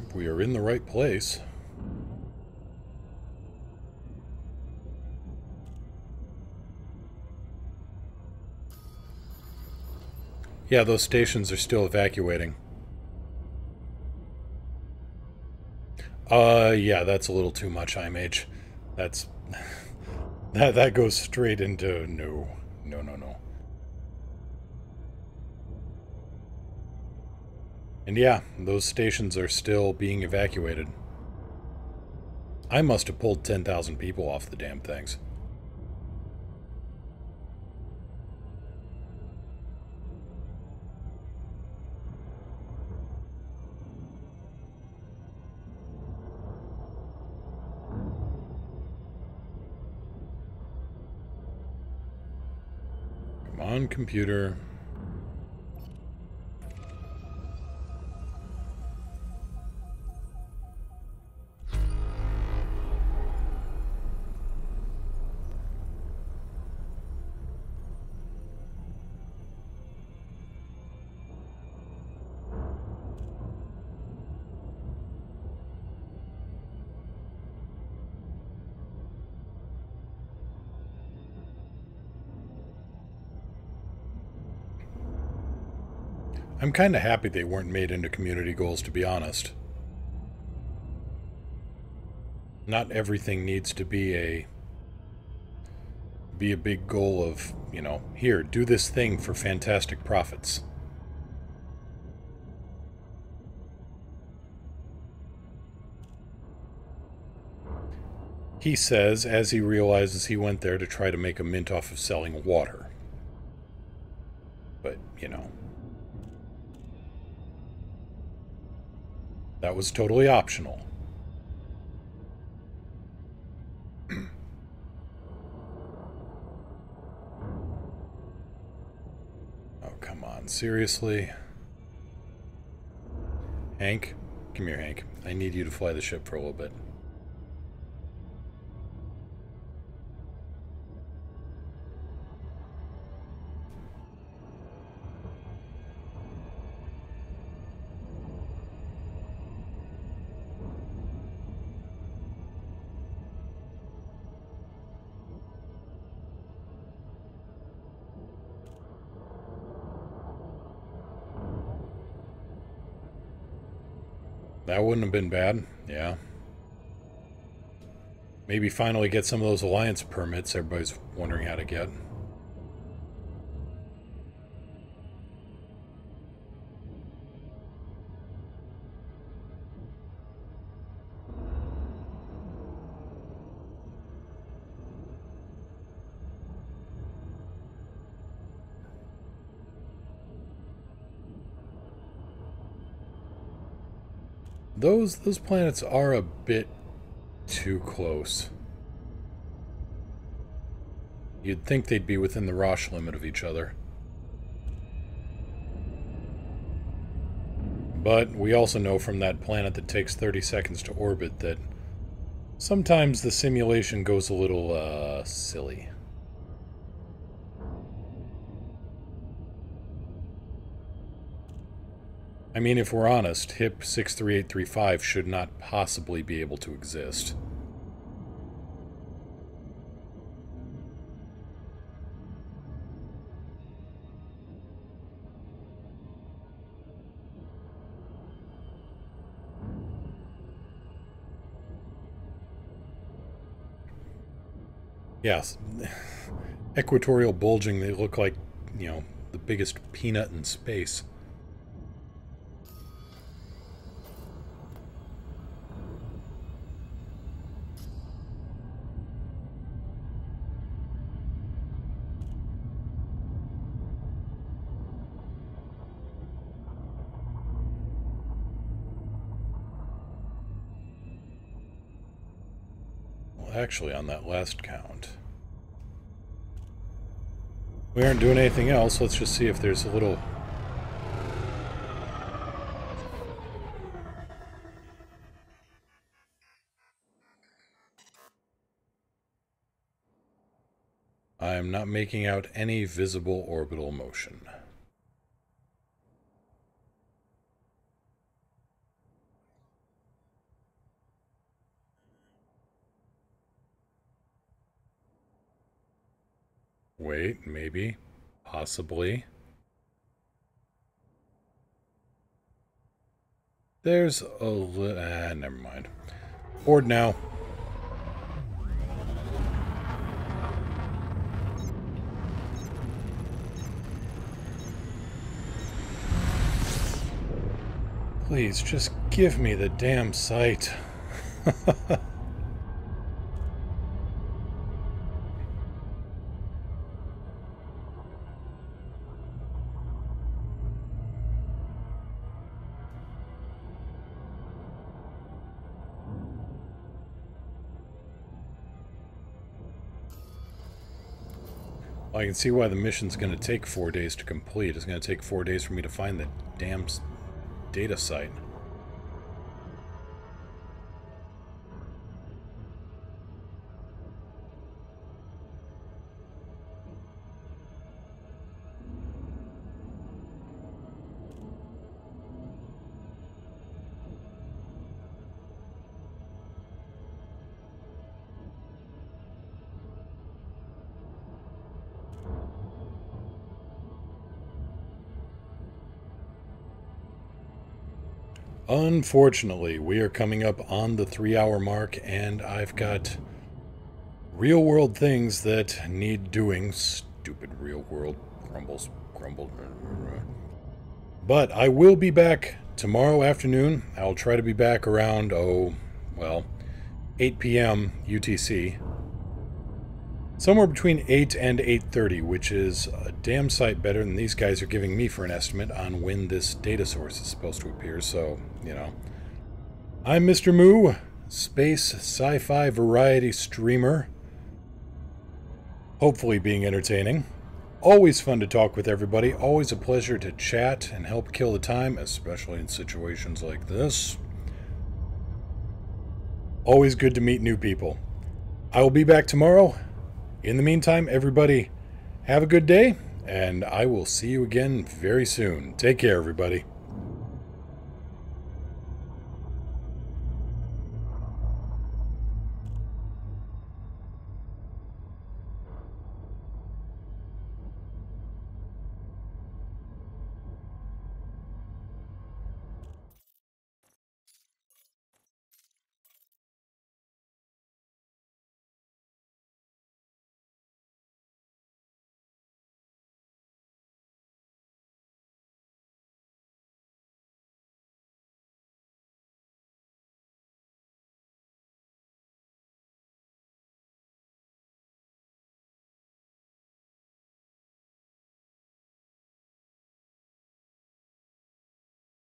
If we are in the right place. Yeah, those stations are still evacuating. Yeah, that's a little too much, IMH. That's... that goes straight into no. No, no, no. And yeah, those stations are still being evacuated. I must have pulled 10,000 people off the damn things. Come on, computer. I'm kind of happy they weren't made into community goals, to be honest. Not everything needs to be a big goal of, you know, here, do this thing for fantastic profits. He says, as he realizes he went there to try to make a mint off of selling water. But, you know, that was totally optional. Oh, come on. Seriously? Hank? Come here, Hank. I need you to fly the ship for a little bit. That wouldn't have been bad, yeah. Maybe finally get some of those alliance permits everybody's wondering how to get. Those planets are a bit too close. You'd think they'd be within the Roche limit of each other. But we also know from that planet that takes 30 seconds to orbit that sometimes the simulation goes a little, silly. I mean, if we're honest, HIP 63835 should not possibly be able to exist. Yes. Equatorial bulging, they look like, you know, the biggest peanut in space. Actually, on that last count, we aren't doing anything else. Let's just see if there's a little... I am not making out any visible orbital motion. Wait, maybe, possibly. There's a never mind. Board now. Please, just give me the damn site. I can see why the mission's going to take 4 days to complete. It's going to take 4 days for me to find the damn data site. Unfortunately, we are coming up on the 3-hour mark, and I've got real-world things that need doing. Stupid real-world crumble. But I will be back tomorrow afternoon. I'll try to be back around, 8 p.m. UTC. Somewhere between 8 and 8:30, which is a damn sight better than these guys are giving me for an estimate on when this data source is supposed to appear. So, I'm Mr. Moo, space sci-fi variety streamer. Hopefully being entertaining. Always fun to talk with everybody. Always a pleasure to chat and help kill the time, especially in situations like this. Always good to meet new people. I will be back tomorrow. In the meantime, everybody, have a good day, and I will see you again very soon. Take care, everybody.